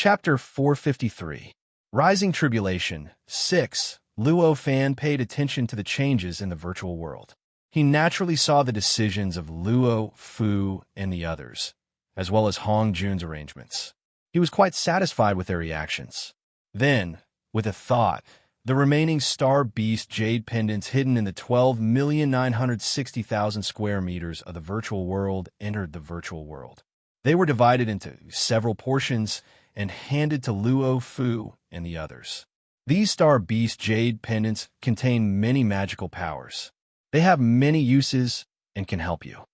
Chapter 453. Rising Tribulation 6. Luo Fan paid attention to the changes in the virtual world. He naturally saw the decisions of Luo, Fu, and the others, as well as Hong Jun's arrangements. He was quite satisfied with their reactions. Then, with a thought, the remaining Star Beast Jade pendants hidden in the 12,960,000 square meters of the virtual world entered the virtual world. They were divided into several portions and handed to Luo, Fu, and the others. These Star Beast Jade pendants contain many magical powers. They have many uses and can help you.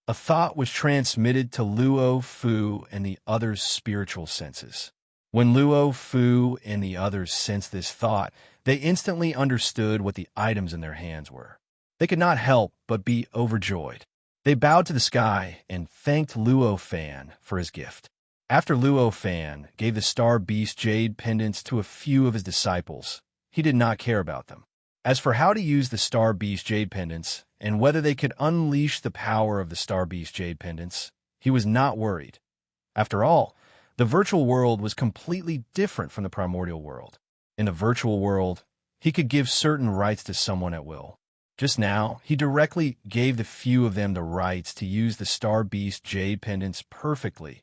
A thought was transmitted to Luo, Fu, and the others' spiritual senses. When Luo, Fu, and the others sensed this thought, they instantly understood what the items in their hands were. They could not help but be overjoyed. They bowed to the sky and thanked Luo Fan for his gift. After Luo Fan gave the Star Beast Jade pendants to a few of his disciples, he did not care about them. As for how to use the Star Beast Jade pendants and whether they could unleash the power of the Star Beast Jade pendants, he was not worried. After all, the virtual world was completely different from the primordial world. In the virtual world, he could give certain rights to someone at will. Just now, he directly gave the few of them the rights to use the Star Beast Jade pendants perfectly.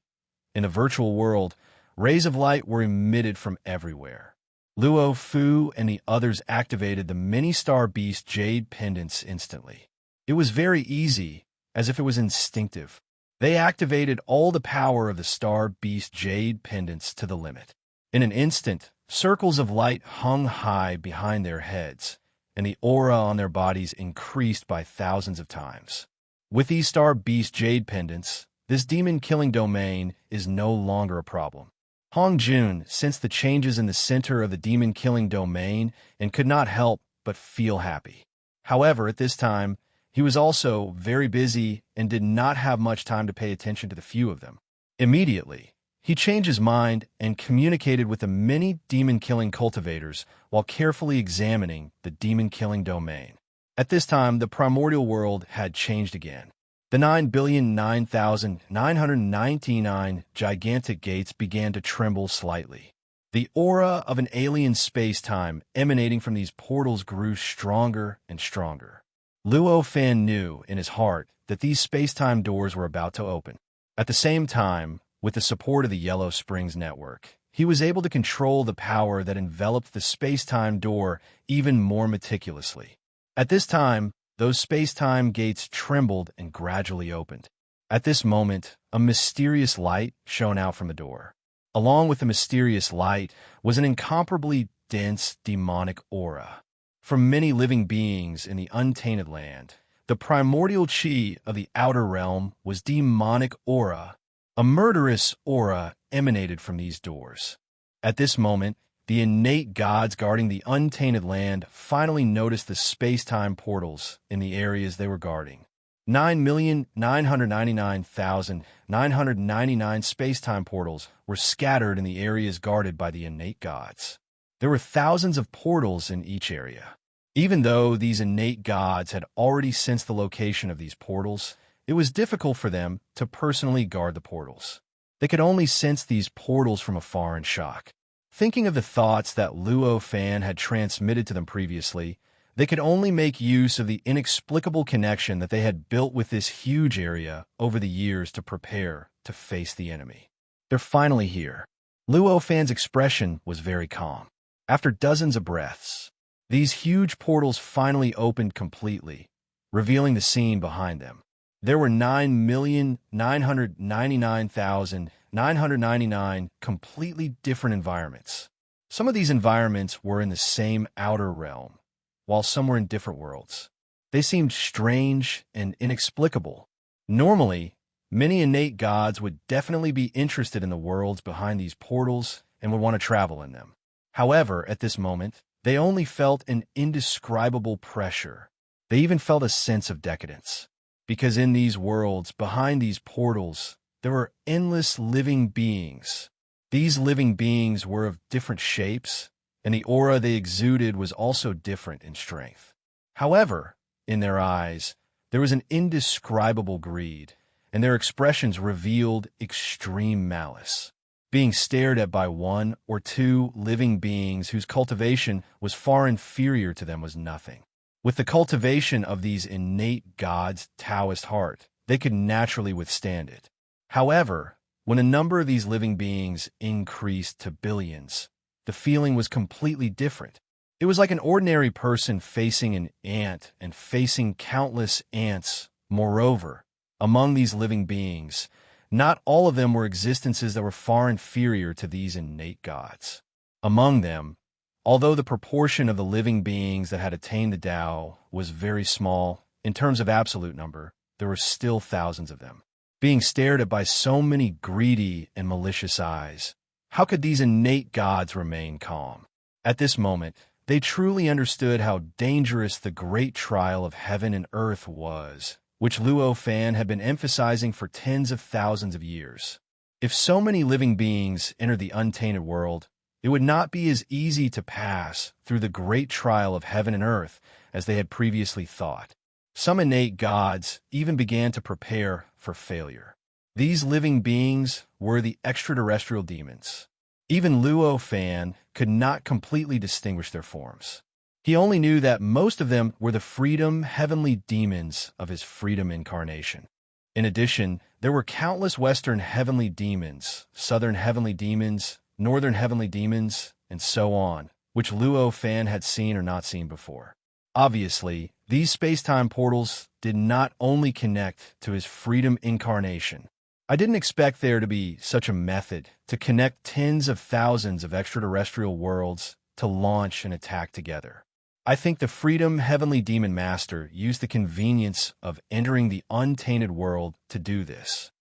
In the virtual world, rays of light were emitted from everywhere. Luo, Fu, and the others activated the mini Star Beast Jade pendants instantly. It was very easy, as if it was instinctive. They activated all the power of the Star Beast Jade pendants to the limit. In an instant, circles of light hung high behind their heads, and the aura on their bodies increased by thousands of times. With these Star Beast Jade pendants, this demon-killing domain is no longer a problem. Hong Jun sensed the changes in the center of the demon-killing domain and could not help but feel happy. However, at this time, he was also very busy and did not have much time to pay attention to the few of them. Immediately, he changed his mind and communicated with the many demon-killing cultivators while carefully examining the demon-killing domain. At this time, the primordial world had changed again. The 9,009,999 gigantic gates began to tremble slightly. The aura of an alien space-time emanating from these portals grew stronger and stronger. Luo Fan knew in his heart that these space-time doors were about to open. At the same time, with the support of the Yellow Springs network, he was able to control the power that enveloped the space-time door even more meticulously. At this time, those space-time gates trembled and gradually opened. At this moment, a mysterious light shone out from the door. Along with the mysterious light was an incomparably dense demonic aura. From many living beings in the untainted land, the primordial chi of the outer realm was demonic aura. A murderous aura emanated from these doors. At this moment, the innate gods guarding the untainted land finally noticed the space-time portals in the areas they were guarding. 9,999,999 space-time portals were scattered in the areas guarded by the innate gods. There were thousands of portals in each area. Even though these innate gods had already sensed the location of these portals, it was difficult for them to personally guard the portals. They could only sense these portals from afar in shock. Thinking of the thoughts that Luo Fan had transmitted to them previously, they could only make use of the inexplicable connection that they had built with this huge area over the years to prepare to face the enemy. They're finally here. Luo Fan's expression was very calm. After dozens of breaths, these huge portals finally opened completely, revealing the scene behind them. There were 9,999,999 completely different environments. Some of these environments were in the same outer realm, while some were in different worlds. They seemed strange and inexplicable. Normally, many innate gods would definitely be interested in the worlds behind these portals and would want to travel in them. However, at this moment, they only felt an indescribable pressure. They even felt a sense of decadence. Because in these worlds, behind these portals, there were endless living beings. These living beings were of different shapes, and the aura they exuded was also different in strength. However, in their eyes, there was an indescribable greed, and their expressions revealed extreme malice. being stared at by one or two living beings whose cultivation was far inferior to them was nothing. With the cultivation of these innate gods' Taoist heart, they could naturally withstand it. However, when a number of these living beings increased to billions, the feeling was completely different. It was like an ordinary person facing an ant and facing countless ants. Moreover, among these living beings, not all of them were existences that were far inferior to these innate gods. Among them, although the proportion of the living beings that had attained the Tao was very small in terms of absolute number, there were still thousands of them. Being stared at by so many greedy and malicious eyes, how could these innate gods remain calm? At this moment, they truly understood how dangerous the great trial of heaven and earth was, which Luo Fan had been emphasizing for tens of thousands of years. If so many living beings entered the untainted world, it would not be as easy to pass through the great trial of heaven and earth as they had previously thought. Some innate gods even began to prepare for failure. These living beings were the extraterrestrial demons. Even Luo Fan could not completely distinguish their forms. He only knew that most of them were the freedom heavenly demons of his freedom incarnation. In addition, there were countless Western heavenly demons, Southern heavenly demons, Northern heavenly demons, and so on, which Luo Fan had seen or not seen before. Obviously, these space-time portals did not only connect to his freedom incarnation. I didn't expect there to be such a method to connect tens of thousands of extraterrestrial worlds to launch an attack together. I think the Freedom Heavenly Demon Master used the convenience of entering the untainted world to do this.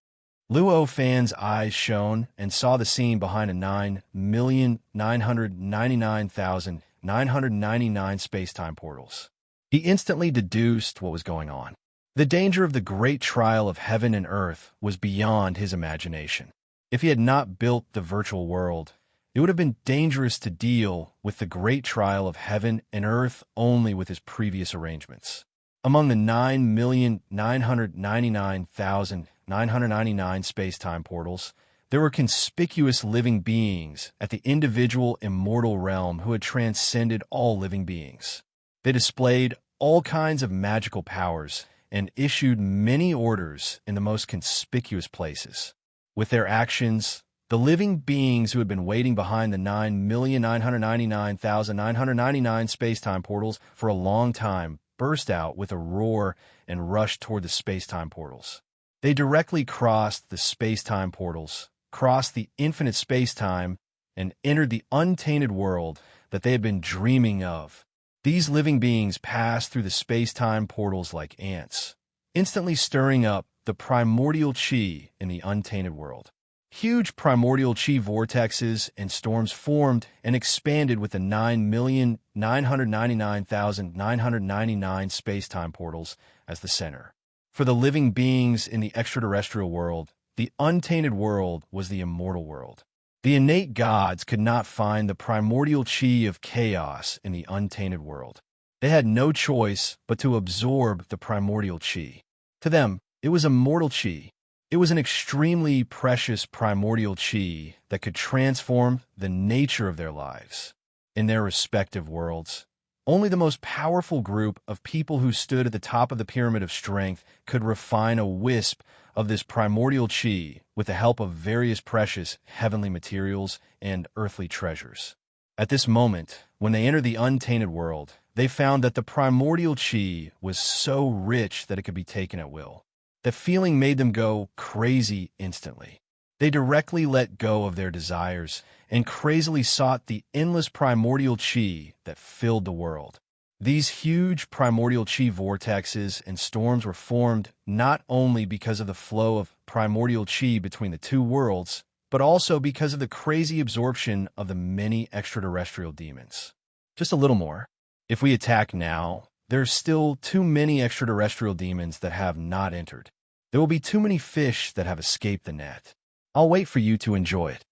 Luo Fan's eyes shone and saw the scene behind a 9,999,999 space-time portals. He instantly deduced what was going on. The danger of the great trial of heaven and earth was beyond his imagination. If he had not built the virtual world, it would have been dangerous to deal with the great trial of heaven and earth only with his previous arrangements. Among the 9,999,999 space-time portals, there were conspicuous living beings at the individual immortal realm who had transcended all living beings. They displayed all kinds of magical powers and issued many orders in the most conspicuous places. With their actions, the living beings who had been waiting behind the 9,999,999 space-time portals for a long time burst out with a roar and rushed toward the space-time portals. They directly crossed the space-time portals, crossed the infinite space-time, and entered the untainted world that they had been dreaming of. These living beings passed through the space-time portals like ants, instantly stirring up the primordial chi in the untainted world. Huge primordial chi vortexes and storms formed and expanded with the 9,999,999 space-time portals as the center. For the living beings in the extraterrestrial world, the untainted world was the immortal world. The innate gods could not find the primordial chi of chaos in the untainted world. They had no choice but to absorb the primordial chi. To them, it was immortal chi. It was an extremely precious primordial chi that could transform the nature of their lives. In their respective worlds, only the most powerful group of people who stood at the top of the pyramid of strength could refine a wisp of this primordial chi with the help of various precious heavenly materials and earthly treasures. At this moment, when they entered the untainted world, they found that the primordial chi was so rich that it could be taken at will. The feeling made them go crazy instantly. They directly let go of their desires and crazily sought the endless primordial chi that filled the world. These huge primordial chi vortexes and storms were formed not only because of the flow of primordial chi between the two worlds, but also because of the crazy absorption of the many extraterrestrial demons. Just a little more. If we attack now, there's still too many extraterrestrial demons that have not entered. There will be too many fish that have escaped the net. I'll wait for you to enjoy it.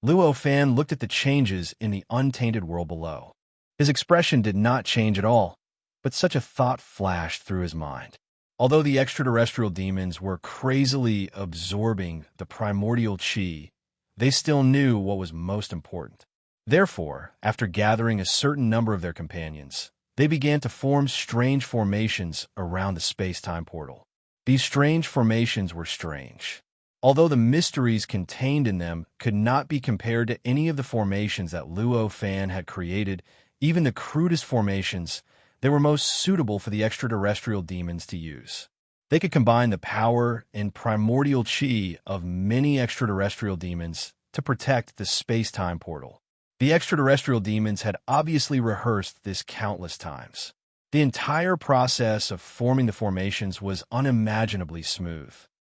Luo Fan looked at the changes in the untainted world below. His expression did not change at all, but such a thought flashed through his mind. Although the extraterrestrial demons were crazily absorbing the primordial chi, they still knew what was most important. Therefore, after gathering a certain number of their companions, they began to form strange formations around the space-time portal. These strange formations were strange, although the mysteries contained in them could not be compared to any of the formations that Luo Fan had created. Even the crudest formations, they were most suitable for the extraterrestrial demons to use. They could combine the power and primordial chi of many extraterrestrial demons to protect the space-time portal. The extraterrestrial demons had obviously rehearsed this countless times. The entire process of forming the formations was unimaginably smooth.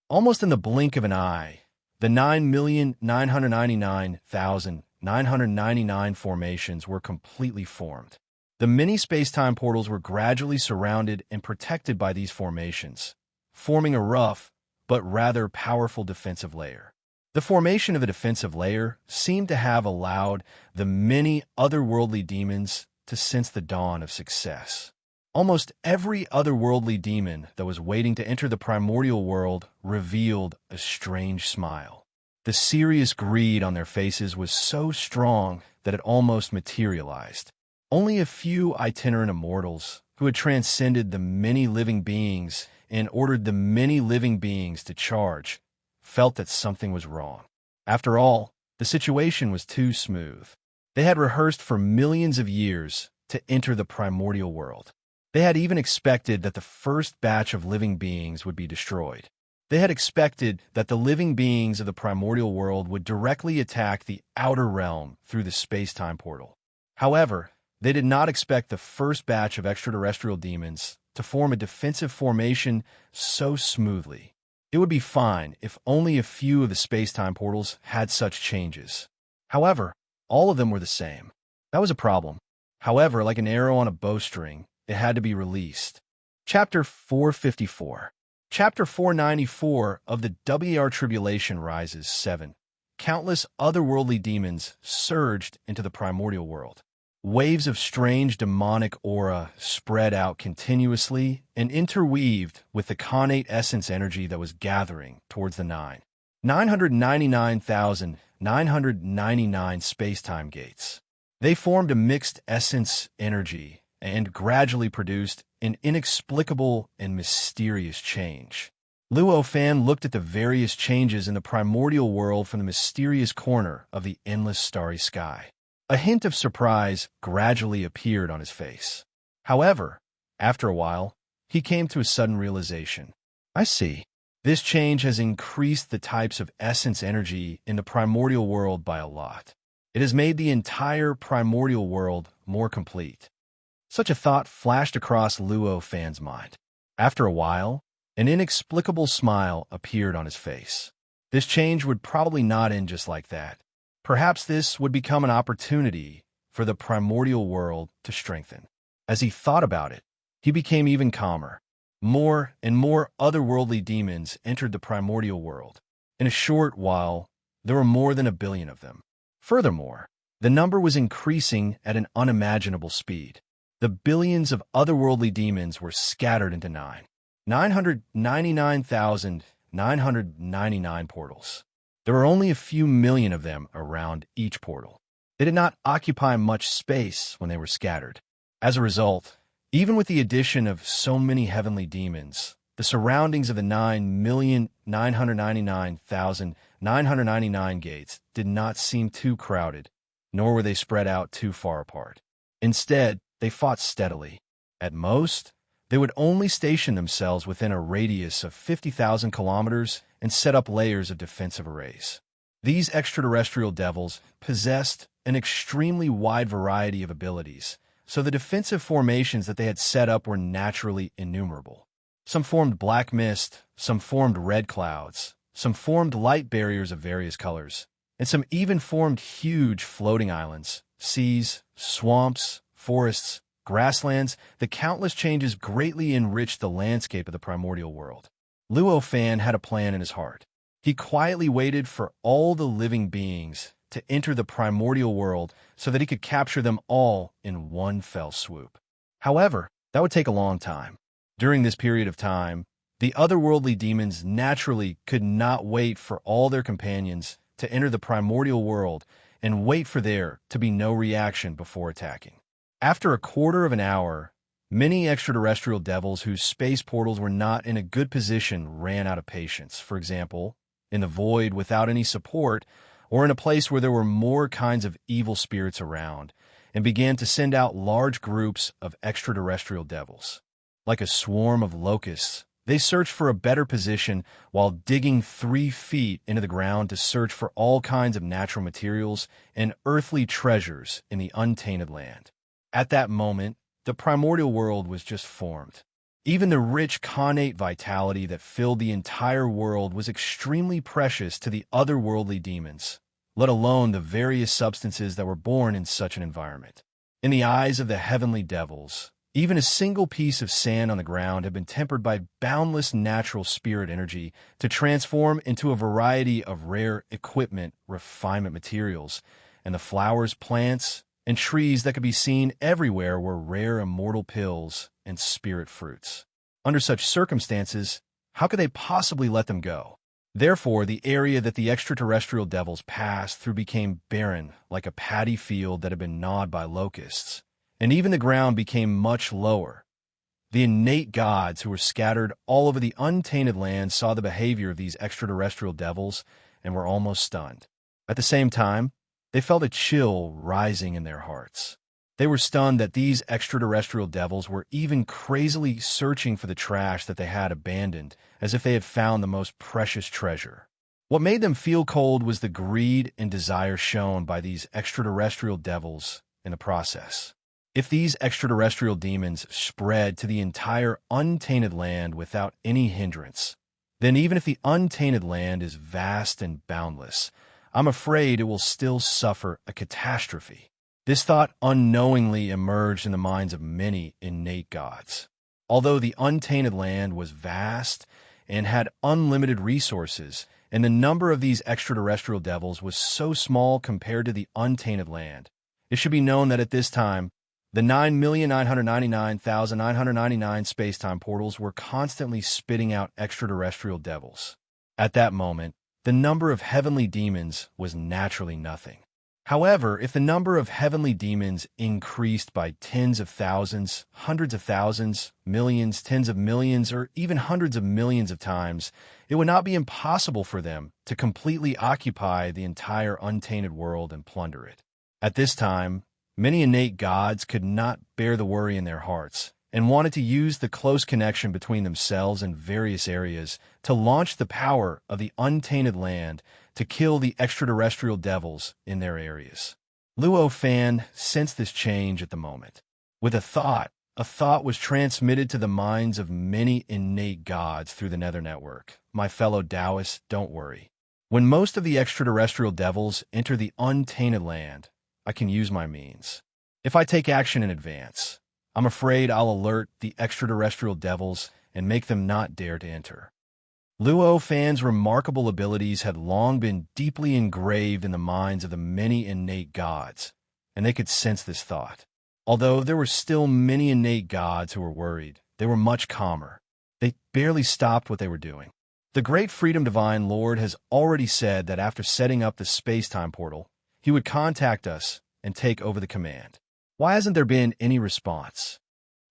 Almost in the blink of an eye, the 9,999,999 formations were completely formed. The many space-time portals were gradually surrounded and protected by these formations, forming a rough but rather powerful defensive layer. The formation of a defensive layer seemed to have allowed the many otherworldly demons to sense the dawn of success. Almost every otherworldly demon that was waiting to enter the primordial world revealed a strange smile. The serious greed on their faces was so strong that it almost materialized. Only a few itinerant immortals, who had transcended the many living beings and ordered the many living beings to charge, felt that something was wrong. After all, the situation was too smooth. They had rehearsed for millions of years to enter the primordial world. They had even expected that the first batch of living beings would be destroyed. They had expected that the living beings of the primordial world would directly attack the outer realm through the space-time portal. However, they did not expect the first batch of extraterrestrial demons to form a defensive formation so smoothly. It would be fine if only a few of the space-time portals had such changes. However, all of them were the same. That was a problem. However, like an arrow on a bowstring, it had to be released. Chapter 454. Chapter 494 of the WR Tribulation Rises 7. Countless otherworldly demons surged into the primordial world. Waves of strange demonic aura spread out continuously and interweaved with the connate essence energy that was gathering towards the 999,999 space-time gates. They formed a mixed essence energy and gradually produced an inexplicable and mysterious change. Luo Fan looked at the various changes in the primordial world from the mysterious corner of the endless starry sky. A hint of surprise gradually appeared on his face. However, after a while, he came to a sudden realization. I see. This change has increased the types of essence energy in the primordial world by a lot. It has made the entire primordial world more complete. Such a thought flashed across Luo Fan's mind. After a while, an inexplicable smile appeared on his face. This change would probably not end just like that. Perhaps this would become an opportunity for the primordial world to strengthen. As he thought about it, he became even calmer. More and more otherworldly demons entered the primordial world. In a short while, there were more than 1 billion of them. Furthermore, the number was increasing at an unimaginable speed. The billions of otherworldly demons were scattered into 999,999 portals. There were only a few million of them around each portal. They did not occupy much space when they were scattered. As a result, even with the addition of so many heavenly demons, the surroundings of the 9,999,999 gates did not seem too crowded, nor were they spread out too far apart. Instead, they fought steadily. At most, they would only station themselves within a radius of 50,000 kilometers and set up layers of defensive arrays. These extraterrestrial devils possessed an extremely wide variety of abilities, so the defensive formations that they had set up were naturally innumerable. Some formed black mist, some formed red clouds, some formed light barriers of various colors, and some even formed huge floating islands, seas, swamps, forests, grasslands. The countless changes greatly enriched the landscape of the primordial world. Luo Fan had a plan in his heart. He quietly waited for all the living beings to enter the primordial world so that he could capture them all in one fell swoop. However, that would take a long time. During this period of time, the otherworldly demons naturally could not wait for all their companions to enter the primordial world and wait for there to be no reaction before attacking. After a quarter of an hour, many extraterrestrial devils whose space portals were not in a good position ran out of patience. For example, in the void without any support, or in a place where there were more kinds of evil spirits around, and began to send out large groups of extraterrestrial devils. Like a swarm of locusts, they searched for a better position while digging 3 feet into the ground to search for all kinds of natural materials and earthly treasures in the untainted land. At that moment, the primordial world was just formed. Even the rich connate vitality that filled the entire world was extremely precious to the otherworldly demons, let alone the various substances that were born in such an environment. In the eyes of the heavenly devils, even a single piece of sand on the ground had been tempered by boundless natural spirit energy to transform into a variety of rare equipment, refinement materials, and the flowers, plants, and trees that could be seen everywhere were rare immortal pills and spirit fruits. Under such circumstances, how could they possibly let them go? Therefore, the area that the extraterrestrial devils passed through became barren, like a paddy field that had been gnawed by locusts, and even the ground became much lower. The innate gods who were scattered all over the untainted land saw the behavior of these extraterrestrial devils and were almost stunned. At the same time, they felt a chill rising in their hearts. They were stunned that these extraterrestrial devils were even crazily searching for the trash that they had abandoned, as if they had found the most precious treasure. What made them feel cold was the greed and desire shown by these extraterrestrial devils in the process. If these extraterrestrial demons spread to the entire untainted land without any hindrance, then even if the untainted land is vast and boundless, I'm afraid it will still suffer a catastrophe. This thought unknowingly emerged in the minds of many innate gods. Although the untainted land was vast and had unlimited resources, and the number of these extraterrestrial devils was so small compared to the untainted land, it should be known that at this time, the 9,999,999 space-time portals were constantly spitting out extraterrestrial devils. At that moment, the number of heavenly demons was naturally nothing. However, if the number of heavenly demons increased by tens of thousands, hundreds of thousands, millions, tens of millions, or even hundreds of millions of times, it would not be impossible for them to completely occupy the entire untainted world and plunder it. At this time, many innate gods could not bear the worry in their hearts and wanted to use the close connection between themselves and various areas to launch the power of the untainted land to kill the extraterrestrial devils in their areas. Luo Fan sensed this change at the moment. With a thought was transmitted to the minds of many innate gods through the Nether Network. My fellow Taoists, don't worry. When most of the extraterrestrial devils enter the untainted land, I can use my means. If I take action in advance, I'm afraid I'll alert the extraterrestrial devils and make them not dare to enter. Luo Fan's remarkable abilities had long been deeply engraved in the minds of the many innate gods, and they could sense this thought. Although there were still many innate gods who were worried, they were much calmer. They barely stopped what they were doing. The great Freedom Divine Lord has already said that after setting up the space-time portal, he would contact us and take over the command. Why hasn't there been any response?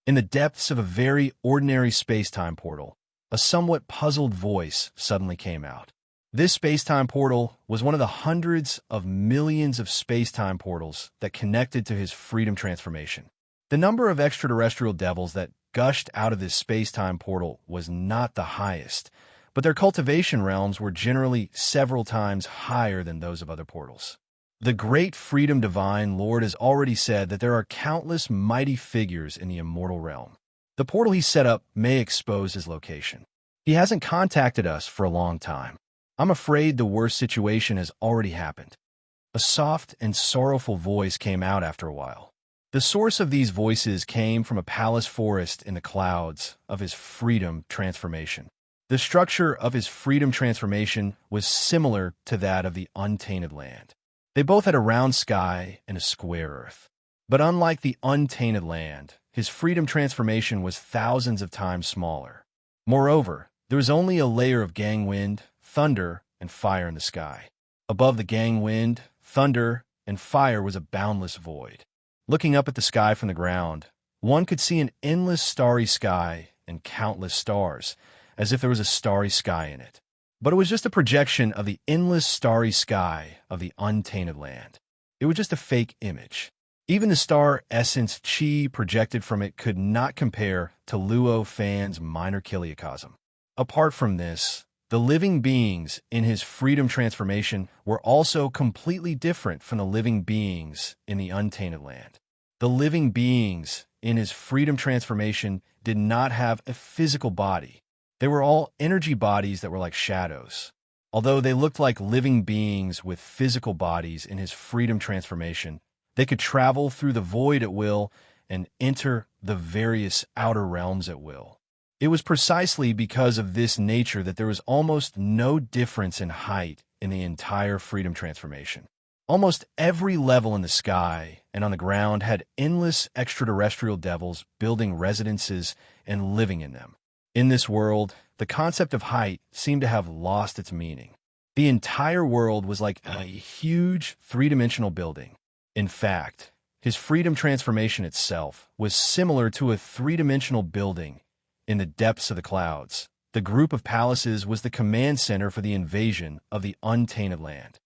In the depths of a very ordinary space-time portal, a somewhat puzzled voice suddenly came out. This space-time portal was one of the hundreds of millions of space-time portals that connected to his freedom transformation. The number of extraterrestrial devils that gushed out of this space-time portal was not the highest, but their cultivation realms were generally several times higher than those of other portals. The great Freedom Divine Lord has already said that there are countless mighty figures in the immortal realm. The portal he set up may expose his location. He hasn't contacted us for a long time. I'm afraid the worst situation has already happened. A soft and sorrowful voice came out after a while. The source of these voices came from a palace forest in the clouds of his freedom transformation. The structure of his freedom transformation was similar to that of the untainted land. They both had a round sky and a square earth. But unlike the untainted land, his freedom transformation was thousands of times smaller. Moreover, there was only a layer of gangwind, thunder, and fire in the sky. Above the gang wind, thunder, and fire was a boundless void. Looking up at the sky from the ground, one could see an endless starry sky and countless stars, as if there was a starry sky in it. But it was just a projection of the endless starry sky of the untainted land. It was just a fake image. Even the star essence chi projected from it could not compare to Luo Fan's minor chiliocosm. Apart from this, the living beings in his freedom transformation were also completely different from the living beings in the untainted land. The living beings in his freedom transformation did not have a physical body. They were all energy bodies that were like shadows. Although they looked like living beings with physical bodies in his freedom transformation, they could travel through the void at will and enter the various outer realms at will. It was precisely because of this nature that there was almost no difference in height in the entire freedom transformation. Almost every level in the sky and on the ground had endless extraterrestrial devils building residences and living in them. In this world, the concept of height seemed to have lost its meaning. The entire world was like a huge three-dimensional building. In fact, his freedom transformation itself was similar to a three-dimensional building in the depths of the clouds. The group of palaces was the command center for the invasion of the untainted land.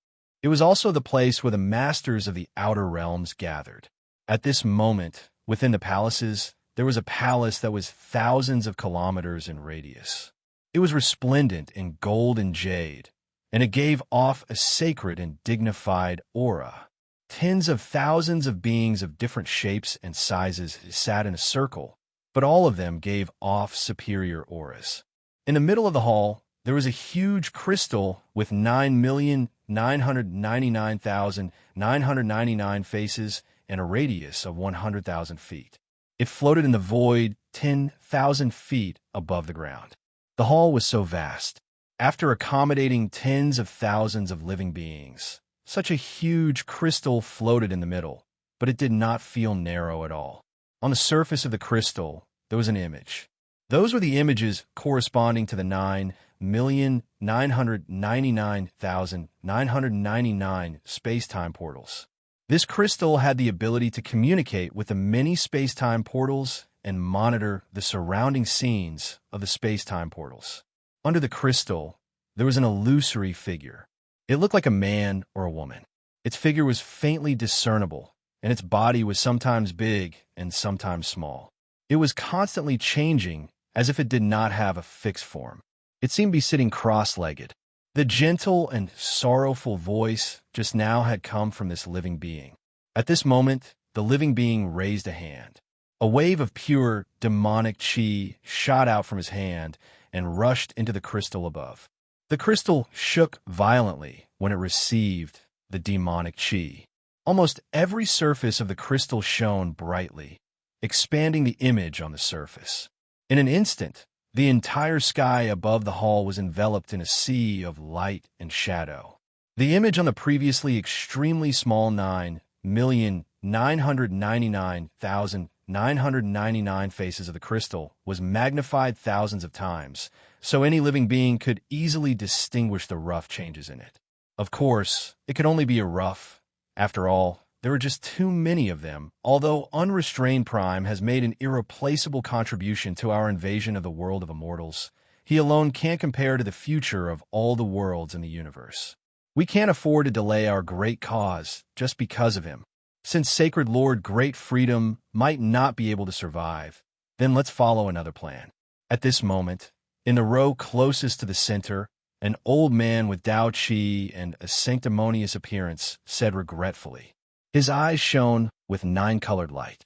It was also the place where the masters of the outer realms gathered. At this moment, within the palaces, there was a palace that was thousands of kilometers in radius. It was resplendent in gold and jade, and it gave off a sacred and dignified aura. Tens of thousands of beings of different shapes and sizes sat in a circle, but all of them gave off superior auras. In the middle of the hall, there was a huge crystal with 9,999,999 faces and a radius of 100,000 feet. It floated in the void 10,000 feet above the ground. The hall was so vast. After accommodating tens of thousands of living beings, such a huge crystal floated in the middle, but it did not feel narrow at all. On the surface of the crystal, there was an image. Those were the images corresponding to the 9,999,999 space-time portals. This crystal had the ability to communicate with the many space-time portals and monitor the surrounding scenes of the space-time portals. Under the crystal, there was an illusory figure. It looked like a man or a woman. Its figure was faintly discernible, and its body was sometimes big and sometimes small. It was constantly changing as if it did not have a fixed form. It seemed to be sitting cross-legged. The gentle and sorrowful voice just now had come from this living being. At this moment, the living being raised a hand. A wave of pure, demonic chi shot out from his hand and rushed into the crystal above. The crystal shook violently when it received the demonic chi. Almost every surface of the crystal shone brightly, expanding the image on the surface. In an instant, the entire sky above the hall was enveloped in a sea of light and shadow. The image on the previously extremely small 9,999,999 faces of the crystal was magnified thousands of times, so any living being could easily distinguish the rough changes in it. Of course, it could only be a rough. After all, there were just too many of them. Although Unrestrained Prime has made an irreplaceable contribution to our invasion of the world of immortals, he alone can't compare to the future of all the worlds in the universe. We can't afford to delay our great cause just because of him. Since Sacred Lord Great Freedom might not be able to survive, then let's follow another plan. At this moment, in the row closest to the center, an old man with Dao Qi and a sanctimonious appearance said regretfully. His eyes shone with 9-colored light.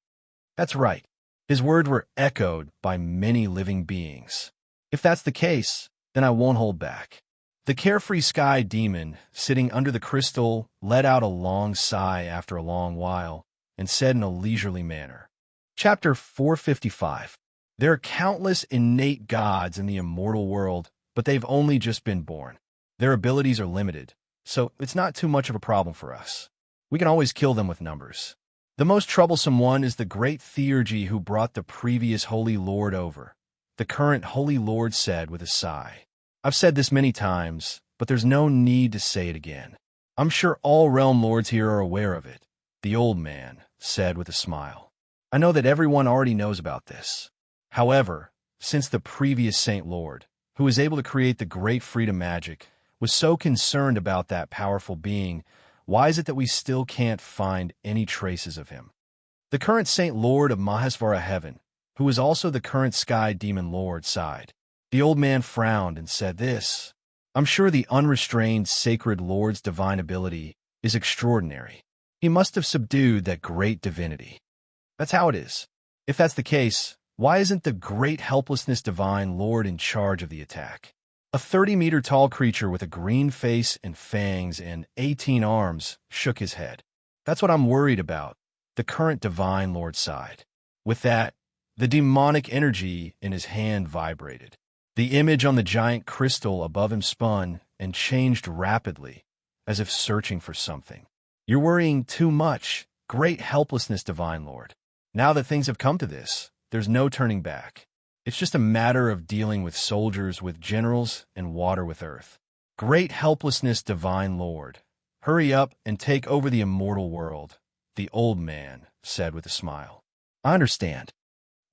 That's right. His words were echoed by many living beings. If that's the case, then I won't hold back. The carefree sky demon, sitting under the crystal, let out a long sigh after a long while and said in a leisurely manner. Chapter 455. There are countless innate gods in the immortal world, but they've only just been born. Their abilities are limited, so it's not too much of a problem for us. We can always kill them with numbers. The most troublesome one is the great theurgy who brought the previous Holy Lord over. The current Holy Lord said with a sigh. I've said this many times, but there's no need to say it again. I'm sure all realm lords here are aware of it, the old man said with a smile. I know that everyone already knows about this. However, since the previous Saint Lord, who was able to create the great freedom magic, was so concerned about that powerful being, why is it that we still can't find any traces of him? The current Saint Lord of Mahesvara Heaven, who is also the current Sky Demon Lord, sighed. The old man frowned and said this. I'm sure the unrestrained Sacred Lord's divine ability is extraordinary. He must have subdued that great divinity. That's how it is. If that's the case, why isn't the great helplessness divine Lord in charge of the attack? A 30-meter tall creature with a green face and fangs and 18 arms shook his head. That's what I'm worried about, the current divine Lord sighed. With that, the demonic energy in his hand vibrated. The image on the giant crystal above him spun and changed rapidly, as if searching for something. You're worrying too much, great helplessness divine Lord. Now that things have come to this, there's no turning back. It's just a matter of dealing with soldiers with generals and water with earth. Great helplessness divine Lord. Hurry up and take over the immortal world, the old man said with a smile. I understand.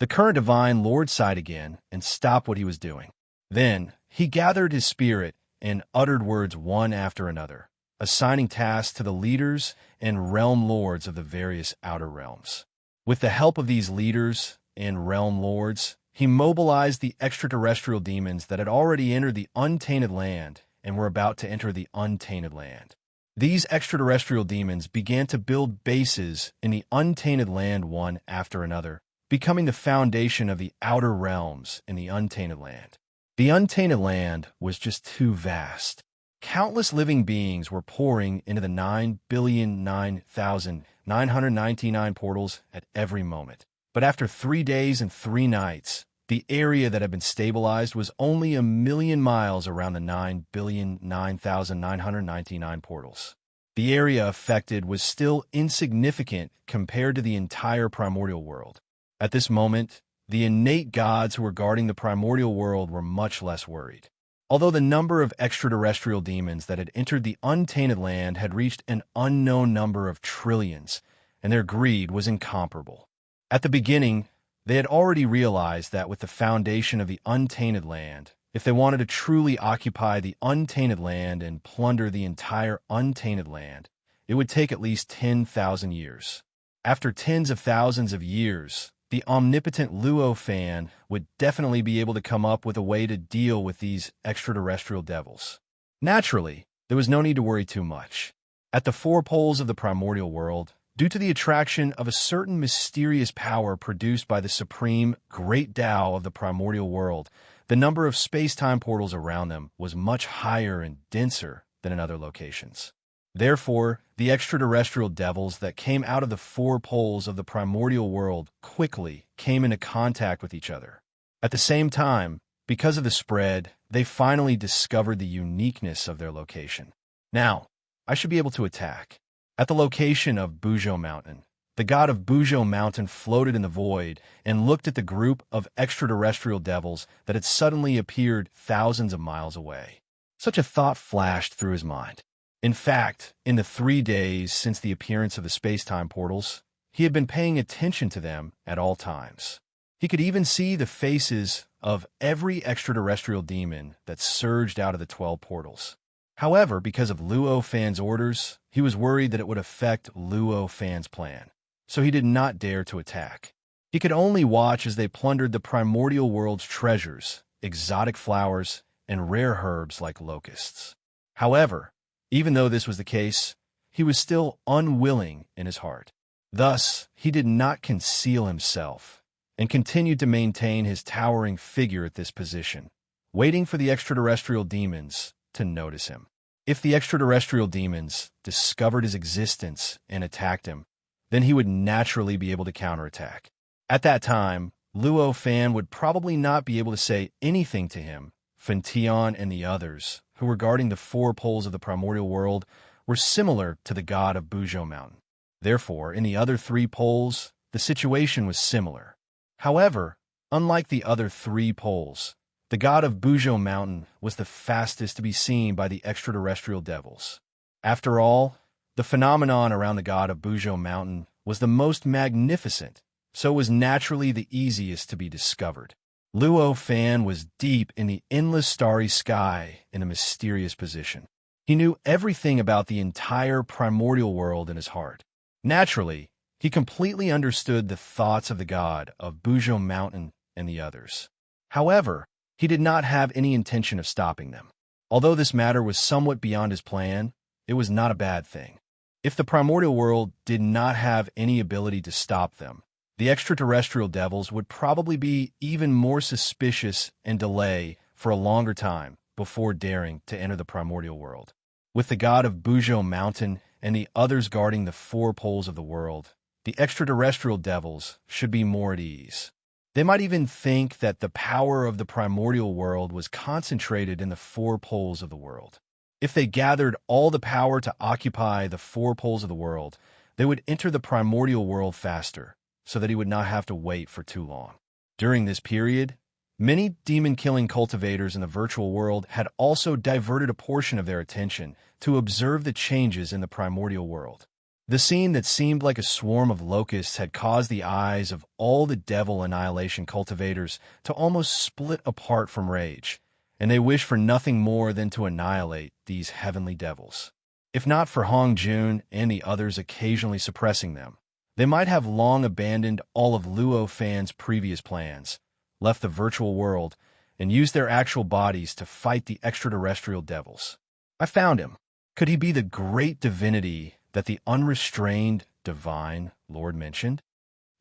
The current divine Lord sighed again and stopped what he was doing. Then he gathered his spirit and uttered words one after another, assigning tasks to the leaders and realm lords of the various outer realms. With the help of these leaders and realm lords, he mobilized the extraterrestrial demons that had already entered the untainted land and were about to enter the untainted land. These extraterrestrial demons began to build bases in the untainted land one after another, becoming the foundation of the outer realms in the untainted land. The untainted land was just too vast. Countless living beings were pouring into the 9,009,999 portals at every moment. But after 3 days and 3 nights, the area that had been stabilized was only 1,000,000 miles around the 9,009,999 portals. The area affected was still insignificant compared to the entire primordial world. At this moment, the innate gods who were guarding the primordial world were much less worried. Although the number of extraterrestrial demons that had entered the untainted land had reached an unknown number of trillions, and their greed was incomparable. At the beginning, they had already realized that with the foundation of the untainted land, if they wanted to truly occupy the untainted land and plunder the entire untainted land, it would take at least 10,000 years. After tens of thousands of years, the omnipotent Luo fan would definitely be able to come up with a way to deal with these extraterrestrial devils. Naturally, there was no need to worry too much. At the 4 poles of the primordial world, due to the attraction of a certain mysterious power produced by the supreme Great Tao of the primordial world, the number of space-time portals around them was much higher and denser than in other locations. Therefore, the extraterrestrial devils that came out of the 4 poles of the primordial world quickly came into contact with each other. At the same time, because of the spread, they finally discovered the uniqueness of their location. Now, I should be able to attack. At the location of Bujo Mountain, the god of Bujo Mountain floated in the void and looked at the group of extraterrestrial devils that had suddenly appeared thousands of miles away. Such a thought flashed through his mind. In fact, in the 3 days since the appearance of the space-time portals, he had been paying attention to them at all times. He could even see the faces of every extraterrestrial demon that surged out of the 12 portals. However, because of Luo Fan's orders, he was worried that it would affect Luo Fan's plan, so he did not dare to attack. He could only watch as they plundered the primordial world's treasures, exotic flowers, and rare herbs like locusts. However, even though this was the case, he was still unwilling in his heart. Thus, he did not conceal himself and continued to maintain his towering figure at this position, waiting for the extraterrestrial demons to notice him. If the extraterrestrial demons discovered his existence and attacked him, then he would naturally be able to counterattack. At that time, Luo Fan would probably not be able to say anything to him. Fention and the others, who were guarding the 4 poles of the primordial world, were similar to the god of Bujo Mountain. Therefore, in the other 3 poles, the situation was similar. However, unlike the other 3 poles, the god of Bujo Mountain was the fastest to be seen by the extraterrestrial devils. After all, the phenomenon around the god of Bujo Mountain was the most magnificent, so it was naturally the easiest to be discovered. Luo Fan was deep in the endless starry sky in a mysterious position. He knew everything about the entire primordial world in his heart. Naturally, he completely understood the thoughts of the god of Bujo Mountain and the others. However, he did not have any intention of stopping them. Although this matter was somewhat beyond his plan, it was not a bad thing. If the primordial world did not have any ability to stop them, the extraterrestrial devils would probably be even more suspicious and delay for a longer time before daring to enter the primordial world. With the god of Bujo Mountain and the others guarding the four poles of the world, the extraterrestrial devils should be more at ease. They might even think that the power of the primordial world was concentrated in the four poles of the world. If they gathered all the power to occupy the four poles of the world, they would enter the primordial world faster, so that he would not have to wait for too long. During this period, many demon-killing cultivators in the virtual world had also diverted a portion of their attention to observe the changes in the primordial world. The scene that seemed like a swarm of locusts had caused the eyes of all the devil annihilation cultivators to almost split apart from rage, and they wished for nothing more than to annihilate these heavenly devils. If not for Hong Jun and the others occasionally suppressing them, they might have long abandoned all of Luo Fan's previous plans, left the virtual world, and used their actual bodies to fight the extraterrestrial devils. I found him. Could he be the great divinity that the unrestrained divine Lord mentioned?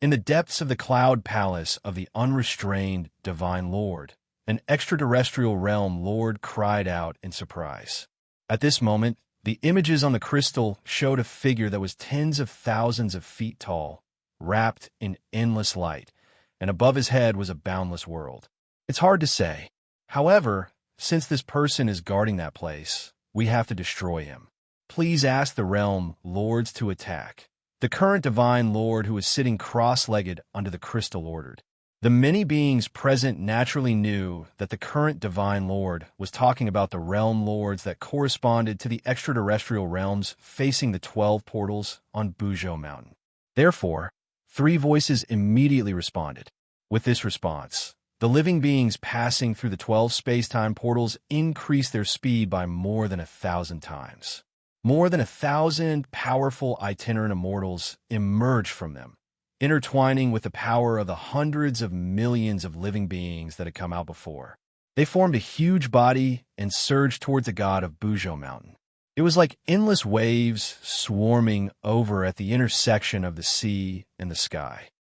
In the depths of the cloud palace of the unrestrained divine Lord, an extraterrestrial realm Lord cried out in surprise. At this moment, the images on the crystal showed a figure that was tens of thousands of feet tall, wrapped in endless light, and above his head was a boundless world. It's hard to say. However, since this person is guarding that place, we have to destroy him. Please ask the realm lords to attack. The current divine lord who is sitting cross-legged under the crystal ordered. The many beings present naturally knew that the current divine lord was talking about the realm lords that corresponded to the extraterrestrial realms facing the 12 portals on Bujo Mountain. Therefore, 3 voices immediately responded. With this response, the living beings passing through the 12 space-time portals increased their speed by more than 1,000 times. More than 1,000 powerful itinerant immortals emerged from them, intertwining with the power of the hundreds of millions of living beings that had come out before. They formed a huge body and surged towards the god of Bujo Mountain. It was like endless waves swarming over at the intersection of the sea and the sky.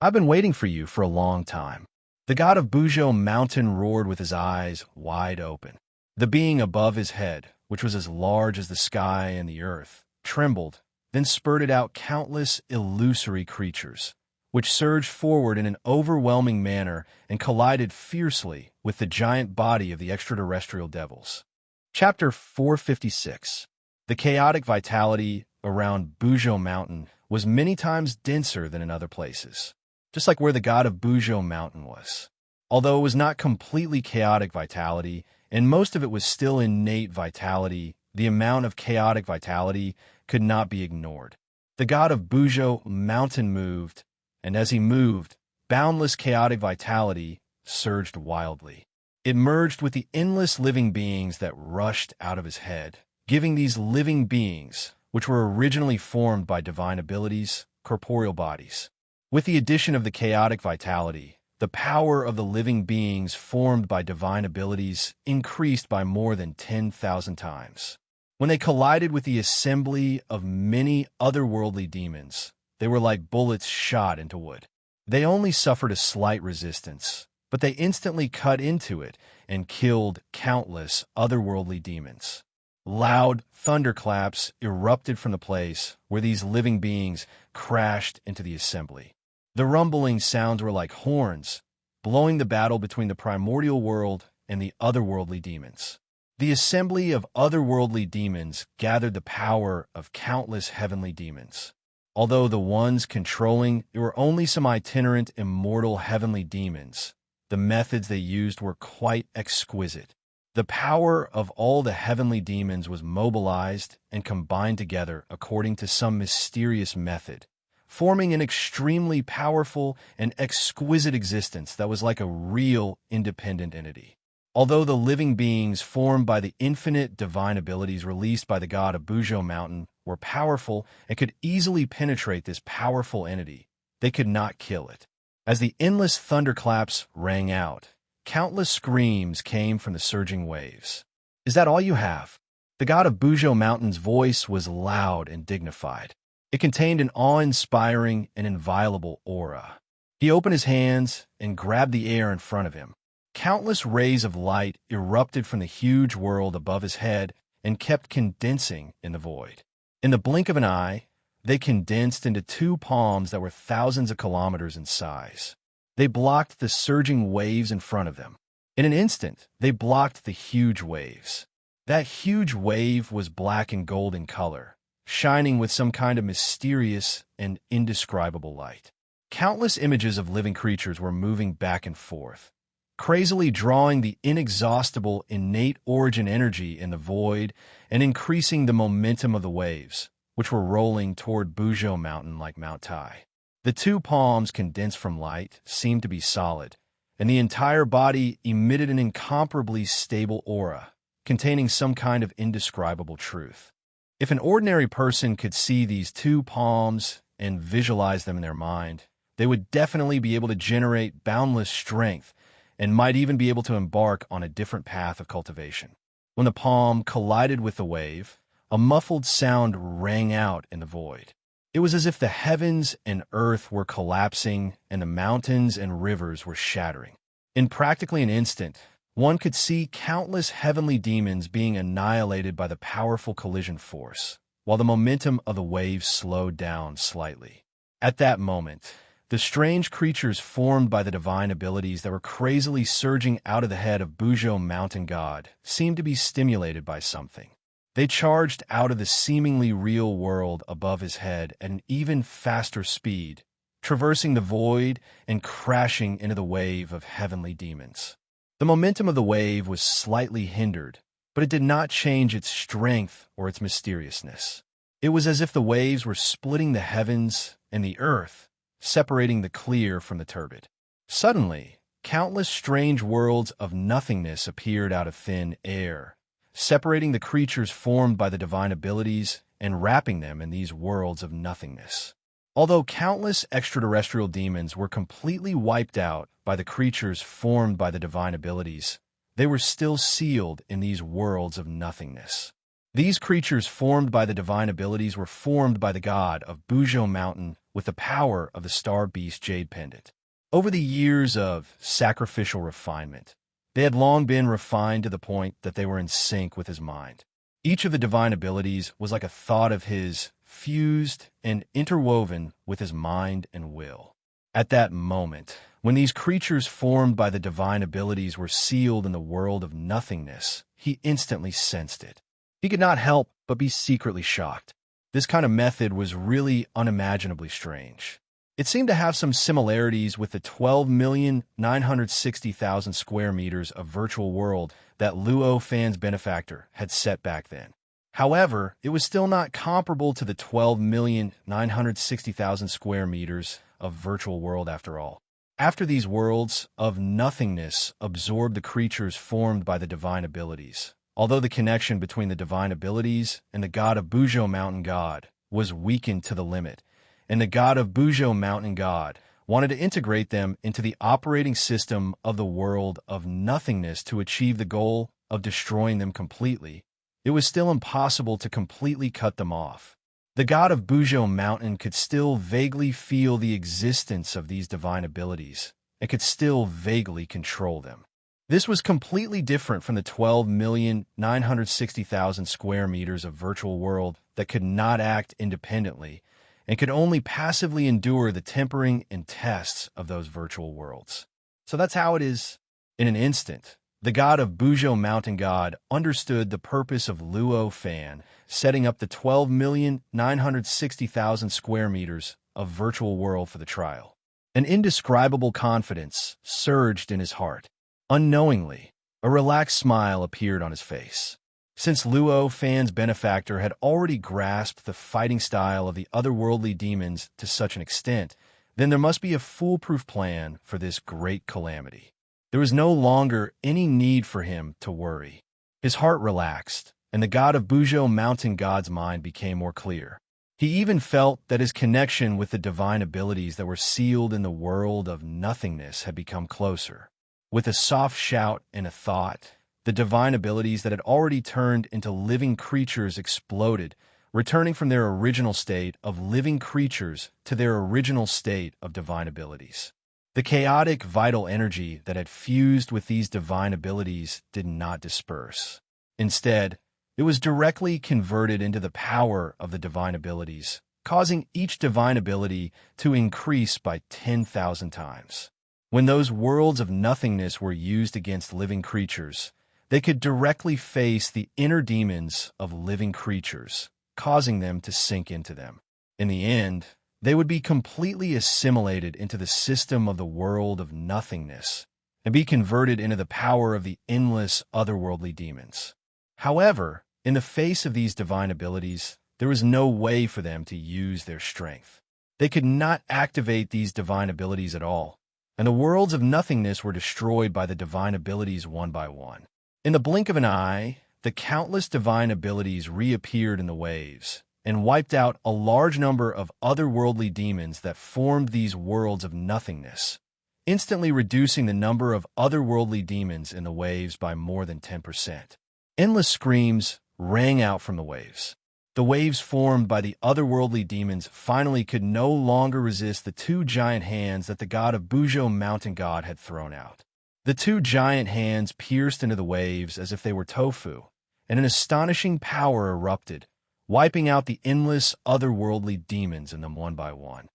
I've been waiting for you for a long time. The god of Bujo Mountain roared with his eyes wide open. The being above his head, which was as large as the sky and the earth, trembled, then spurted out countless illusory creatures, which surged forward in an overwhelming manner and collided fiercely with the giant body of the extraterrestrial devils. Chapter 456. The chaotic vitality around Bujo Mountain was many times denser than in other places, just like where the god of Bujo Mountain was. Although it was not completely chaotic vitality, and most of it was still innate vitality, the amount of chaotic vitality could not be ignored. The god of Bujo Mountain moved, and as he moved, boundless chaotic vitality surged wildly. It merged with the endless living beings that rushed out of his head, giving these living beings, which were originally formed by divine abilities, corporeal bodies. With the addition of the chaotic vitality, the power of the living beings formed by divine abilities increased by more than 10,000 times. When they collided with the assembly of many otherworldly demons, they were like bullets shot into wood. They only suffered a slight resistance, but they instantly cut into it and killed countless otherworldly demons. Loud thunderclaps erupted from the place where these living beings crashed into the assembly. The rumbling sounds were like horns, blowing the battle between the primordial world and the otherworldly demons. The assembly of otherworldly demons gathered the power of countless heavenly demons. Although the ones controlling it were only some itinerant immortal heavenly demons, the methods they used were quite exquisite. The power of all the heavenly demons was mobilized and combined together according to some mysterious method, forming an extremely powerful and exquisite existence that was like a real independent entity. Although the living beings formed by the infinite divine abilities released by the god of Bujo Mountain were powerful and could easily penetrate this powerful entity, they could not kill it. As the endless thunderclaps rang out, countless screams came from the surging waves. "Is that all you have?" The god of Bujo Mountain's voice was loud and dignified. It contained an awe-inspiring and inviolable aura. He opened his hands and grabbed the air in front of him. Countless rays of light erupted from the huge world above his head and kept condensing in the void. In the blink of an eye, they condensed into two palms that were thousands of kilometers in size. They blocked the surging waves in front of them. In an instant, they blocked the huge waves. That huge wave was black and gold in color, shining with some kind of mysterious and indescribable light. Countless images of living creatures were moving back and forth, crazily drawing the inexhaustible innate origin energy in the void and increasing the momentum of the waves, which were rolling toward Bujo Mountain like Mount Tai. The two palms, condensed from light, seemed to be solid, and the entire body emitted an incomparably stable aura, containing some kind of indescribable truth. If an ordinary person could see these two palms and visualize them in their mind, they would definitely be able to generate boundless strength and might even be able to embark on a different path of cultivation. When the palm collided with the wave, a muffled sound rang out in the void. It was as if the heavens and earth were collapsing and the mountains and rivers were shattering. In practically an instant, one could see countless heavenly demons being annihilated by the powerful collision force, while the momentum of the waves slowed down slightly. At that moment, the strange creatures formed by the divine abilities that were crazily surging out of the head of Bujo Mountain God seemed to be stimulated by something. They charged out of the seemingly real world above his head at an even faster speed, traversing the void and crashing into the wave of heavenly demons. The momentum of the wave was slightly hindered, but it did not change its strength or its mysteriousness. It was as if the waves were splitting the heavens and the earth, separating the clear from the turbid. Suddenly, countless strange worlds of nothingness appeared out of thin air, separating the creatures formed by the divine abilities and wrapping them in these worlds of nothingness. Although countless extraterrestrial demons were completely wiped out by the creatures formed by the divine abilities, they were still sealed in these worlds of nothingness. These creatures formed by the divine abilities were formed by the god of Bujo Mountain with the power of the star beast Jade Pendant. Over the years of sacrificial refinement, they had long been refined to the point that they were in sync with his mind. Each of the divine abilities was like a thought of his, fused and interwoven with his mind and will. At that moment, when these creatures formed by the divine abilities were sealed in the world of nothingness, he instantly sensed it. He could not help but be secretly shocked. This kind of method was really unimaginably strange. It seemed to have some similarities with the 12,960,000 square meters of virtual world that Luo Fan's benefactor had set back then. However, it was still not comparable to the 12,960,000 square meters of virtual world after all. After these worlds of nothingness absorbed the creatures formed by the divine abilities, although the connection between the divine abilities and the god of Bujo Mountain God was weakened to the limit, and the god of Bujo Mountain God wanted to integrate them into the operating system of the world of nothingness to achieve the goal of destroying them completely, it was still impossible to completely cut them off. The god of Bujo Mountain could still vaguely feel the existence of these divine abilities and could still vaguely control them. This was completely different from the 12,960,000 square meters of virtual world that could not act independently and could only passively endure the tempering and tests of those virtual worlds. So that's how it is. In an instant, the god of Bujo Mountain God understood the purpose of Luo Fan setting up the 12,960,000 square meters of virtual world for the trial. An indescribable confidence surged in his heart. Unknowingly, A relaxed smile appeared on his face. Since Luo Fan's benefactor had already grasped the fighting style of the otherworldly demons to such an extent, then there must be a foolproof plan for this great calamity. There was no longer any need for him to worry. His heart relaxed, and the god of Buzhou Mountain God's mind became more clear. He even felt that his connection with the divine abilities that were sealed in the world of nothingness had become closer. With a soft shout and a thought, the divine abilities that had already turned into living creatures exploded, returning from their original state of living creatures to their original state of divine abilities. The chaotic vital energy that had fused with these divine abilities did not disperse. Instead, it was directly converted into the power of the divine abilities, causing each divine ability to increase by 10,000 times. When those worlds of nothingness were used against living creatures, they could directly face the inner demons of living creatures, causing them to sink into them. In the end, they would be completely assimilated into the system of the world of nothingness and be converted into the power of the endless otherworldly demons. However, in the face of these divine abilities, there was no way for them to use their strength. They could not activate these divine abilities at all, and the worlds of nothingness were destroyed by the divine abilities one by one. In the blink of an eye, the countless divine abilities reappeared in the waves and wiped out a large number of otherworldly demons that formed these worlds of nothingness, instantly reducing the number of otherworldly demons in the waves by more than 10%. Endless screams rang out from the waves. The waves formed by the otherworldly demons finally could no longer resist the two giant hands that the god of Buzhou Mountain God had thrown out. The two giant hands pierced into the waves as if they were tofu, and an astonishing power erupted, wiping out the endless otherworldly demons in them one by one.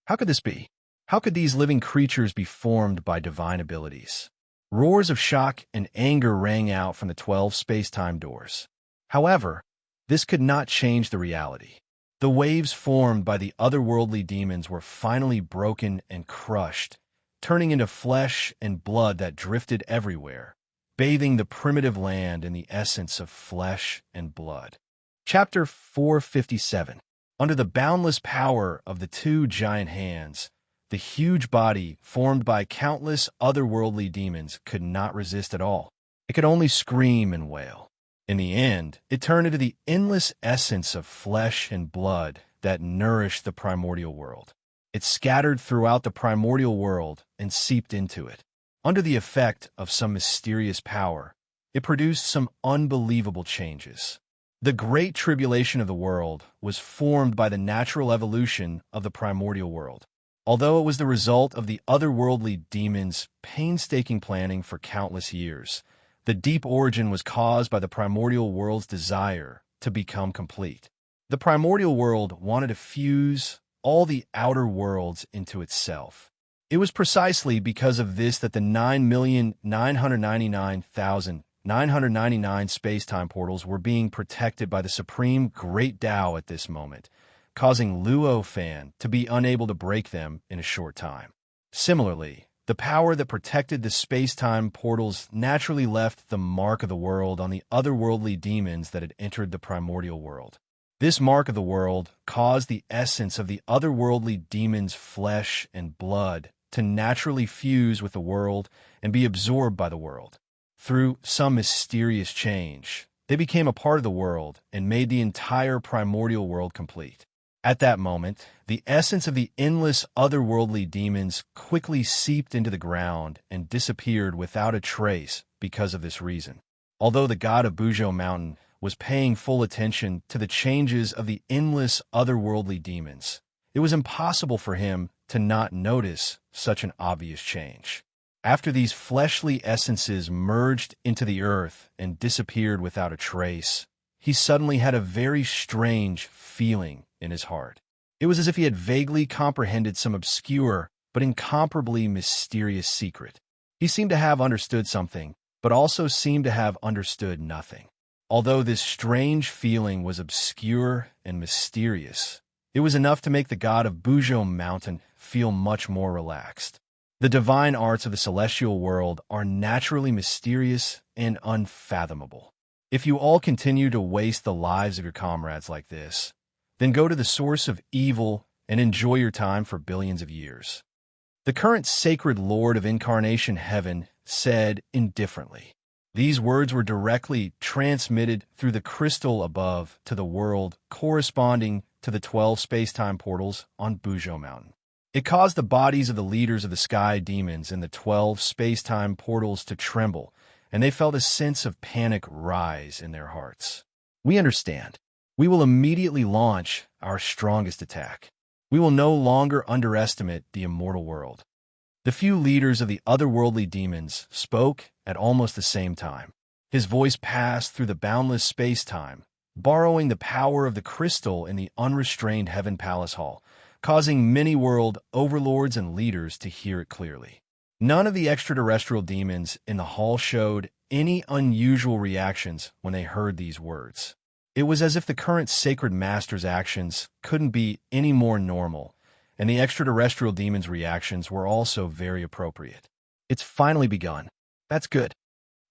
How could this be? How could these living creatures be formed by divine abilities? Roars of shock and anger rang out from the 12 space-time doors. However, this could not change the reality. The waves formed by the otherworldly demons were finally broken and crushed, turning into flesh and blood that drifted everywhere, bathing the primitive land in the essence of flesh and blood. Chapter 457. Under the boundless power of the two giant hands, the huge body, formed by countless otherworldly demons, could not resist at all. It could only scream and wail. In the end, it turned into the endless essence of flesh and blood that nourished the primordial world. It scattered throughout the primordial world and seeped into it. Under the effect of some mysterious power, it produced some unbelievable changes. The great tribulation of the world was formed by the natural evolution of the primordial world. Although it was the result of the otherworldly demons' painstaking planning for countless years, the deep origin was caused by the primordial world's desire to become complete. The primordial world wanted to fuse all the outer worlds into itself. It was precisely because of this that the 9,999,999 space-time portals were being protected by the Supreme Great Tao at this moment, causing Luo Fan to be unable to break them in a short time. Similarly, the power that protected the space-time portals naturally left the mark of the world on the otherworldly demons that had entered the primordial world. This mark of the world caused the essence of the otherworldly demons' flesh and blood to naturally fuse with the world and be absorbed by the world. Through some mysterious change, they became a part of the world and made the entire primordial world complete. At that moment, the essence of the endless otherworldly demons quickly seeped into the ground and disappeared without a trace because of this reason. Although the god of Buzhou Mountain was paying full attention to the changes of the endless otherworldly demons, it was impossible for him to not notice such an obvious change. After these fleshly essences merged into the earth and disappeared without a trace, he suddenly had a very strange feeling in his heart. It was as if he had vaguely comprehended some obscure but incomparably mysterious secret. He seemed to have understood something, but also seemed to have understood nothing. Although this strange feeling was obscure and mysterious, it was enough to make the god of Buzhou Mountain feel much more relaxed. The divine arts of the celestial world are naturally mysterious and unfathomable. If you all continue to waste the lives of your comrades like this, then go to the source of evil and enjoy your time for billions of years. The current sacred Lord of Incarnation Heaven said indifferently. These words were directly transmitted through the crystal above to the world corresponding to the 12 space-time portals on Bujo Mountain. It caused the bodies of the leaders of the sky demons in the 12 space-time portals to tremble, and they felt a sense of panic rise in their hearts. We understand. We will immediately launch our strongest attack. We will no longer underestimate the immortal world. The few leaders of the otherworldly demons spoke at almost the same time. His voice passed through the boundless space-time, borrowing the power of the crystal in the unrestrained Heaven Palace Hall, causing many world overlords and leaders to hear it clearly. None of the extraterrestrial demons in the hall showed any unusual reactions when they heard these words. It was as if the current sacred master's actions couldn't be any more normal, and the extraterrestrial demons' reactions were also very appropriate. It's finally begun. That's good.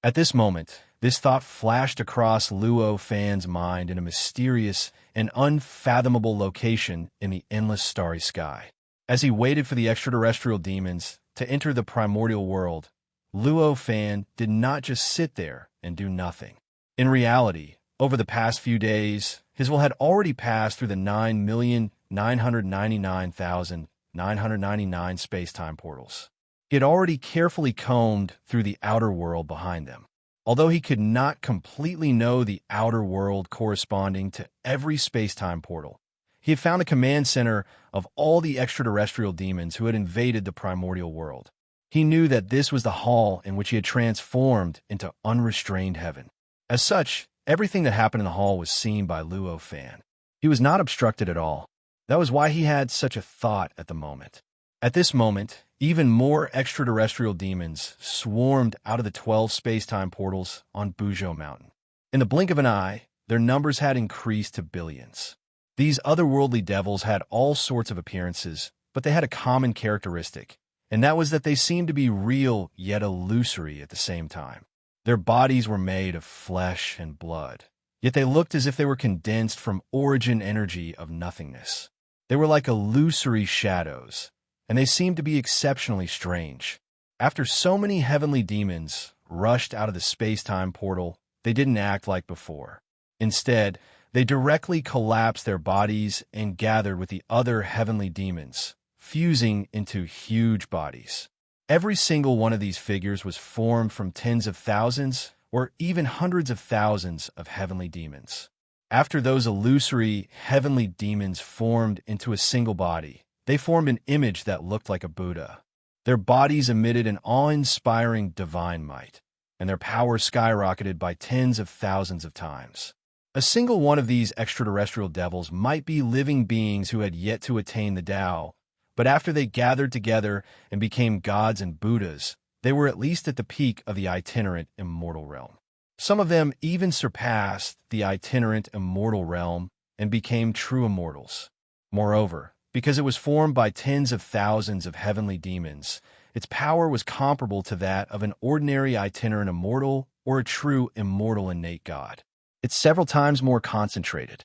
At this moment, this thought flashed across Luo Fan's mind in a mysterious and unfathomable location in the endless starry sky. As he waited for the extraterrestrial demons to enter the primordial world, Luo Fan did not just sit there and do nothing. In reality, over the past few days, his will had already passed through the 9,999,999 space-time portals. He had already carefully combed through the outer world behind them. Although he could not completely know the outer world corresponding to every space-time portal, he had found a command center of all the extraterrestrial demons who had invaded the primordial world. He knew that this was the hall in which he had transformed into unrestrained heaven. As such, everything that happened in the hall was seen by Luo Fan. He was not obstructed at all. That was why he had such a thought at the moment. At this moment, even more extraterrestrial demons swarmed out of the 12 space-time portals on Bujo Mountain. In the blink of an eye, their numbers had increased to billions. These otherworldly devils had all sorts of appearances, but they had a common characteristic, and that was that they seemed to be real yet illusory at the same time. Their bodies were made of flesh and blood, yet they looked as if they were condensed from origin energy of nothingness. They were like illusory shadows, and they seemed to be exceptionally strange. After so many heavenly demons rushed out of the space-time portal, they didn't act like before. Instead, they directly collapsed their bodies and gathered with the other heavenly demons, fusing into huge bodies. Every single one of these figures was formed from tens of thousands or even hundreds of thousands of heavenly demons. After those illusory heavenly demons formed into a single body, they formed an image that looked like a Buddha. Their bodies emitted an awe-inspiring divine might, and their power skyrocketed by tens of thousands of times. A single one of these extraterrestrial devils might be living beings who had yet to attain the Tao, but after they gathered together and became gods and Buddhas, they were at least at the peak of the itinerant immortal realm. Some of them even surpassed the itinerant immortal realm and became true immortals. Moreover, because it was formed by tens of thousands of heavenly demons, its power was comparable to that of an ordinary itinerant immortal or a true immortal innate god. It's several times more concentrated.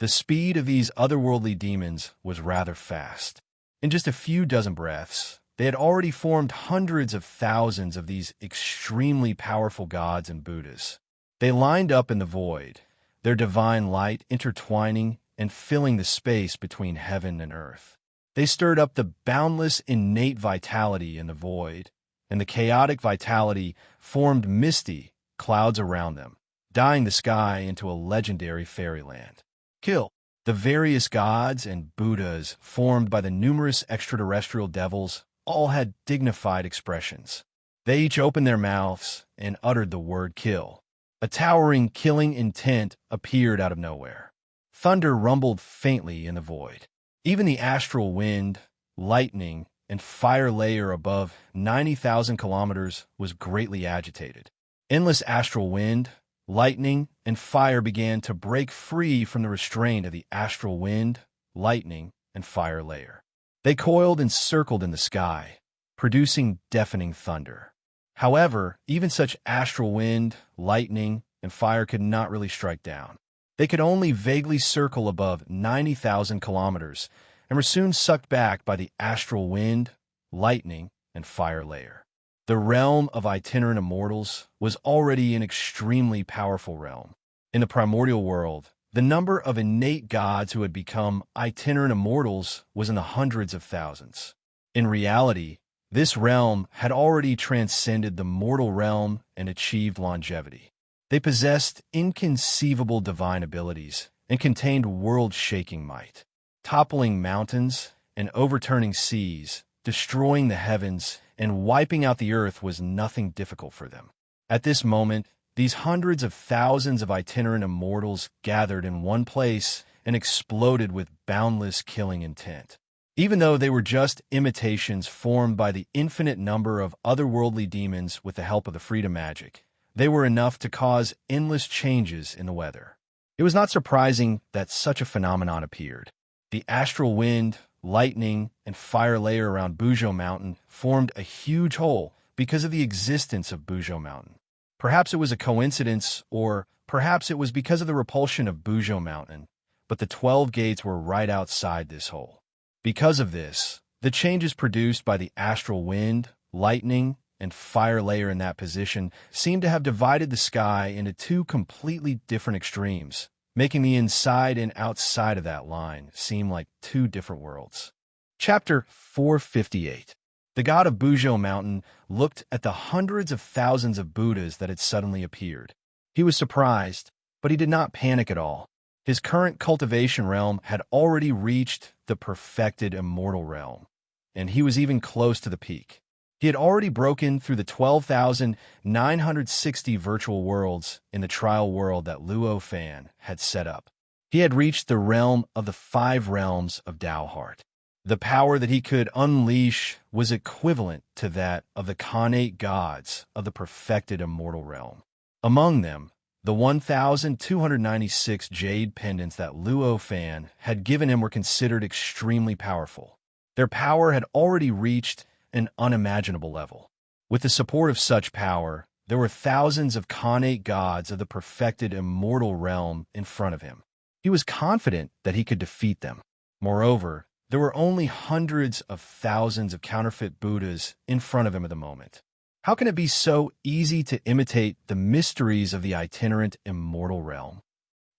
The speed of these otherworldly demons was rather fast. In just a few dozen breaths, they had already formed hundreds of thousands of these extremely powerful gods and Buddhas. They lined up in the void, their divine light intertwining and filling the space between heaven and earth. They stirred up the boundless innate vitality in the void, and the chaotic vitality formed misty clouds around them, dyeing the sky into a legendary fairyland. Kill. The various gods and Buddhas formed by the numerous extraterrestrial devils all had dignified expressions. They each opened their mouths and uttered the word kill. A towering killing intent appeared out of nowhere. Thunder rumbled faintly in the void. Even the astral wind, lightning, and fire layer above 90,000 kilometers was greatly agitated. Endless astral wind, lightning, and fire began to break free from the restraint of the astral wind, lightning, and fire layer. They coiled and circled in the sky, producing deafening thunder. However, even such astral wind, lightning, and fire could not really strike down. They could only vaguely circle above 90,000 kilometers and were soon sucked back by the astral wind, lightning, and fire layer. The realm of itinerant immortals was already an extremely powerful realm. In the primordial world, the number of innate gods who had become itinerant immortals was in the hundreds of thousands. In reality, this realm had already transcended the mortal realm and achieved longevity. They possessed inconceivable divine abilities and contained world-shaking might, toppling mountains and overturning seas, destroying the heavens, and wiping out the earth was nothing difficult for them. At this moment, these hundreds of thousands of itinerant immortals gathered in one place and exploded with boundless killing intent. Even though they were just imitations formed by the infinite number of otherworldly demons with the help of the freedom magic, they were enough to cause endless changes in the weather. It was not surprising that such a phenomenon appeared. The astral wind, lightning, and fire layer around Bujo Mountain formed a huge hole because of the existence of Bujo Mountain. Perhaps it was a coincidence, or perhaps it was because of the repulsion of Bujo Mountain, but the 12 gates were right outside this hole. Because of this, the changes produced by the astral wind, lightning, and fire layer in that position seemed to have divided the sky into two completely different extremes, making the inside and outside of that line seem like two different worlds. Chapter 458. The god of Bujo Mountain looked at the hundreds of thousands of Buddhas that had suddenly appeared. He was surprised, but he did not panic at all. His current cultivation realm had already reached the perfected immortal realm, and he was even close to the peak. He had already broken through the 12,960 virtual worlds in the trial world that Luo Fan had set up. He had reached the realm of the 5 realms of Tao Heart. The power that he could unleash was equivalent to that of the Khanate gods of the perfected immortal realm. Among them, the 1,296 jade pendants that Luo Fan had given him were considered extremely powerful. Their power had already reached an unimaginable level. With the support of such power, there were thousands of Khanate gods of the perfected immortal realm in front of him. He was confident that he could defeat them. Moreover, there were only hundreds of thousands of counterfeit Buddhas in front of him at the moment. How can it be so easy to imitate the mysteries of the itinerant immortal realm?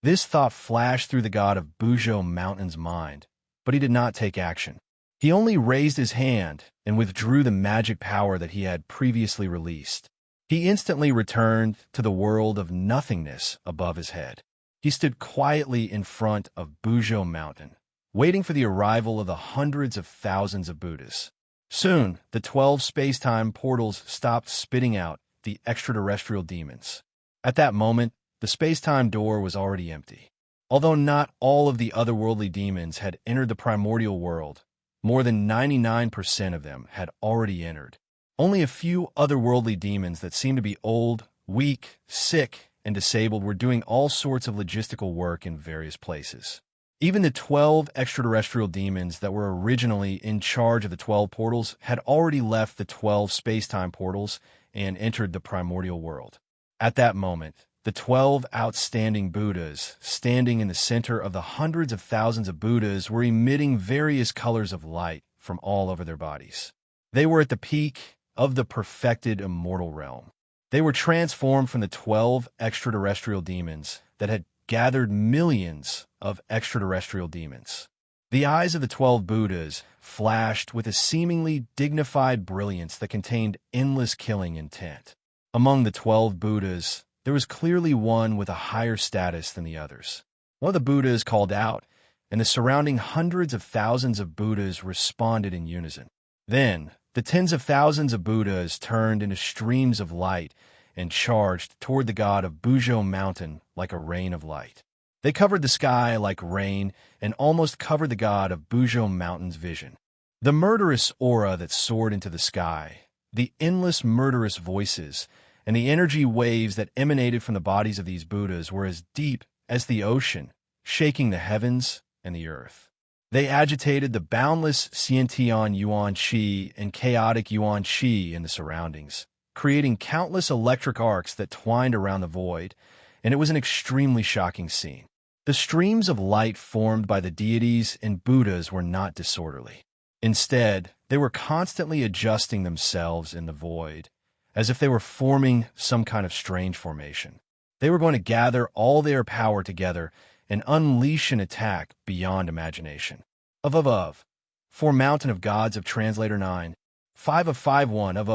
This thought flashed through the god of Bujo Mountain's mind, but he did not take action. He only raised his hand and withdrew the magic power that he had previously released. He instantly returned to the world of nothingness above his head. He stood quietly in front of Bujo Mountain, waiting for the arrival of the hundreds of thousands of Buddhas. Soon, the 12 space-time portals stopped spitting out the extraterrestrial demons. At that moment, the space-time door was already empty. Although not all of the otherworldly demons had entered the primordial world, more than 99% of them had already entered. Only a few otherworldly demons that seemed to be old, weak, sick, and disabled were doing all sorts of logistical work in various places. Even the 12 extraterrestrial demons that were originally in charge of the 12 portals had already left the 12 space-time portals and entered the primordial world. At that moment, the 12 outstanding Buddhas, standing in the center of the hundreds of thousands of Buddhas, were emitting various colors of light from all over their bodies. They were at the peak of the perfected immortal realm. They were transformed from the 12 extraterrestrial demons that had gathered millions of extraterrestrial demons. The eyes of the 12 Buddhas flashed with a seemingly dignified brilliance that contained endless killing intent. Among the 12 Buddhas, there was clearly one with a higher status than the others. One of the Buddhas called out, and the surrounding hundreds of thousands of Buddhas responded in unison. Then, the tens of thousands of Buddhas turned into streams of light and charged toward the god of Bujo Mountain like a rain of light. They covered the sky like rain and almost covered the god of Bujo Mountain's vision. The murderous aura that soared into the sky, the endless murderous voices, and the energy waves that emanated from the bodies of these Buddhas were as deep as the ocean, shaking the heavens and the earth. They agitated the boundless Xiantian Yuan Qi and chaotic Yuan Qi in the surroundings, creating countless electric arcs that twined around the void, and it was an extremely shocking scene. The streams of light formed by the deities and Buddhas were not disorderly. Instead, they were constantly adjusting themselves in the void, as if they were forming some kind of strange formation. They were going to gather all their power together and unleash an attack beyond imagination. Of. 4 Mountain of Gods of Translator 9. 5 of 5-1 of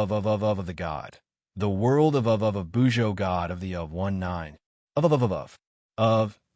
the God. The world of Bujo God of the of 1-9. Of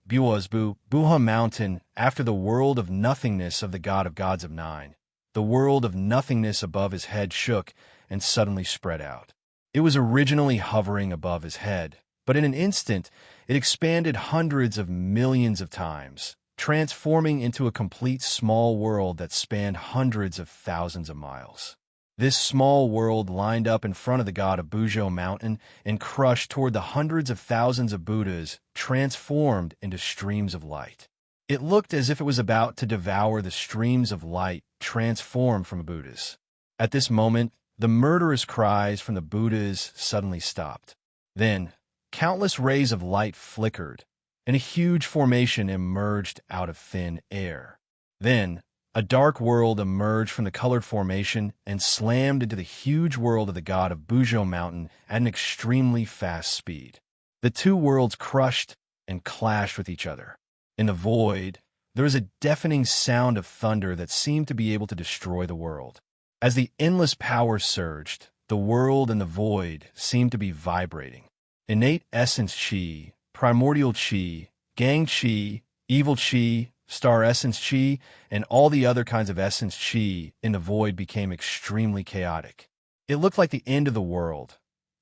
Buazbu, Buha Mountain, after the world of nothingness of the God of Gods of 9. The world of nothingness above his head shook and suddenly spread out. It was originally hovering above his head, but in an instant, it expanded hundreds of millions of times, transforming into a complete small world that spanned hundreds of thousands of miles. This small world lined up in front of the God of Bujo Mountain and crushed toward the hundreds of thousands of Buddhas, transformed into streams of light. It looked as if it was about to devour the streams of light transformed from the Buddhas. At this moment, the murderous cries from the Buddhas suddenly stopped. Then, countless rays of light flickered, and a huge formation emerged out of thin air. Then, a dark world emerged from the colored formation and slammed into the huge world of the God of Bujo Mountain at an extremely fast speed. The two worlds crushed and clashed with each other. In the void, there was a deafening sound of thunder that seemed to be able to destroy the world. As the endless power surged, the world and the void seemed to be vibrating. Innate essence Qi, primordial Qi, gang Qi, evil Qi, star essence Qi, and all the other kinds of essence Qi in the void became extremely chaotic. It looked like the end of the world.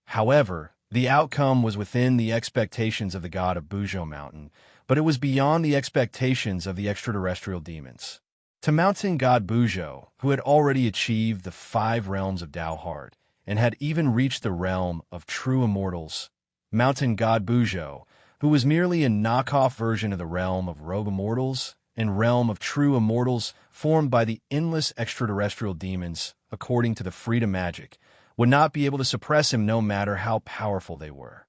However, the outcome was within the expectations of the God of Bujo Mountain, but it was beyond the expectations of the extraterrestrial demons. To Mountain God Bujo, who had already achieved the 5 realms of Tao Heart, and had even reached the realm of true immortals, Mountain God Bujo, who was merely a knockoff version of the realm of rogue immortals and realm of true immortals formed by the endless extraterrestrial demons, according to the freedom magic, would not be able to suppress him no matter how powerful they were.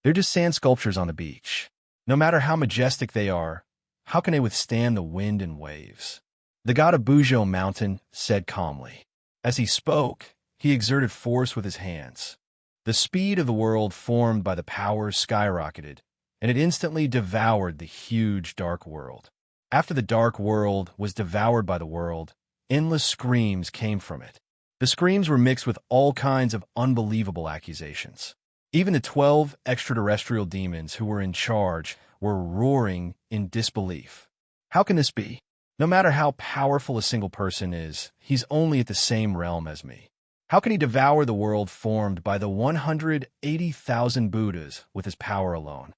They're just sand sculptures on the beach. No matter how majestic they are, how can they withstand the wind and waves? The God of Bujo Mountain said calmly. As he spoke, he exerted force with his hands. The speed of the world formed by the power skyrocketed, and it instantly devoured the huge dark world. After the dark world was devoured by the world, endless screams came from it. The screams were mixed with all kinds of unbelievable accusations. Even the 12 extraterrestrial demons who were in charge were roaring in disbelief. How can this be? No matter how powerful a single person is, he's only at the same realm as me. How can he devour the world formed by the 180,000 Buddhas with his power alone?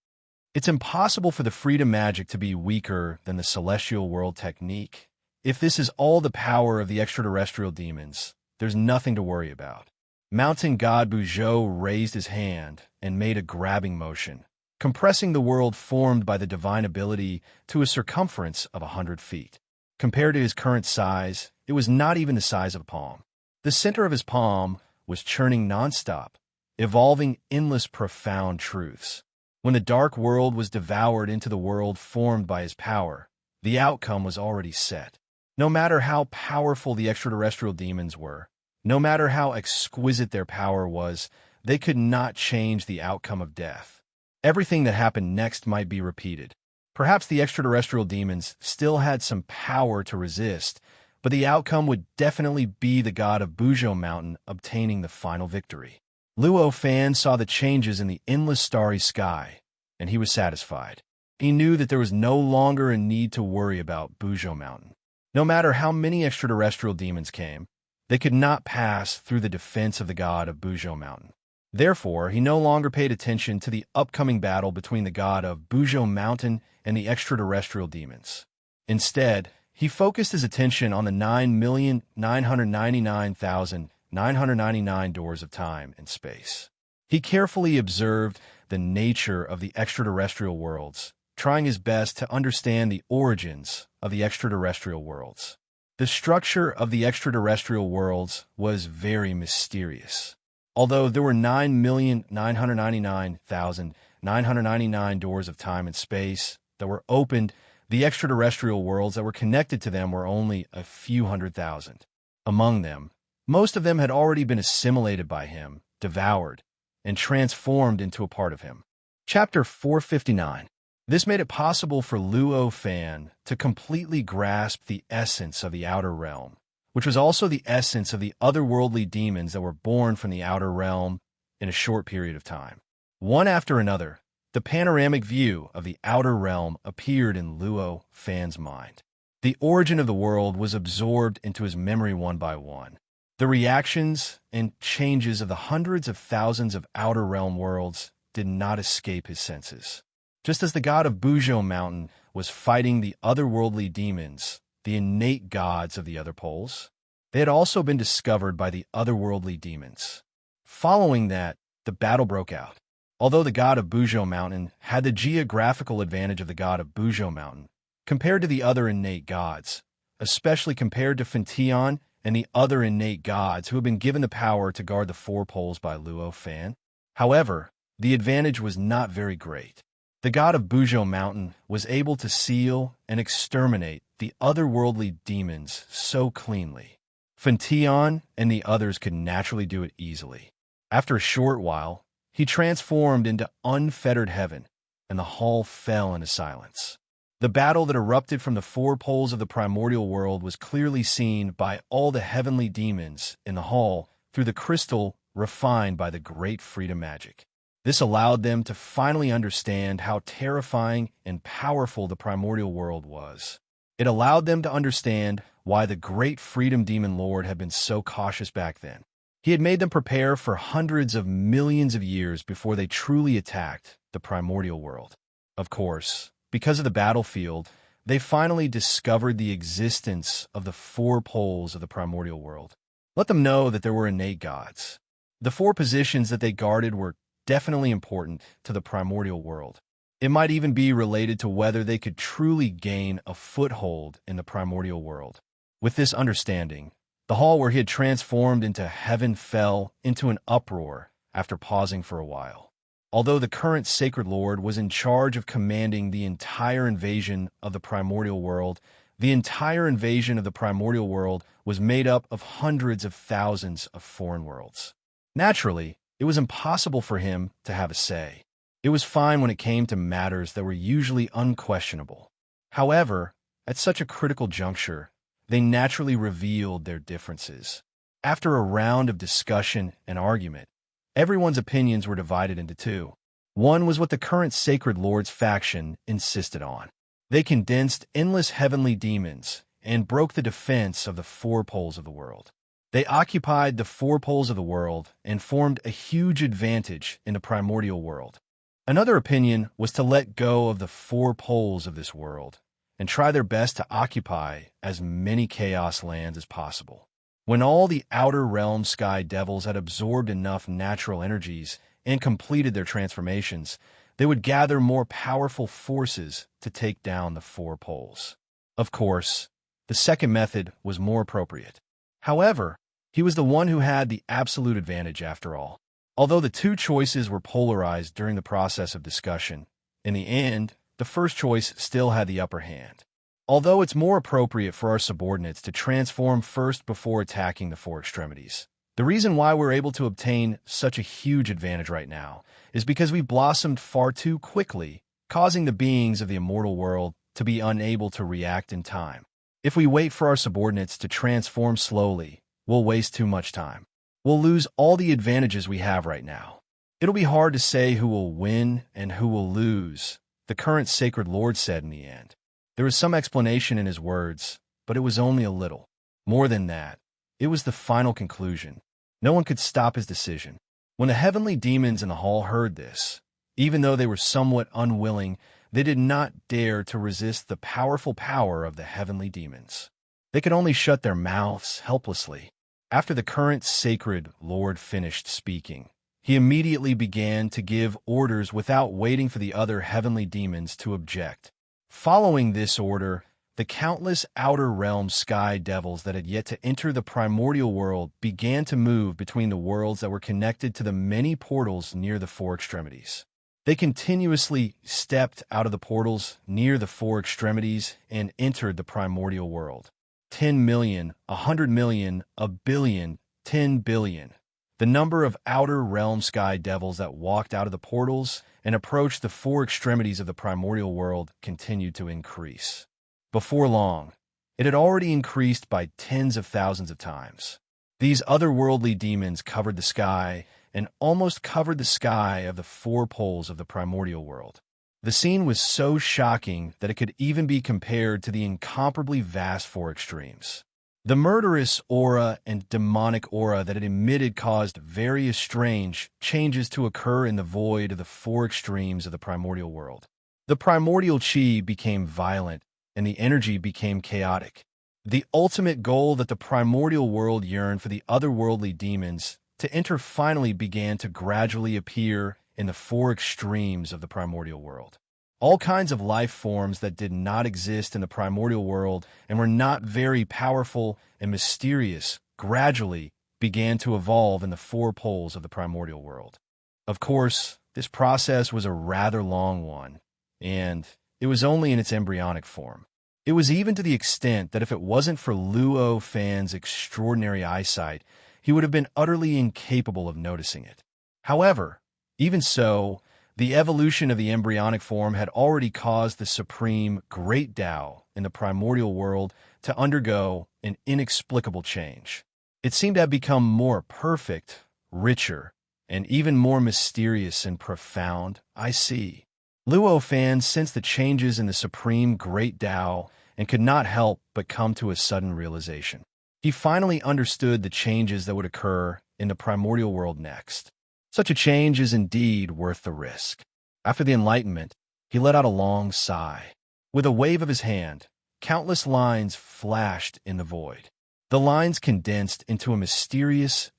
It's impossible for the freedom magic to be weaker than the celestial world technique. If this is all the power of the extraterrestrial demons, there's nothing to worry about. Mountain God Bujo raised his hand and made a grabbing motion, compressing the world formed by the divine ability to a circumference of 100 feet. Compared to his current size, it was not even the size of a palm. The center of his palm was churning nonstop, evolving endless profound truths. When the dark world was devoured into the world formed by his power, the outcome was already set. No matter how powerful the extraterrestrial demons were, no matter how exquisite their power was, they could not change the outcome of death. Everything that happened next might be repeated. Perhaps the extraterrestrial demons still had some power to resist, but the outcome would definitely be the God of Bujo Mountain obtaining the final victory. Luo Fan saw the changes in the endless starry sky, and he was satisfied. He knew that there was no longer a need to worry about Bujo Mountain. No matter how many extraterrestrial demons came, they could not pass through the defense of the God of Bujo Mountain. Therefore, he no longer paid attention to the upcoming battle between the God of Bujo Mountain and the extraterrestrial demons. Instead, he focused his attention on the 9,999,999 doors of time and space. He carefully observed the nature of the extraterrestrial worlds, trying his best to understand the origins of the extraterrestrial worlds. The structure of the extraterrestrial worlds was very mysterious. Although there were 9,999,999 doors of time and space that were opened, the extraterrestrial worlds that were connected to them were only a few 100,000. Among them, most of them had already been assimilated by him, devoured, and transformed into a part of him. Chapter 459. This made it possible for Luo Fan to completely grasp the essence of the outer realm, which was also the essence of the otherworldly demons that were born from the outer realm in a short period of time. One after another, the panoramic view of the outer realm appeared in Luo Fan's mind. The origin of the world was absorbed into his memory one by one. The reactions and changes of the hundreds of thousands of outer realm worlds did not escape his senses. Just as the god of Bujo Mountain was fighting the otherworldly demons, the innate gods of the other poles, they had also been discovered by the otherworldly demons. Following that, the battle broke out. Although the god of Bujo Mountain had the geographical advantage of the god of Bujo Mountain, compared to the other innate gods, especially compared to Fintion and the other innate gods who had been given the power to guard the four poles by Luo Fan. However, the advantage was not very great. The god of Bujo Mountain was able to seal and exterminate the otherworldly demons so cleanly. Fintion and the others could naturally do it easily. After a short while, he transformed into unfettered heaven, and the hall fell into silence. The battle that erupted from the four poles of the primordial world was clearly seen by all the heavenly demons in the hall through the crystal refined by the great freedom magic. This allowed them to finally understand how terrifying and powerful the primordial world was. It allowed them to understand why the great freedom demon lord had been so cautious back then. He had made them prepare for hundreds of millions of years before they truly attacked the primordial world. Of course, because of the battlefield, they finally discovered the existence of the four poles of the primordial world. Let them know that there were innate gods. The four positions that they guarded were definitely important to the primordial world. It might even be related to whether they could truly gain a foothold in the primordial world. With this understanding, the hall where he had transformed into heaven fell into an uproar after pausing for a while. Although the current Sacred Lord was in charge of commanding the entire invasion of the primordial world, the entire invasion of the primordial world was made up of hundreds of thousands of foreign worlds. Naturally, it was impossible for him to have a say. It was fine when it came to matters that were usually unquestionable. However, at such a critical juncture, they naturally revealed their differences. After a round of discussion and argument, everyone's opinions were divided into two. One was what the current Sacred Lord's faction insisted on. They condensed endless heavenly demons and broke the defense of the four poles of the world. They occupied the four poles of the world and formed a huge advantage in the primordial world. Another opinion was to let go of the four poles of this world and try their best to occupy as many chaos lands as possible. When all the outer realm sky devils had absorbed enough natural energies and completed their transformations, they would gather more powerful forces to take down the four poles. Of course, the second method was more appropriate. However, he was the one who had the absolute advantage after all. Although the two choices were polarized during the process of discussion, in the end, the first choice still had the upper hand. Although it's more appropriate for our subordinates to transform first before attacking the four extremities, the reason why we're able to obtain such a huge advantage right now is because we blossomed far too quickly, causing the beings of the immortal world to be unable to react in time. If we wait for our subordinates to transform slowly, we'll waste too much time. We'll lose all the advantages we have right now. It'll be hard to say who will win and who will lose, the current Sacred Lord said in the end. There was some explanation in his words, but it was only a little. More than that, it was the final conclusion. No one could stop his decision. When the heavenly demons in the hall heard this, even though they were somewhat unwilling, they did not dare to resist the powerful power of the heavenly demons. They could only shut their mouths helplessly. After the current Sacred Lord finished speaking, He immediately began to give orders without waiting for the other heavenly demons to object. Following this order, the countless outer realm sky devils that had yet to enter the primordial world began to move between the worlds that were connected to the many portals near the four extremities. They continuously stepped out of the portals near the four extremities and entered the primordial world. 10 million, 100 million, a billion, 10 billion. The number of outer realm sky devils that walked out of the portals and approached the four extremities of the primordial world continued to increase. Before long, it had already increased by tens of thousands of times. These otherworldly demons covered the sky and almost covered the sky of the four poles of the primordial world. The scene was so shocking that it could even be compared to the incomparably vast four extremes. The murderous aura and demonic aura that it emitted caused various strange changes to occur in the void of the four extremes of the primordial world. The primordial chi became violent, and the energy became chaotic. The ultimate goal that the primordial world yearned for the otherworldly demons to enter finally began to gradually appear in the four extremes of the primordial world. All kinds of life forms that did not exist in the primordial world and were not very powerful and mysterious gradually began to evolve in the four poles of the primordial world. Of course, this process was a rather long one, and it was only in its embryonic form. It was even to the extent that if it wasn't for Luo Fan's extraordinary eyesight, he would have been utterly incapable of noticing it. However, even so, the evolution of the embryonic form had already caused the supreme Great Tao in the primordial world to undergo an inexplicable change. It seemed to have become more perfect, richer, and even more mysterious and profound. I see. Luo Fan sensed the changes in the supreme Great Tao and could not help but come to a sudden realization. He finally understood the changes that would occur in the primordial world next. Such a change is indeed worth the risk. After the enlightenment, he let out a long sigh. With a wave of his hand, countless lines flashed in the void. The lines condensed into a mysterious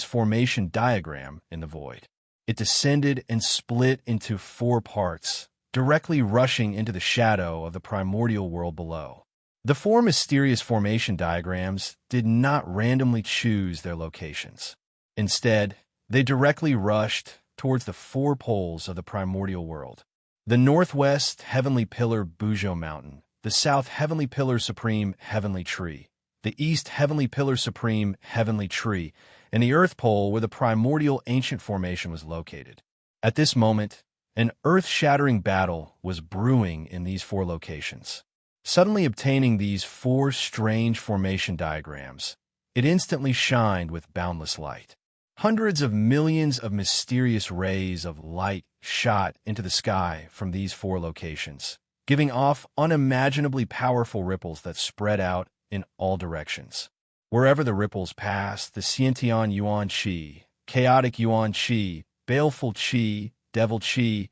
formation diagram in the void. It descended and split into four parts, directly rushing into the shadow of the primordial world below. The four mysterious formation diagrams did not randomly choose their locations. Instead, they directly rushed towards the four poles of the primordial world. The northwest heavenly pillar Bujo Mountain, the south heavenly pillar supreme heavenly tree, the east heavenly pillar supreme heavenly tree, and the earth pole where the primordial ancient formation was located. At this moment, an earth-shattering battle was brewing in these four locations. Suddenly obtaining these four strange formation diagrams, it instantly shined with boundless light. Hundreds of millions of mysterious rays of light shot into the sky from these four locations, giving off unimaginably powerful ripples that spread out in all directions. Wherever the ripples passed, the Xiantian Yuan Qi, chaotic Yuan Qi, baleful Qi, devil Qi,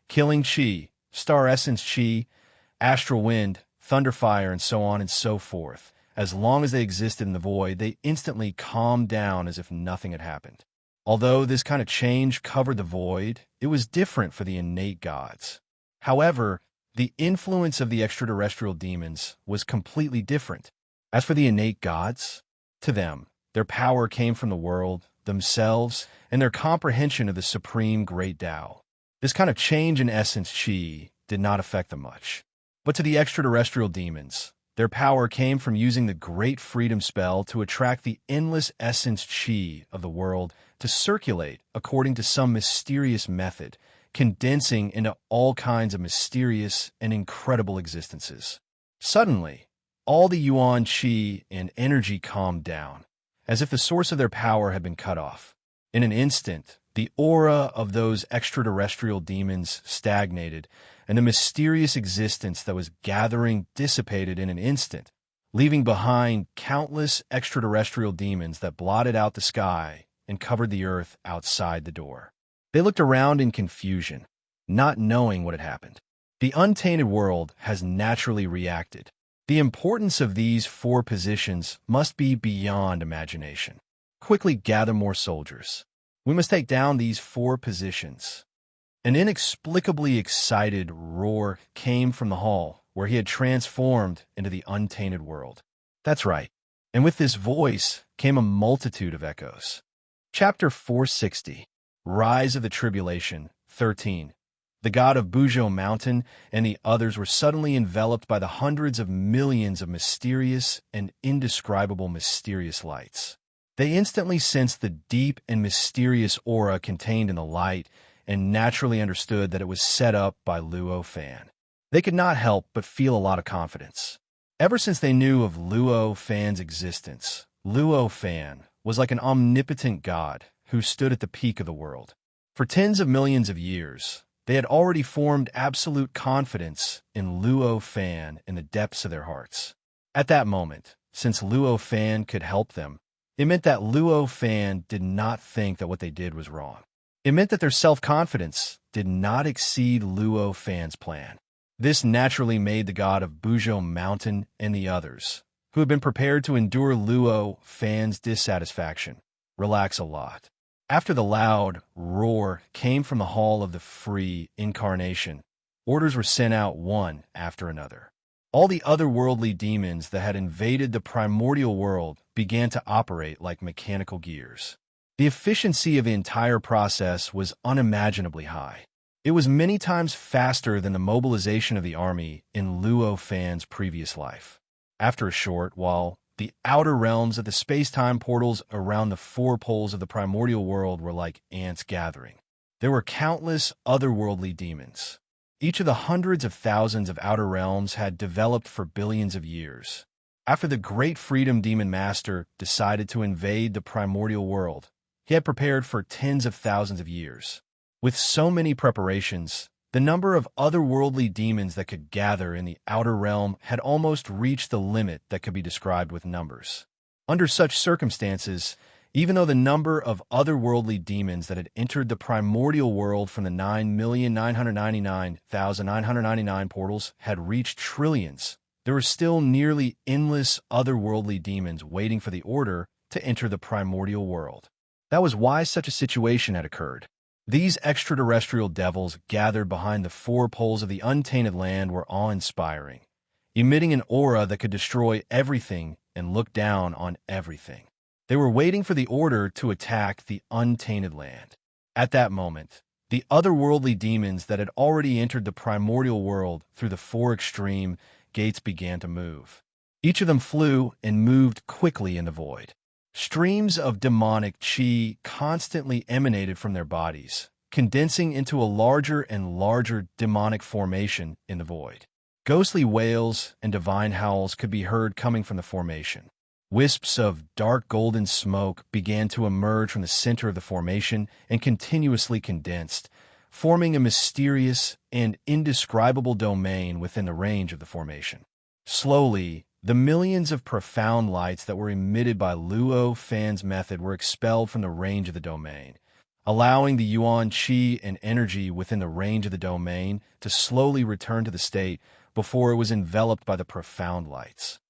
killing Qi, star essence Qi, astral wind, thunderfire, and so on and so forth. As long as they existed in the void, they instantly calmed down as if nothing had happened. Although this kind of change covered the void, it was different for the innate gods. However, the influence of the extraterrestrial demons was completely different. As for the innate gods, to them, their power came from the world, themselves, and their comprehension of the supreme Great Tao. This kind of change in essence Qi did not affect them much. But to the extraterrestrial demons, their power came from using the Great Freedom Spell to attract the endless essence Qi of the world to circulate according to some mysterious method, condensing into all kinds of mysterious and incredible existences. Suddenly, all the Yuan Qi and energy calmed down, as if the source of their power had been cut off. In an instant, the aura of those extraterrestrial demons stagnated, and the mysterious existence that was gathering dissipated in an instant, leaving behind countless extraterrestrial demons that blotted out the sky and covered the earth outside the door. They looked around in confusion, not knowing what had happened. The untainted world has naturally reacted. The importance of these four positions must be beyond imagination. Quickly gather more soldiers. We must take down these 4 positions. An inexplicably excited roar came from the hall, where he had transformed into the untainted world. That's right. And with this voice came a multitude of echoes. Chapter 460, Rise of the Tribulation, 13. The god of Buzhou Mountain and the others were suddenly enveloped by the hundreds of millions of mysterious and indescribable mysterious lights. They instantly sensed the deep and mysterious aura contained in the light and naturally understood that it was set up by Luo Fan. They could not help but feel a lot of confidence. Ever since they knew of Luo Fan's existence, Luo Fan was like an omnipotent god who stood at the peak of the world. For tens of millions of years, they had already formed absolute confidence in Luo Fan in the depths of their hearts. At that moment, since Luo Fan could help them, it meant that Luo Fan did not think that what they did was wrong. It meant that their self-confidence did not exceed Luo Fan's plan. This naturally made the god of Buzhou Mountain and the others, who had been prepared to endure Luo Fan's dissatisfaction, relax a lot. After the loud roar came from the Hall of the Free Incarnation, orders were sent out one after another. All the otherworldly demons that had invaded the primordial world began to operate like mechanical gears. The efficiency of the entire process was unimaginably high. It was many times faster than the mobilization of the army in Luo Fan's previous life. After a short while, the outer realms of the space-time portals around the 4 poles of the primordial world were like ants gathering. There were countless otherworldly demons. Each of the hundreds of thousands of outer realms had developed for billions of years. After the Great Freedom Demon Master decided to invade the primordial world, he had prepared for tens of thousands of years. With so many preparations, the number of otherworldly demons that could gather in the outer realm had almost reached the limit that could be described with numbers. Under such circumstances, even though the number of otherworldly demons that had entered the primordial world from the 9,999,999 portals had reached trillions, there were still nearly endless otherworldly demons waiting for the order to enter the primordial world. That was why such a situation had occurred. These extraterrestrial devils gathered behind the 4 poles of the untainted land were awe-inspiring, emitting an aura that could destroy everything and look down on everything. They were waiting for the order to attack the untainted land. At that moment, the otherworldly demons that had already entered the primordial world through the 4 extreme gates began to move. Each of them flew and moved quickly in the void. Streams of demonic chi constantly emanated from their bodies, condensing into a larger and larger demonic formation in the void. Ghostly wails and divine howls could be heard coming from the formation. Wisps of dark golden smoke began to emerge from the center of the formation and continuously condensed, forming a mysterious and indescribable domain within the range of the formation. Slowly, the millions of profound lights that were emitted by Luo Fan's method were expelled from the range of the domain, allowing the yuan qi and energy within the range of the domain to slowly return to the state before it was enveloped by the profound lights.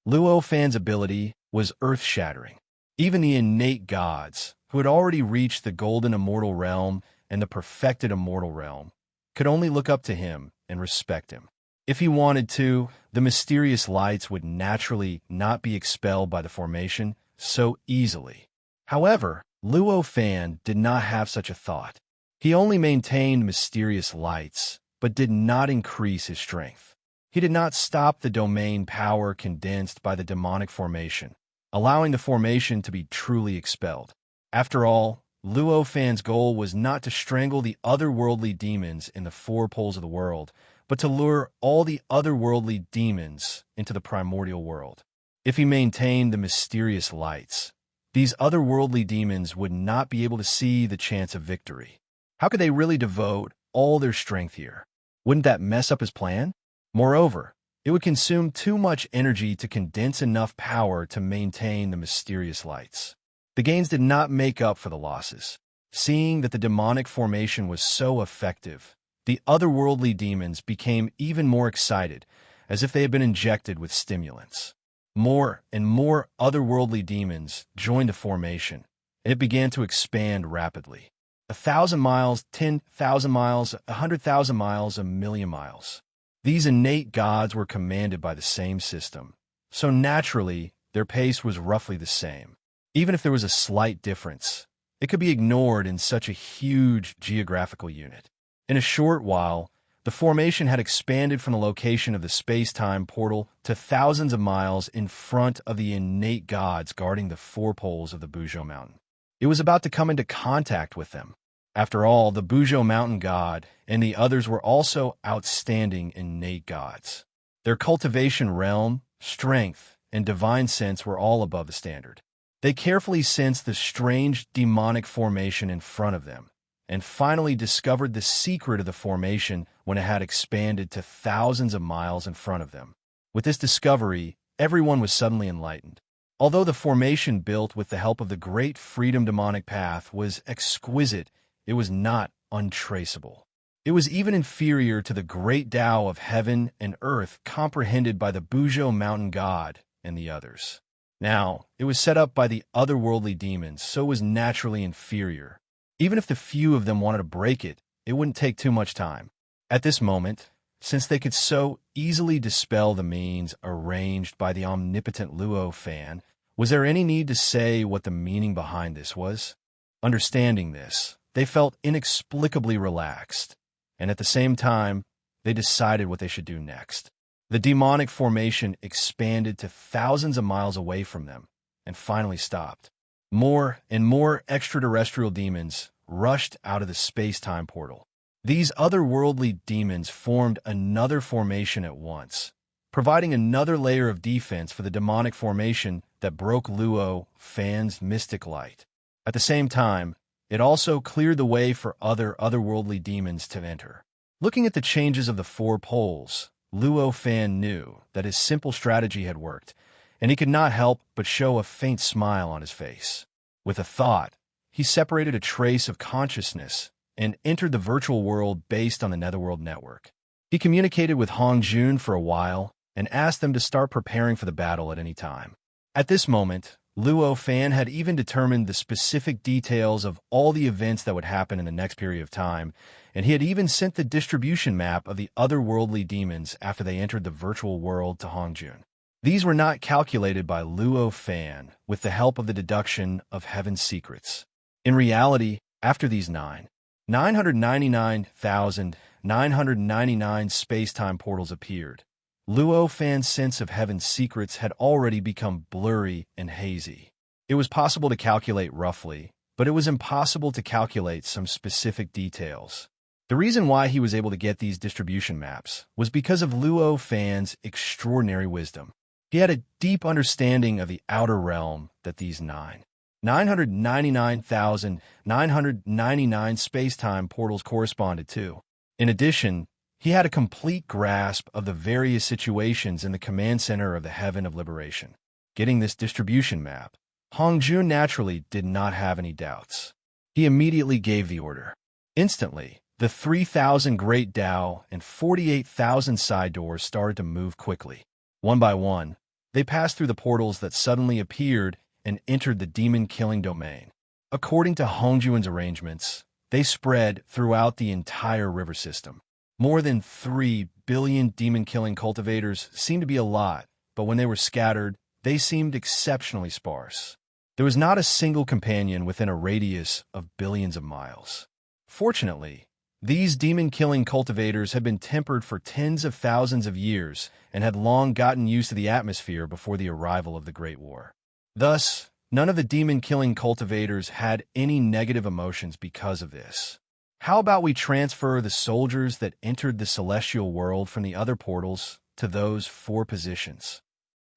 Luo Fan's ability was earth-shattering. Even the innate gods, who had already reached the golden immortal realm and the perfected immortal realm, could only look up to him and respect him. If he wanted to, the mysterious lights would naturally not be expelled by the formation so easily. However, Luo Fan did not have such a thought. He only maintained mysterious lights, but did not increase his strength. He did not stop the domain power condensed by the demonic formation, allowing the formation to be truly expelled. After all, Luo Fan's goal was not to strangle the otherworldly demons in the 4 poles of the world, but to lure all the otherworldly demons into the primordial world. If he maintained the mysterious lights, these otherworldly demons would not be able to see the chance of victory. How could they really devote all their strength here? Wouldn't that mess up his plan? Moreover, it would consume too much energy to condense enough power to maintain the mysterious lights. The gains did not make up for the losses. Seeing that the demonic formation was so effective, the otherworldly demons became even more excited, as if they had been injected with stimulants. More and more otherworldly demons joined the formation, and it began to expand rapidly. 1,000 miles, 10,000 miles, 100,000 miles, a million miles. These innate gods were commanded by the same system, so naturally, their pace was roughly the same. Even if there was a slight difference, it could be ignored in such a huge geographical unit. In a short while, the formation had expanded from the location of the space-time portal to thousands of miles in front of the innate gods guarding the four poles of the Bujo Mountain. It was about to come into contact with them. After all, the Bujo Mountain god and the others were also outstanding innate gods. Their cultivation realm, strength, and divine sense were all above the standard. They carefully sensed the strange demonic formation in front of them, and finally discovered the secret of the formation when it had expanded to thousands of miles in front of them. With this discovery, everyone was suddenly enlightened. Although the formation built with the help of the Great Freedom Demonic Path was exquisite, it was not untraceable. It was even inferior to the great Tao of heaven and earth comprehended by the Bujo Mountain God and the others. Now, it was set up by the otherworldly demons, so it was naturally inferior. Even if the few of them wanted to break it, it wouldn't take too much time. At this moment, since they could so easily dispel the means arranged by the omnipotent Luo Fan, was there any need to say what the meaning behind this was? Understanding this, they felt inexplicably relaxed, and at the same time, they decided what they should do next. The demonic formation expanded to thousands of miles away from them, and finally stopped. More and more extraterrestrial demons rushed out of the space-time portal. These otherworldly demons formed another formation at once, providing another layer of defense for the demonic formation that broke Luo Fan's mystic light. At the same time, it also cleared the way for otherworldly demons to enter. Looking at the changes of the four poles, Luo Fan knew that his simple strategy had worked, and he could not help but show a faint smile on his face. With a thought, he separated a trace of consciousness and entered the virtual world based on the Netherworld network. He communicated with Hong Jun for a while and asked them to start preparing for the battle at any time. At this moment, Luo Fan had even determined the specific details of all the events that would happen in the next period of time, and he had even sent the distribution map of the otherworldly demons after they entered the virtual world to Hong Jun. These were not calculated by Luo Fan with the help of the deduction of heaven's secrets. In reality, after these 999,999 space-time portals appeared, Luo Fan's sense of heaven's secrets had already become blurry and hazy. It was possible to calculate roughly, but it was impossible to calculate some specific details. The reason why he was able to get these distribution maps was because of Luo Fan's extraordinary wisdom. He had a deep understanding of the outer realm that these 999,999 space-time portals corresponded to. In addition, he had a complete grasp of the various situations in the command center of the Heaven of Liberation. Getting this distribution map, Hong Jun naturally did not have any doubts. He immediately gave the order. Instantly, the 3,000 Great Tao and 48,000 side doors started to move quickly. One by one, they passed through the portals that suddenly appeared and entered the demon-killing domain. According to Hong Jun's arrangements, they spread throughout the entire river system. More than 3 billion demon-killing cultivators seemed to be a lot, but when they were scattered, they seemed exceptionally sparse. There was not a single companion within a radius of billions of miles. Fortunately, these demon-killing cultivators had been tempered for tens of thousands of years and had long gotten used to the atmosphere before the arrival of the Great War. Thus, none of the demon-killing cultivators had any negative emotions because of this. How about we transfer the soldiers that entered the celestial world from the other portals to those 4 positions?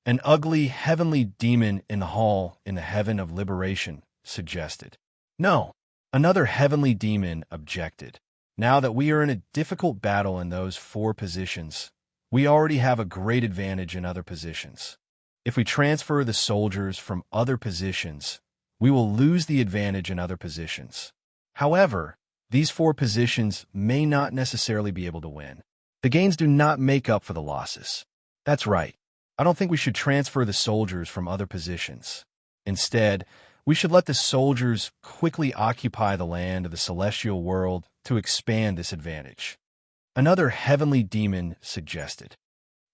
An ugly heavenly demon in the hall in the Heaven of Liberation suggested. No, another heavenly demon objected. Now that we are in a difficult battle in those 4 positions, we already have a great advantage in other positions. If we transfer the soldiers from other positions, we will lose the advantage in other positions. However, these 4 positions may not necessarily be able to win. The gains do not make up for the losses. That's right. I don't think we should transfer the soldiers from other positions. Instead, We should let the soldiers quickly occupy the land of the celestial world to expand this advantage. Another heavenly demon suggested.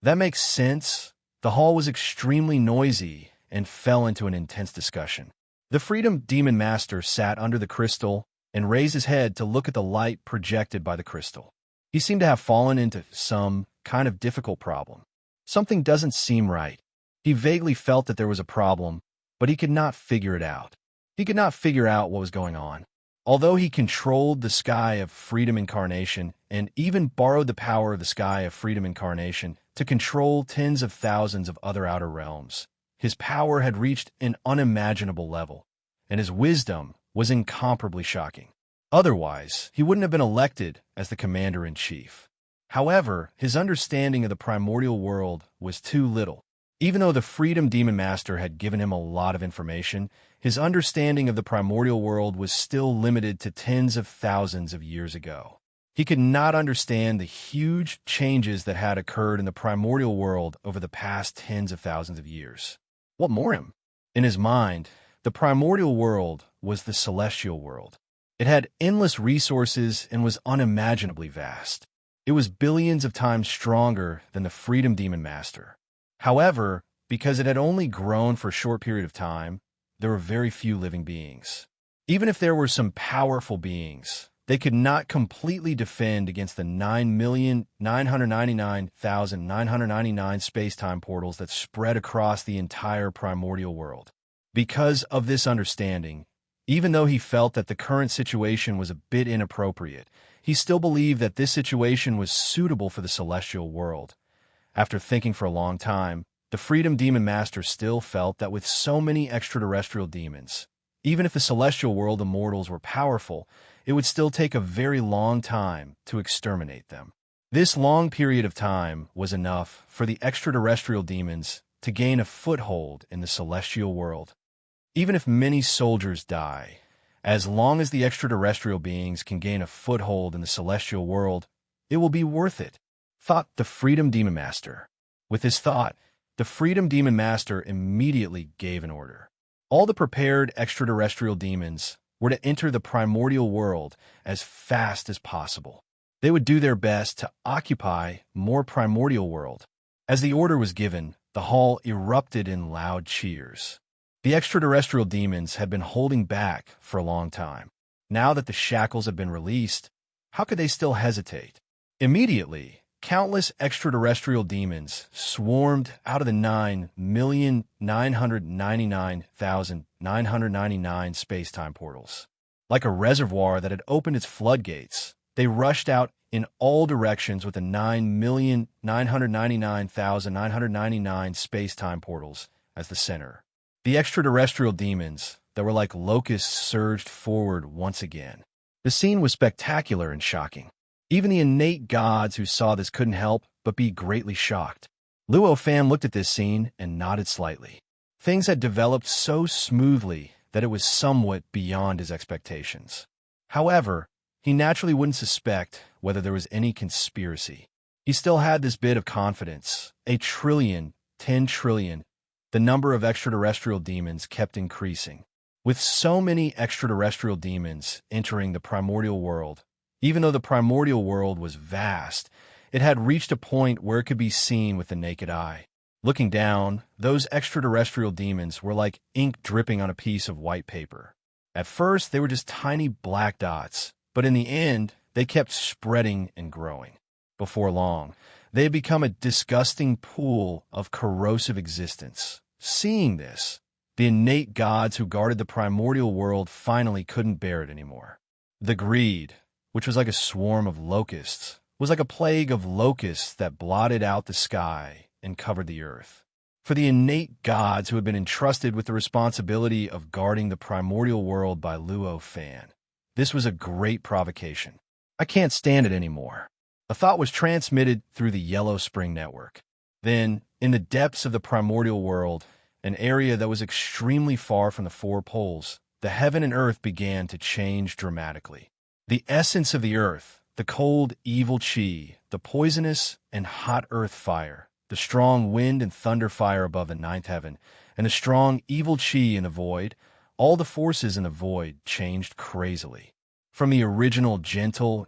That makes sense. The hall was extremely noisy and fell into an intense discussion. The Freedom Demon Master sat under the crystal and raised his head to look at the light projected by the crystal. He seemed to have fallen into some kind of difficult problem. Something doesn't seem right. He vaguely felt that there was a problem, but he could not figure it out. He could not figure out what was going on. Although he controlled the sky of freedom incarnation and even borrowed the power of the sky of freedom incarnation to control tens of thousands of other outer realms, his power had reached an unimaginable level, and his wisdom was incomparably shocking. Otherwise, he wouldn't have been elected as the commander-in-chief. However, his understanding of the primordial world was too little. Even though the Freedom Demon Master had given him a lot of information, his understanding of the primordial world was still limited to tens of thousands of years ago. He could not understand the huge changes that had occurred in the primordial world over the past tens of thousands of years. What more him? In his mind, the primordial world was the celestial world. It had endless resources and was unimaginably vast. It was billions of times stronger than the Freedom Demon Master. However, because it had only grown for a short period of time, there were very few living beings. Even if there were some powerful beings, they could not completely defend against the 9,999,999 space-time portals that spread across the entire primordial world. Because of this understanding, even though he felt that the current situation was a bit inappropriate, he still believed that this situation was suitable for the celestial world. After thinking for a long time, the Freedom Demon Master still felt that with so many extraterrestrial demons, even if the celestial world immortals were powerful, it would still take a very long time to exterminate them. This long period of time was enough for the extraterrestrial demons to gain a foothold in the celestial world. Even if many soldiers die, as long as the extraterrestrial beings can gain a foothold in the celestial world, it will be worth it, thought the Freedom Demon Master. With his thought, the Freedom Demon Master immediately gave an order. All the prepared extraterrestrial demons were to enter the primordial world as fast as possible. They would do their best to occupy more primordial world. As the order was given, the hall erupted in loud cheers. The extraterrestrial demons had been holding back for a long time. Now that the shackles had been released, how could they still hesitate? Immediately, countless extraterrestrial demons swarmed out of the 9,999,999 space-time portals. Like a reservoir that had opened its floodgates, they rushed out in all directions with the 9,999,999 space-time portals as the center. The extraterrestrial demons that were like locusts surged forward once again. The scene was spectacular and shocking. Even the innate gods who saw this couldn't help but be greatly shocked. Luo Fan looked at this scene and nodded slightly. Things had developed so smoothly that it was somewhat beyond his expectations. However, he naturally wouldn't suspect whether there was any conspiracy. He still had this bit of confidence. 1 trillion, 10 trillion, the number of extraterrestrial demons kept increasing. With so many extraterrestrial demons entering the primordial world, even though the primordial world was vast, it had reached a point where it could be seen with the naked eye. Looking down, those extraterrestrial demons were like ink dripping on a piece of white paper. At first, they were just tiny black dots, but in the end, they kept spreading and growing. Before long, they had become a disgusting pool of corrosive existence. Seeing this, the innate gods who guarded the primordial world finally couldn't bear it anymore. The greed, which was like a swarm of locusts, was like a plague of locusts that blotted out the sky and covered the earth. For the innate gods who had been entrusted with the responsibility of guarding the primordial world by Luo Fan, this was a great provocation. I can't stand it anymore. A thought was transmitted through the Yellow Spring Network. Then, in the depths of the primordial world, an area that was extremely far from the four poles, the heaven and earth began to change dramatically. The essence of the earth, the cold, evil chi, the poisonous and hot earth fire, the strong wind and thunder fire above the ninth heaven, and the strong, evil chi in the void, all the forces in the void changed crazily. From the original gentle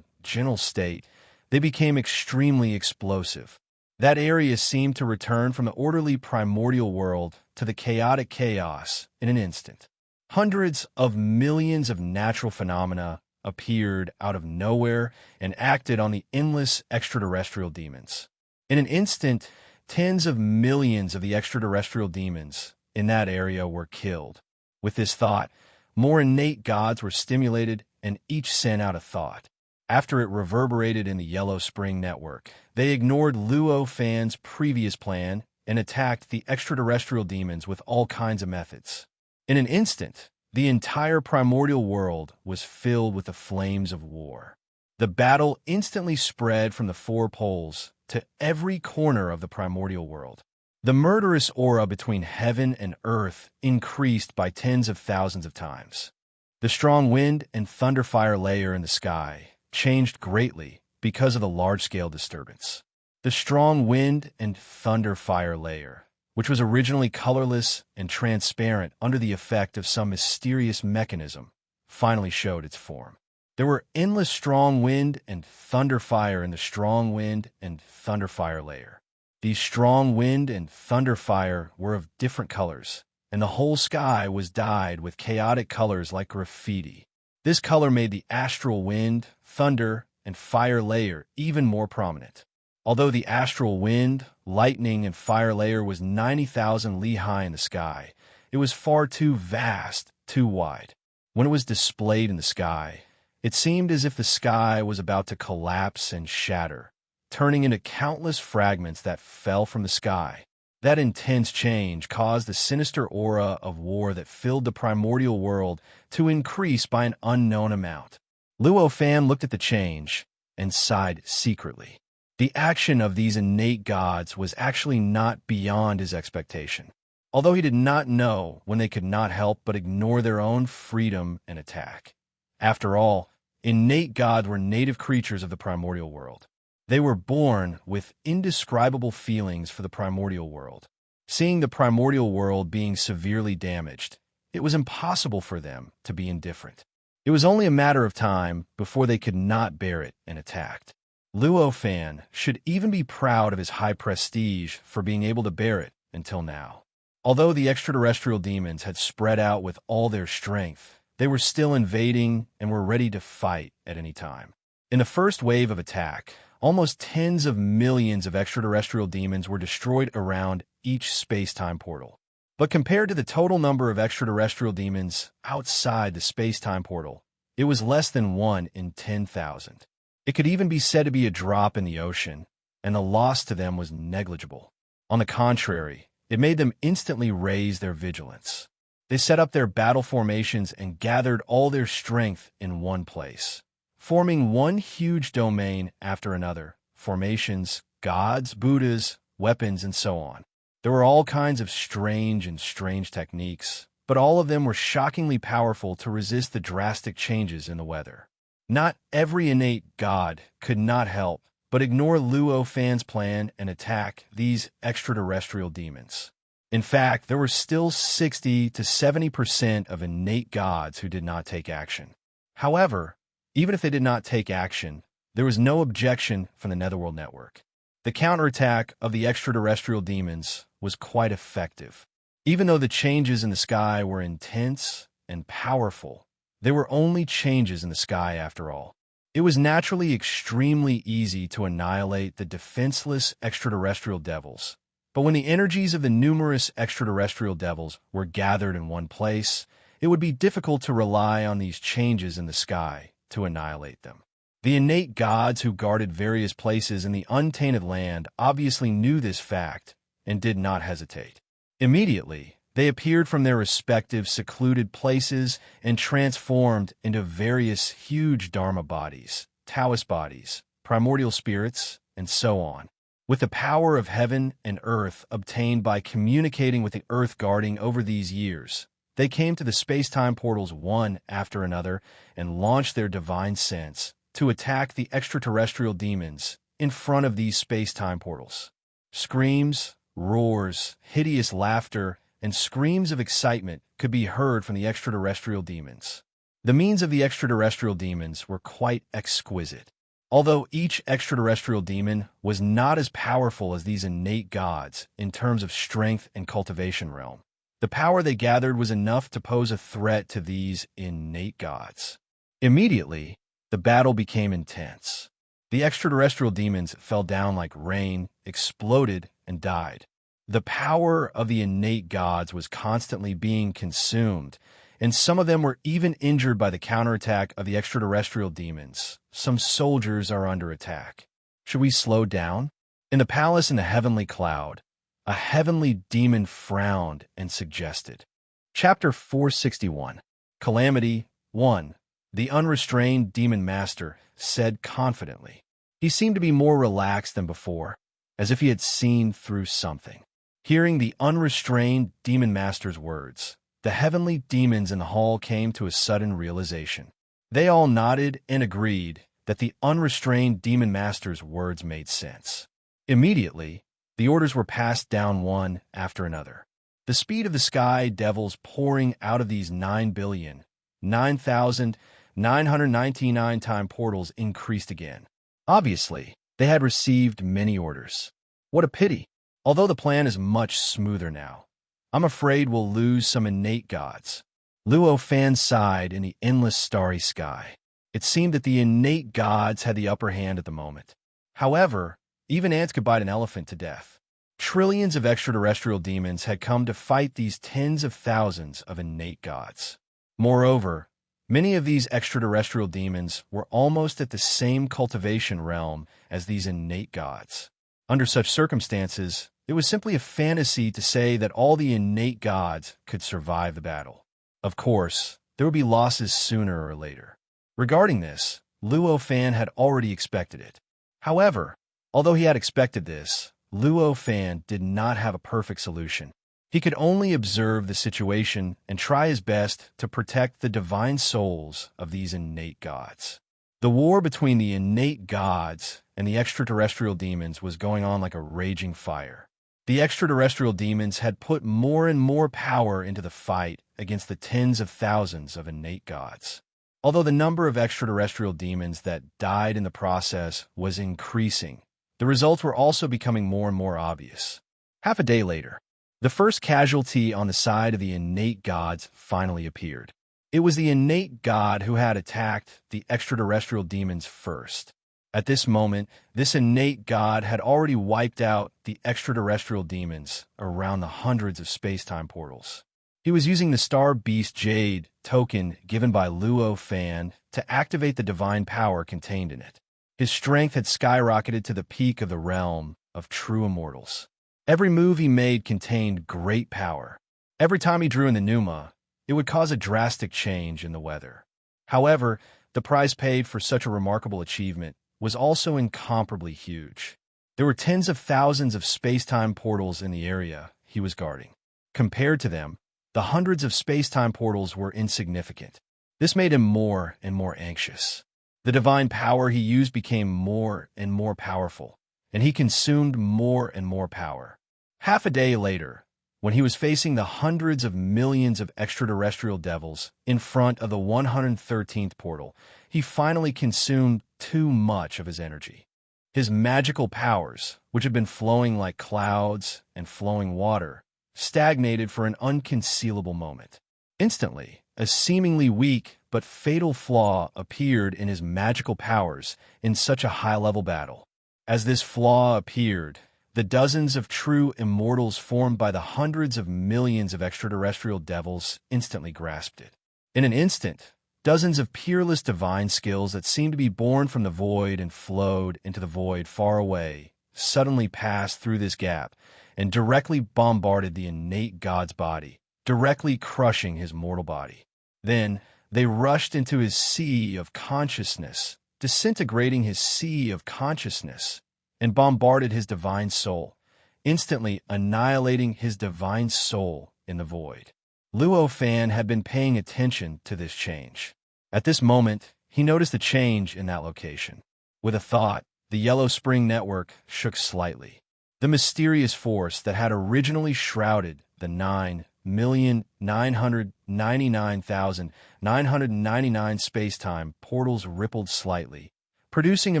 state, they became extremely explosive. That area seemed to return from the orderly primordial world to the chaotic chaos in an instant. Hundreds of millions of natural phenomena appeared out of nowhere and acted on the endless extraterrestrial demons. In an instant, tens of millions of the extraterrestrial demons in that area were killed. With this thought, more innate gods were stimulated and each sent out a thought. After it reverberated in the Yellow Spring network, they ignored Luo Fan's previous plan and attacked the extraterrestrial demons with all kinds of methods. In an instant, the entire primordial world was filled with the flames of war. The battle instantly spread from the four poles to every corner of the primordial world. The murderous aura between heaven and earth increased by tens of thousands of times. The strong wind and thunderfire layer in the sky changed greatly because of the large-scale disturbance. The strong wind and thunderfire layer, which was originally colorless and transparent under the effect of some mysterious mechanism, finally showed its form. There were endless strong wind and thunderfire in the strong wind and thunderfire layer. These strong wind and thunderfire were of different colors, and the whole sky was dyed with chaotic colors like graffiti. This color made the astral wind, thunder, and fire layer even more prominent. Although the astral wind, lightning, and fire layer was 90,000 li high in the sky, it was far too vast, too wide. When it was displayed in the sky, it seemed as if the sky was about to collapse and shatter, turning into countless fragments that fell from the sky. That intense change caused the sinister aura of war that filled the primordial world to increase by an unknown amount. Luo Fan looked at the change and sighed secretly. The action of these innate gods was actually not beyond his expectation, although he did not know when they could not help but ignore their own freedom and attack. After all, innate gods were native creatures of the primordial world. They were born with indescribable feelings for the primordial world. Seeing the primordial world being severely damaged, it was impossible for them to be indifferent. It was only a matter of time before they could not bear it and attacked. Luo Fan should even be proud of his high prestige for being able to bear it until now. Although the extraterrestrial demons had spread out with all their strength, they were still invading and were ready to fight at any time. In the first wave of attack, almost tens of millions of extraterrestrial demons were destroyed around each space-time portal. But compared to the total number of extraterrestrial demons outside the space-time portal, it was less than 1 in 10,000. It could even be said to be a drop in the ocean, and the loss to them was negligible. On the contrary, it made them instantly raise their vigilance. They set up their battle formations and gathered all their strength in one place, forming one huge domain after another: formations, gods, Buddhas, weapons, and so on. There were all kinds of strange techniques, but all of them were shockingly powerful to resist the drastic changes in the weather. Not every innate god could not help but ignore Luo Fan's plan and attack these extraterrestrial demons. In fact, there were still 60 to 70% of innate gods who did not take action. However, even if they did not take action, there was no objection from the Netherworld Network. The counterattack of the extraterrestrial demons was quite effective. Even though the changes in the sky were intense and powerful, they were only changes in the sky after all. It was naturally extremely easy to annihilate the defenseless extraterrestrial devils. But when the energies of the numerous extraterrestrial devils were gathered in one place, it would be difficult to rely on these changes in the sky to annihilate them. The innate gods who guarded various places in the untainted land obviously knew this fact and did not hesitate. Immediately, they appeared from their respective secluded places and transformed into various huge Dharma bodies, Taoist bodies, primordial spirits, and so on. With the power of heaven and earth obtained by communicating with the earth guarding over these years, they came to the space-time portals one after another and launched their divine sense to attack the extraterrestrial demons in front of these space-time portals. Screams, roars, hideous laughter, and screams of excitement could be heard from the extraterrestrial demons. The means of the extraterrestrial demons were quite exquisite. Although each extraterrestrial demon was not as powerful as these innate gods in terms of strength and cultivation realm, the power they gathered was enough to pose a threat to these innate gods. Immediately, the battle became intense. The extraterrestrial demons fell down like rain, exploded, and died. The power of the innate gods was constantly being consumed, and some of them were even injured by the counterattack of the extraterrestrial demons. Some soldiers are under attack. Should we slow down? In the palace in the heavenly cloud, a heavenly demon frowned and suggested. Chapter 461. Calamity 1. The unrestrained demon master said confidently. He seemed to be more relaxed than before, as if he had seen through something. Hearing the unrestrained demon master's words, the heavenly demons in the hall came to a sudden realization. They all nodded and agreed that the unrestrained demon master's words made sense. Immediately, the orders were passed down one after another. The speed of the sky devils pouring out of these 9,009,999 time portals increased again. Obviously, they had received many orders. What a pity. Although the plan is much smoother now, I'm afraid we'll lose some innate gods. Luo Fan sighed in the endless starry sky. It seemed that the innate gods had the upper hand at the moment. However, even ants could bite an elephant to death. Trillions of extraterrestrial demons had come to fight these tens of thousands of innate gods. Moreover, many of these extraterrestrial demons were almost at the same cultivation realm as these innate gods. Under such circumstances, it was simply a fantasy to say that all the innate gods could survive the battle. Of course, there would be losses sooner or later. Regarding this, Luo Fan had already expected it. However, although he had expected this, Luo Fan did not have a perfect solution. He could only observe the situation and try his best to protect the divine souls of these innate gods. The war between the innate gods and the extraterrestrial demons was going on like a raging fire. The extraterrestrial demons had put more and more power into the fight against the tens of thousands of innate gods. Although the number of extraterrestrial demons that died in the process was increasing, the results were also becoming more and more obvious. Half a day later, the first casualty on the side of the innate gods finally appeared. It was the innate god who had attacked the extraterrestrial demons first. At this moment, this innate god had already wiped out the extraterrestrial demons around the hundreds of space-time portals. He was using the Star Beast Jade token given by Luo Fan to activate the divine power contained in it. His strength had skyrocketed to the peak of the realm of true immortals. Every move he made contained great power. Every time he drew in the Numa, it would cause a drastic change in the weather. However, the price paid for such a remarkable achievement was also incomparably huge. There were tens of thousands of space-time portals in the area he was guarding. Compared to them, the hundreds of space-time portals were insignificant. This made him more and more anxious. The divine power he used became more and more powerful, and he consumed more and more power. Half a day later, when he was facing the hundreds of millions of extraterrestrial devils in front of the 113th portal, he finally consumed too much of his energy. His magical powers, which had been flowing like clouds and flowing water, stagnated for an unconcealable moment. Instantly, a seemingly weak but fatal flaw appeared in his magical powers in such a high-level battle. As this flaw appeared, the dozens of true immortals formed by the hundreds of millions of extraterrestrial devils instantly grasped it. In an instant, dozens of peerless divine skills that seemed to be born from the void and flowed into the void far away suddenly passed through this gap and directly bombarded the innate god's body, directly crushing his mortal body. Then, they rushed into his sea of consciousness, disintegrating his sea of consciousness, and bombarded his divine soul, instantly annihilating his divine soul in the void. Luo Fan had been paying attention to this change. At this moment, he noticed a change in that location. With a thought, the Yellow Spring Network shook slightly. The mysterious force that had originally shrouded the 9 1,999,999 space-time portals rippled slightly, producing a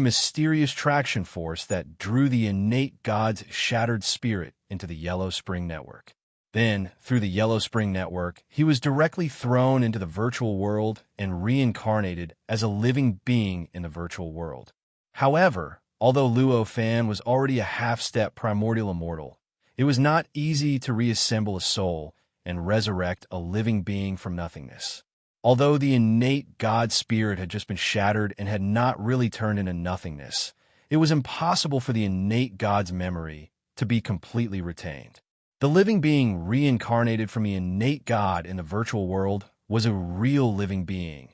mysterious traction force that drew the innate god's shattered spirit into the Yellow Spring Network. Then, through the Yellow Spring Network, he was directly thrown into the virtual world and reincarnated as a living being in the virtual world. However, although Luo Fan was already a half-step primordial immortal, it was not easy to reassemble a soul and resurrect a living being from nothingness. Although the innate god spirit had just been shattered and had not really turned into nothingness, it was impossible for the innate god's memory to be completely retained. The living being reincarnated from the innate god in the virtual world was a real living being,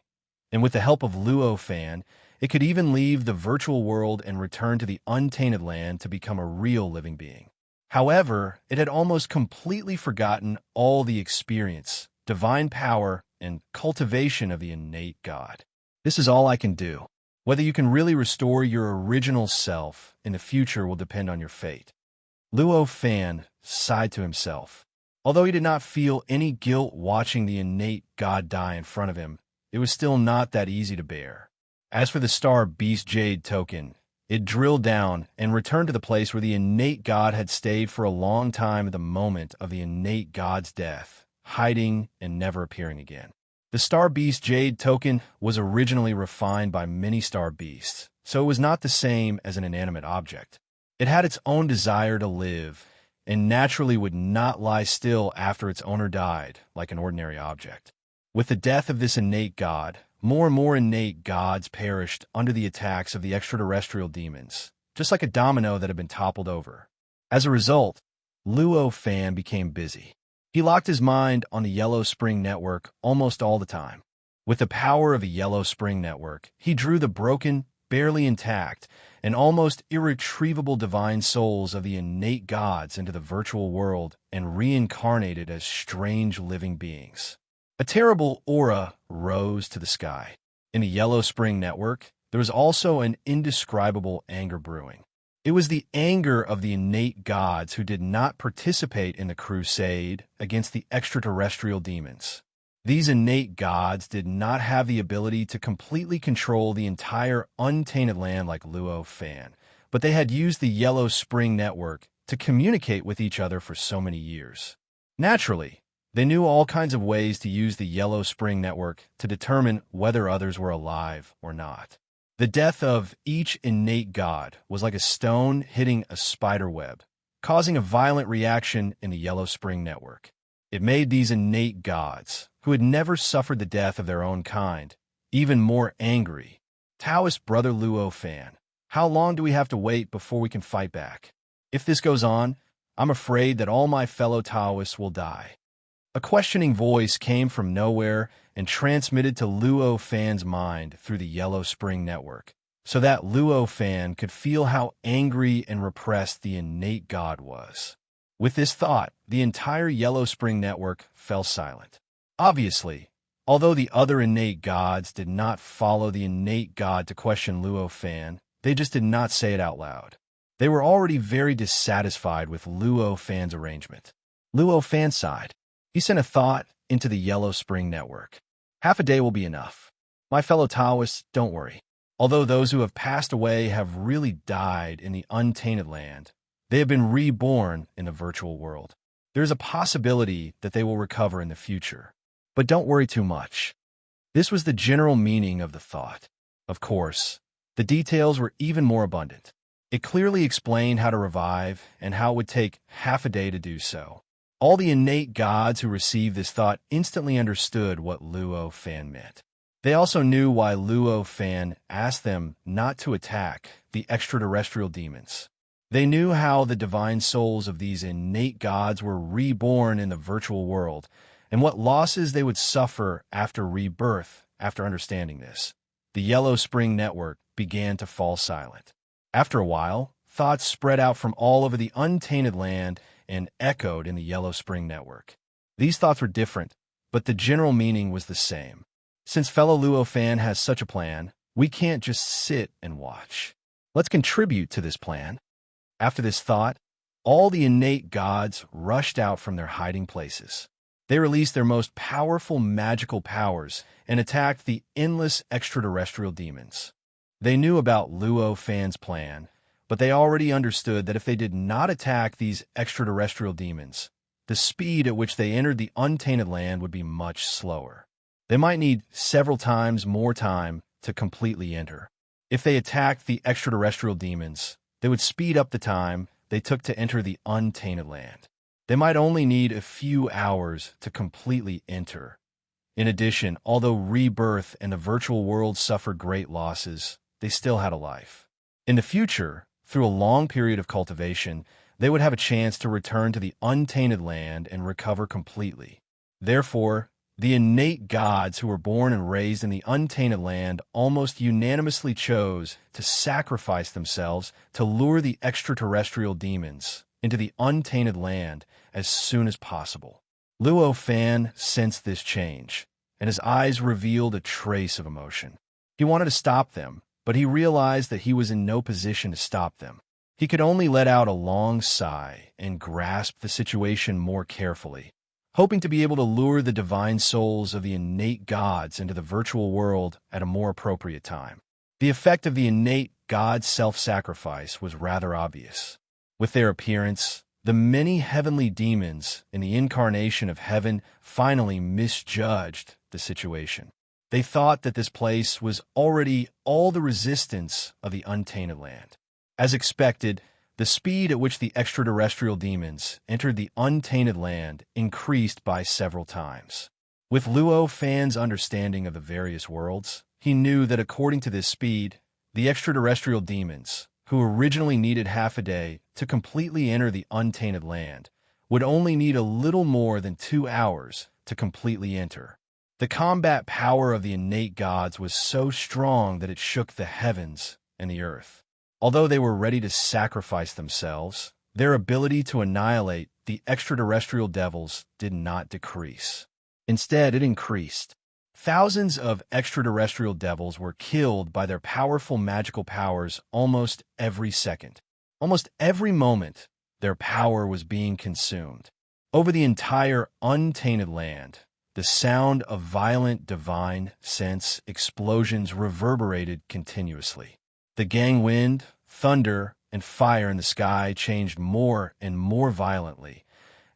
and with the help of Luo Fan, it could even leave the virtual world and return to the untainted land to become a real living being. However, it had almost completely forgotten all the experience, divine power, and cultivation of the innate god. This is all I can do. Whether you can really restore your original self in the future will depend on your fate. Luo Fan sighed to himself. Although he did not feel any guilt watching the innate god die in front of him, it was still not that easy to bear. As for the star beast jade token, it drilled down and returned to the place where the innate god had stayed for a long time at the moment of the innate god's death, hiding and never appearing again. The star beast jade token was originally refined by many star beasts, so it was not the same as an inanimate object. It had its own desire to live, and naturally would not lie still after its owner died, like an ordinary object. With the death of this innate god, more and more innate gods perished under the attacks of the extraterrestrial demons, just like a domino that had been toppled over. As a result, Luo Fan became busy. He locked his mind on the Yellow Spring Network almost all the time. With the power of the Yellow Spring Network, he drew the broken, barely intact, and almost irretrievable divine souls of the innate gods into the virtual world and reincarnated as strange living beings. A terrible aura rose to the sky. In the Yellow Spring Network, there was also an indescribable anger brewing. It was the anger of the innate gods who did not participate in the crusade against the extraterrestrial demons. These innate gods did not have the ability to completely control the entire untainted land like Luo Fan, but they had used the Yellow Spring Network to communicate with each other for so many years. Naturally, they knew all kinds of ways to use the Yellow Spring Network to determine whether others were alive or not. The death of each innate god was like a stone hitting a spider web, causing a violent reaction in the Yellow Spring Network. It made these innate gods, who had never suffered the death of their own kind, even more angry. Taoist brother Luo Fan, how long do we have to wait before we can fight back? If this goes on, I'm afraid that all my fellow Taoists will die. A questioning voice came from nowhere and transmitted to Luo Fan's mind through the Yellow Spring Network, so that Luo Fan could feel how angry and repressed the innate god was. With this thought, the entire Yellow Spring Network fell silent. Obviously, although the other innate gods did not follow the innate god to question Luo Fan, they just did not say it out loud. They were already very dissatisfied with Luo Fan's arrangement. Luo Fan sighed. He sent a thought into the Yellow Spring Network. Half a day will be enough. My fellow Taoists, don't worry. Although those who have passed away have really died in the untainted land, they have been reborn in the virtual world. There is a possibility that they will recover in the future. But don't worry too much. This was the general meaning of the thought. Of course, the details were even more abundant. It clearly explained how to revive and how it would take half a day to do so. All the innate gods who received this thought instantly understood what Luo Fan meant. They also knew why Luo Fan asked them not to attack the extraterrestrial demons. They knew how the divine souls of these innate gods were reborn in the virtual world, and what losses they would suffer after rebirth. After understanding this, the Yellow Spring Network began to fall silent. After a while, thoughts spread out from all over the untainted land and echoed in the Yellow Spring Network. These thoughts were different, but the general meaning was the same. Since fellow Luo Fan has such a plan, we can't just sit and watch. Let's contribute to this plan. After this thought, all the innate gods rushed out from their hiding places. They released their most powerful magical powers and attacked the endless extraterrestrial demons. They knew about Luo Fan's plan, but they already understood that if they did not attack these extraterrestrial demons, the speed at which they entered the untainted land would be much slower. They might need several times more time to completely enter. If they attacked the extraterrestrial demons, they would speed up the time they took to enter the untainted land. They might only need a few hours to completely enter. In addition, although rebirth and the virtual world suffered great losses, they still had a life. In the future, through a long period of cultivation, they would have a chance to return to the untainted land and recover completely. Therefore, the innate gods who were born and raised in the untainted land almost unanimously chose to sacrifice themselves to lure the extraterrestrial demons into the untainted land as soon as possible. Luo Fan sensed this change, and his eyes revealed a trace of emotion. He wanted to stop them, but he realized that he was in no position to stop them. He could only let out a long sigh and grasp the situation more carefully, hoping to be able to lure the divine souls of the innate gods into the virtual world at a more appropriate time. The effect of the innate god self-sacrifice was rather obvious. With their appearance, the many heavenly demons in the incarnation of heaven finally misjudged the situation. They thought that this place was already all the resistance of the untainted land. As expected, the speed at which the extraterrestrial demons entered the untainted land increased by several times. With Luo Fan's understanding of the various worlds, he knew that according to this speed, the extraterrestrial demons, who originally needed half a day to completely enter the untainted land, would only need a little more than 2 hours to completely enter. The combat power of the innate gods was so strong that it shook the heavens and the earth. Although they were ready to sacrifice themselves, their ability to annihilate the extraterrestrial devils did not decrease. Instead, it increased. Thousands of extraterrestrial devils were killed by their powerful magical powers almost every second. Almost every moment, their power was being consumed. Over the entire untainted land, the sound of violent divine sense explosions reverberated continuously. The gang wind, thunder, and fire in the sky changed more and more violently,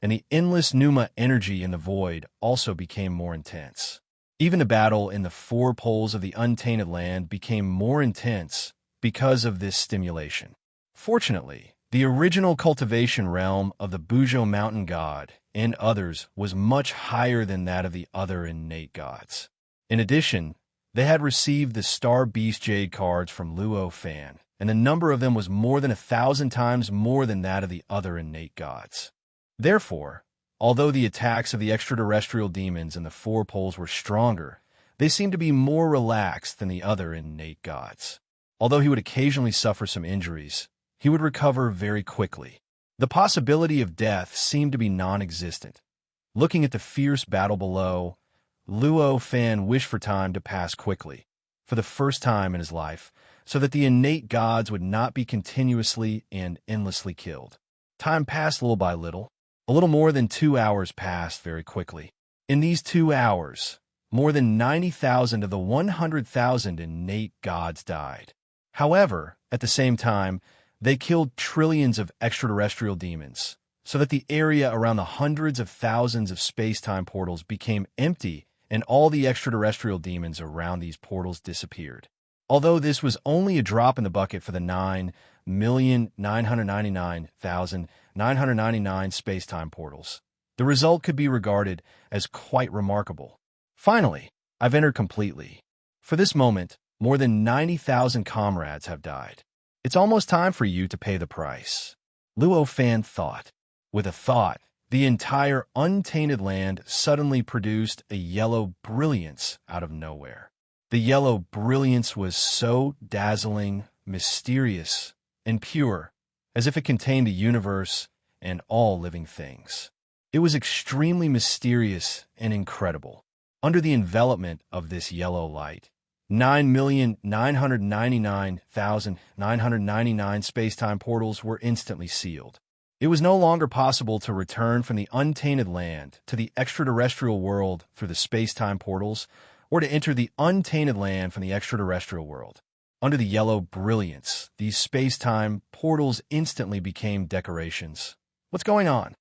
and the endless pneuma energy in the void also became more intense. Even the battle in the four poles of the untainted land became more intense because of this stimulation. Fortunately, the original cultivation realm of the Bujo mountain god and others was much higher than that of the other innate gods. In addition, they had received the Star Beast Jade cards from Luo Fan, and the number of them was more than 1,000 times more than that of the other innate gods. Therefore, although the attacks of the extraterrestrial demons in the four poles were stronger, they seemed to be more relaxed than the other innate gods. Although he would occasionally suffer some injuries, he would recover very quickly. The possibility of death seemed to be non-existent. Looking at the fierce battle below, Luo Fan wished for time to pass quickly, for the first time in his life, so that the innate gods would not be continuously and endlessly killed. Time passed little by little. A little more than 2 hours passed very quickly. In these 2 hours, more than 90,000 of the 100,000 innate gods died. However, at the same time, they killed trillions of extraterrestrial demons, so that the area around the hundreds of thousands of space-time portals became empty and all the extraterrestrial demons around these portals disappeared. Although this was only a drop in the bucket for the 9,999,999 space-time portals, the result could be regarded as quite remarkable. Finally, I've entered completely. For this moment, more than 90,000 comrades have died. It's almost time for you to pay the price. Luo Fan thought. With a thought, the entire untainted land suddenly produced a yellow brilliance out of nowhere. The yellow brilliance was so dazzling, mysterious, and pure, as if it contained the universe and all living things. It was extremely mysterious and incredible. Under the envelopment of this yellow light, 9,999,999 space-time portals were instantly sealed. It was no longer possible to return from the untainted land to the extraterrestrial world through the space-time portals, or to enter the untainted land from the extraterrestrial world. Under the yellow brilliance, these space-time portals instantly became decorations. "What's going on?"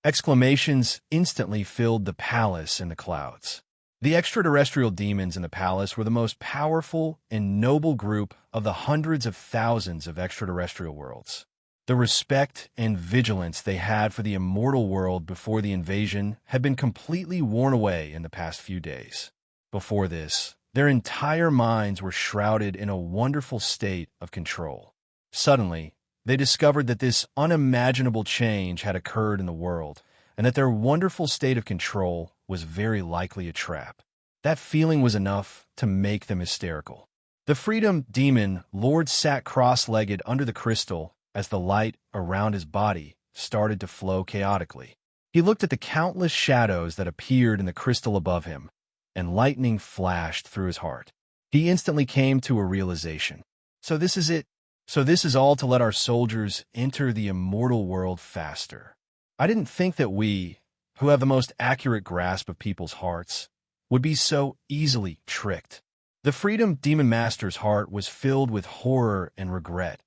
Exclamations instantly filled the palace and the clouds. The extraterrestrial demons in the palace were the most powerful and noble group of the hundreds of thousands of extraterrestrial worlds. The respect and vigilance they had for the immortal world before the invasion had been completely worn away in the past few days. Before this, their entire minds were shrouded in a wonderful state of control. Suddenly, they discovered that this unimaginable change had occurred in the world, and that their wonderful state of control was very likely a trap. That feeling was enough to make them hysterical. The Freedom Demon Lord sat cross-legged under the crystal as the light around his body started to flow chaotically. He looked at the countless shadows that appeared in the crystal above him, and lightning flashed through his heart. He instantly came to a realization. So this is it. So this is all to let our soldiers enter the immortal world faster. I didn't think that we, who have the most accurate grasp of people's hearts, would be so easily tricked. The Freedom Demon Master's heart was filled with horror and regret.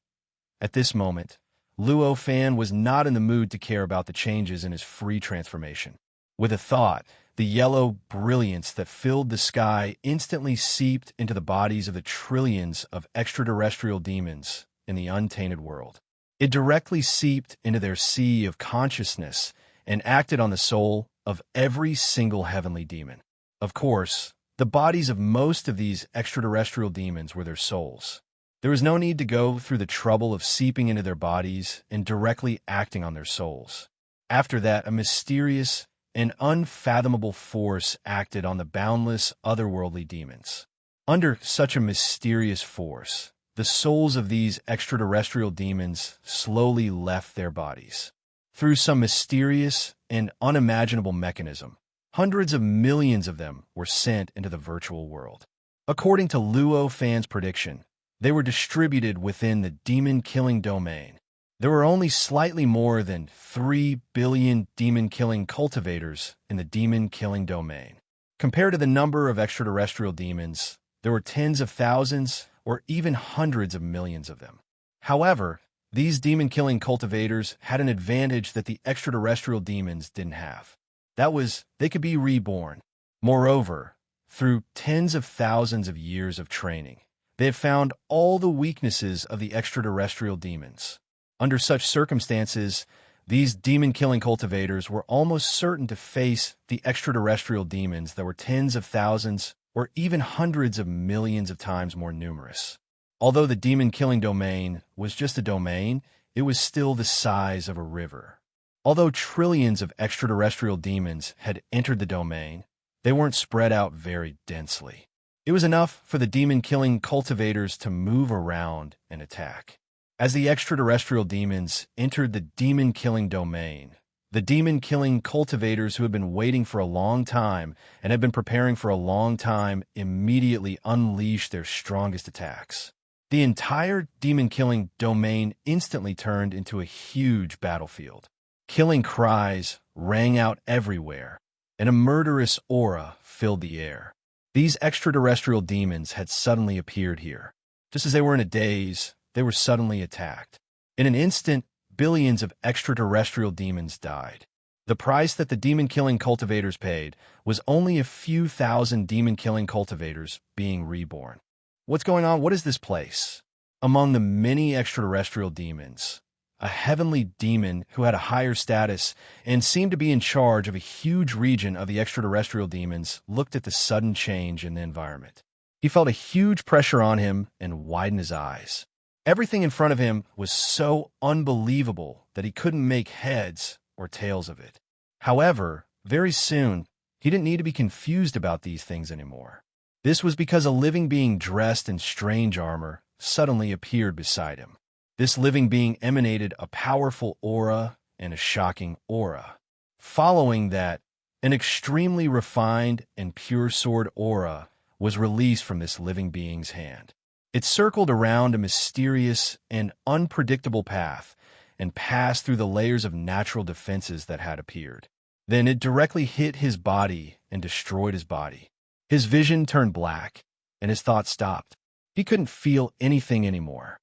At this moment, Luo Fan was not in the mood to care about the changes in his free transformation. With a thought, the yellow brilliance that filled the sky instantly seeped into the bodies of the trillions of extraterrestrial demons in the untainted world. It directly seeped into their sea of consciousness and acted on the soul of every single heavenly demon. Of course, the bodies of most of these extraterrestrial demons were their souls. There was no need to go through the trouble of seeping into their bodies and directly acting on their souls. After that, a mysterious and unfathomable force acted on the boundless otherworldly demons. Under such a mysterious force, the souls of these extraterrestrial demons slowly left their bodies. Through some mysterious and unimaginable mechanism, hundreds of millions of them were sent into the virtual world. According to Luo Fan's prediction, they were distributed within the demon-killing domain. There were only slightly more than 3 billion demon-killing cultivators in the demon-killing domain. Compared to the number of extraterrestrial demons, there were tens of thousands or even hundreds of millions of them. However, these demon-killing cultivators had an advantage that the extraterrestrial demons didn't have. That was, they could be reborn. Moreover, through tens of thousands of years of training, they had found all the weaknesses of the extraterrestrial demons. Under such circumstances, these demon-killing cultivators were almost certain to face the extraterrestrial demons that were tens of thousands or even hundreds of millions of times more numerous. Although the demon-killing domain was just a domain, it was still the size of a river. Although trillions of extraterrestrial demons had entered the domain, they weren't spread out very densely. It was enough for the demon-killing cultivators to move around and attack. As the extraterrestrial demons entered the demon-killing domain, the demon-killing cultivators who had been waiting for a long time and had been preparing for a long time immediately unleashed their strongest attacks. The entire demon-killing domain instantly turned into a huge battlefield. Killing cries rang out everywhere, and a murderous aura filled the air. These extraterrestrial demons had suddenly appeared here. Just as they were in a daze, they were suddenly attacked. In an instant, billions of extraterrestrial demons died. The price that the demon-killing cultivators paid was only a few thousand demon-killing cultivators being reborn. What's going on? What is this place? Among the many extraterrestrial demons, a heavenly demon who had a higher status and seemed to be in charge of a huge region of the extraterrestrial demons looked at the sudden change in the environment. He felt a huge pressure on him and widened his eyes. Everything in front of him was so unbelievable that he couldn't make heads or tails of it. However, very soon, he didn't need to be confused about these things anymore. This was because a living being dressed in strange armor suddenly appeared beside him. This living being emanated a powerful aura and a shocking aura. Following that, an extremely refined and pure sword aura was released from this living being's hand. It circled around a mysterious and unpredictable path and passed through the layers of natural defenses that had appeared. Then it directly hit his body and destroyed his body. His vision turned black, and his thoughts stopped. He couldn't feel anything anymore.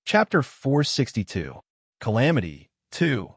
Chapter 462. Calamity 2.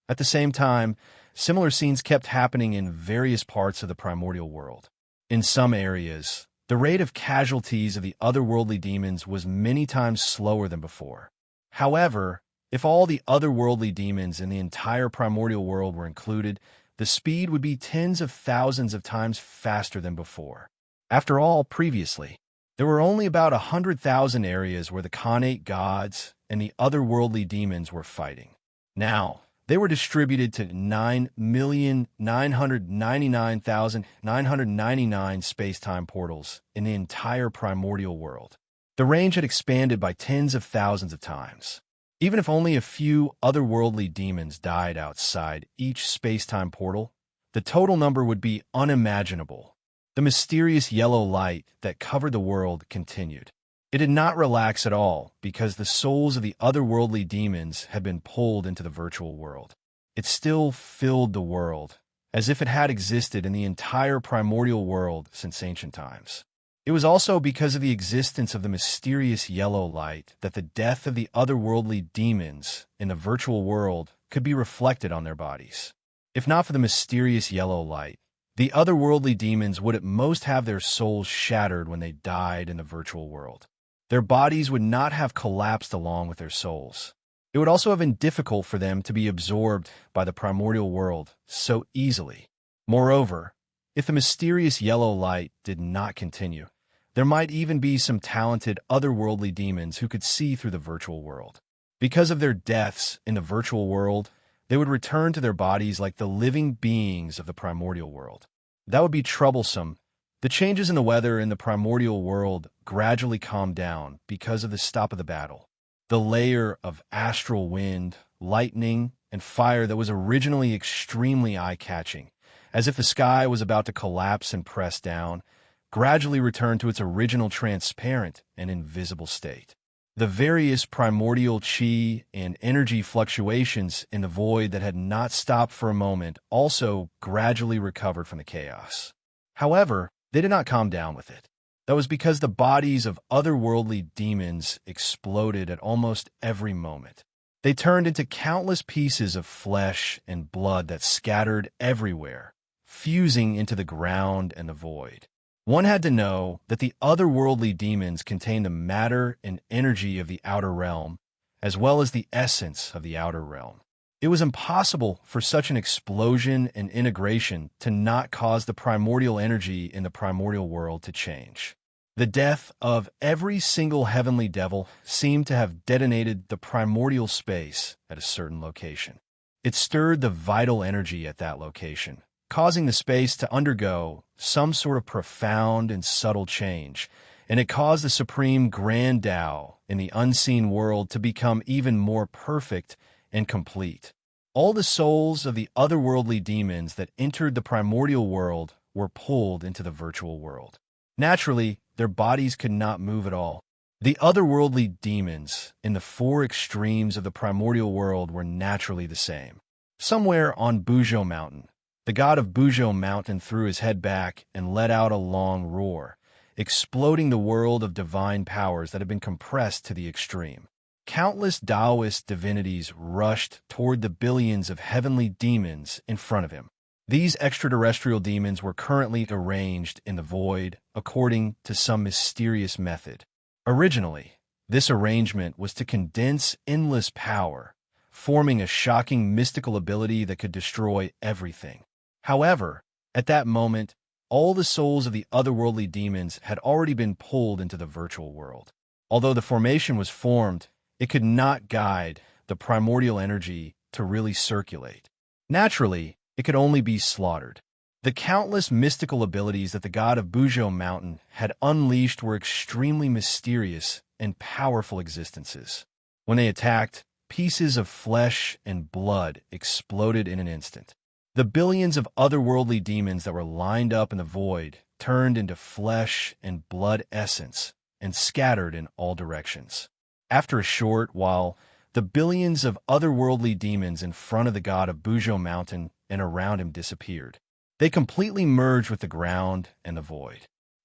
At the same time, similar scenes kept happening in various parts of the primordial world. In some areas, the rate of casualties of the otherworldly demons was many times slower than before. However, if all the otherworldly demons in the entire primordial world were included, the speed would be tens of thousands of times faster than before. After all, previously, there were only about 100,000 areas where the Khanate gods and the otherworldly demons were fighting. Now, they were distributed to 9,999,999 space-time portals in the entire primordial world. The range had expanded by tens of thousands of times. Even if only a few otherworldly demons died outside each space-time portal, the total number would be unimaginable. The mysterious yellow light that covered the world continued. It did not relax at all because the souls of the otherworldly demons had been pulled into the virtual world. It still filled the world, as if it had existed in the entire primordial world since ancient times. It was also because of the existence of the mysterious yellow light that the death of the otherworldly demons in the virtual world could be reflected on their bodies. If not for the mysterious yellow light, the otherworldly demons would at most have their souls shattered when they died in the virtual world. Their bodies would not have collapsed along with their souls. It would also have been difficult for them to be absorbed by the primordial world so easily. Moreover, if the mysterious yellow light did not continue, there might even be some talented otherworldly demons who could see through the virtual world. Because of their deaths in the virtual world, they would return to their bodies like the living beings of the primordial world. That would be troublesome. The changes in the weather in the primordial world gradually calmed down because of the stop of the battle. The layer of astral wind, lightning, and fire that was originally extremely eye-catching, as if the sky was about to collapse and press down, gradually returned to its original transparent and invisible state. The various primordial chi and energy fluctuations in the void that had not stopped for a moment also gradually recovered from the chaos. However, they did not calm down with it. That was because the bodies of otherworldly demons exploded at almost every moment. They turned into countless pieces of flesh and blood that scattered everywhere, fusing into the ground and the void. One had to know that the otherworldly demons contained the matter and energy of the outer realm, as well as the essence of the outer realm. It was impossible for such an explosion and integration to not cause the primordial energy in the primordial world to change. The death of every single heavenly devil seemed to have detonated the primordial space at a certain location. It stirred the vital energy at that location, causing the space to undergo some sort of profound and subtle change, and it caused the supreme grand Tao in the unseen world to become even more perfect and complete. All the souls of the otherworldly demons that entered the primordial world were pulled into the virtual world. Naturally, their bodies could not move at all. The otherworldly demons in the four extremes of the primordial world were naturally the same. Somewhere on Bujo Mountain, the god of Bujo Mountain threw his head back and let out a long roar, exploding the world of divine powers that had been compressed to the extreme. Countless Taoist divinities rushed toward the billions of heavenly demons in front of him. These extraterrestrial demons were currently arranged in the void according to some mysterious method. Originally, this arrangement was to condense endless power, forming a shocking mystical ability that could destroy everything. However, at that moment, all the souls of the otherworldly demons had already been pulled into the virtual world. Although the formation was formed, it could not guide the primordial energy to really circulate. Naturally, it could only be slaughtered. The countless mystical abilities that the god of Bujo Mountain had unleashed were extremely mysterious and powerful existences. When they attacked, pieces of flesh and blood exploded in an instant. The billions of otherworldly demons that were lined up in the void turned into flesh and blood essence and scattered in all directions. After a short while, the billions of otherworldly demons in front of the god of Bujo Mountain and around him disappeared. They completely merged with the ground and the void.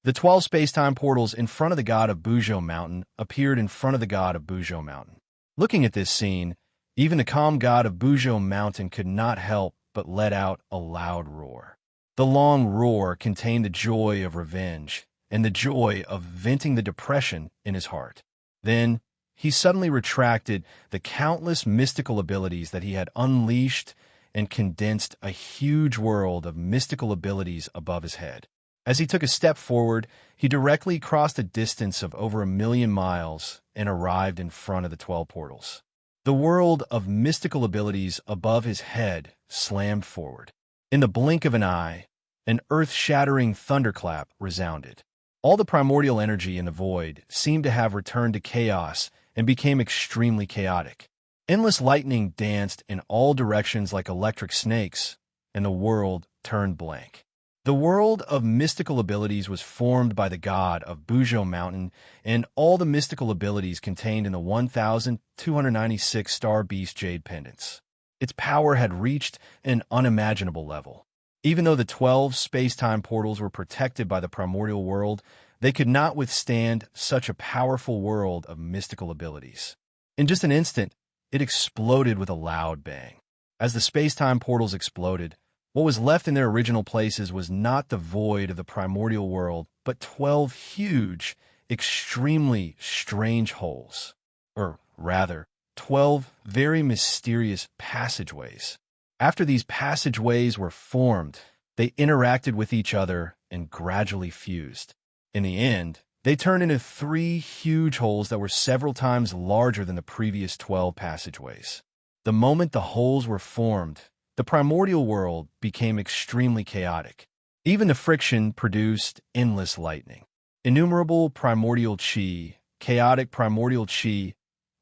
The 12 space-time portals in front of the god of Bujo Mountain appeared in front of the god of Bujo Mountain. Looking at this scene, even the calm god of Bujo Mountain could not help but let out a loud roar. The long roar contained the joy of revenge and the joy of venting the depression in his heart. Then, he suddenly retracted the countless mystical abilities that he had unleashed and condensed a huge world of mystical abilities above his head. As he took a step forward, he directly crossed a distance of over 1,000,000 miles and arrived in front of the 12 portals. The world of mystical abilities above his head slammed forward. In the blink of an eye, an earth-shattering thunderclap resounded. All the primordial energy in the void seemed to have returned to chaos and became extremely chaotic. Endless lightning danced in all directions like electric snakes, and the world turned blank. The world of mystical abilities was formed by the god of Bujo Mountain and all the mystical abilities contained in the 1,296 Star Beast Jade pendants. Its power had reached an unimaginable level. Even though the 12 space-time portals were protected by the primordial world, they could not withstand such a powerful world of mystical abilities. In just an instant, it exploded with a loud bang. As the space-time portals exploded, what was left in their original places was not the void of the primordial world, but 12 huge, extremely strange holes. Or rather, 12 very mysterious passageways. After these passageways were formed, they interacted with each other and gradually fused. In the end, they turned into 3 huge holes that were several times larger than the previous 12 passageways. The moment the holes were formed, the primordial world became extremely chaotic. Even the friction produced endless lightning. Innumerable primordial chi, chaotic primordial chi,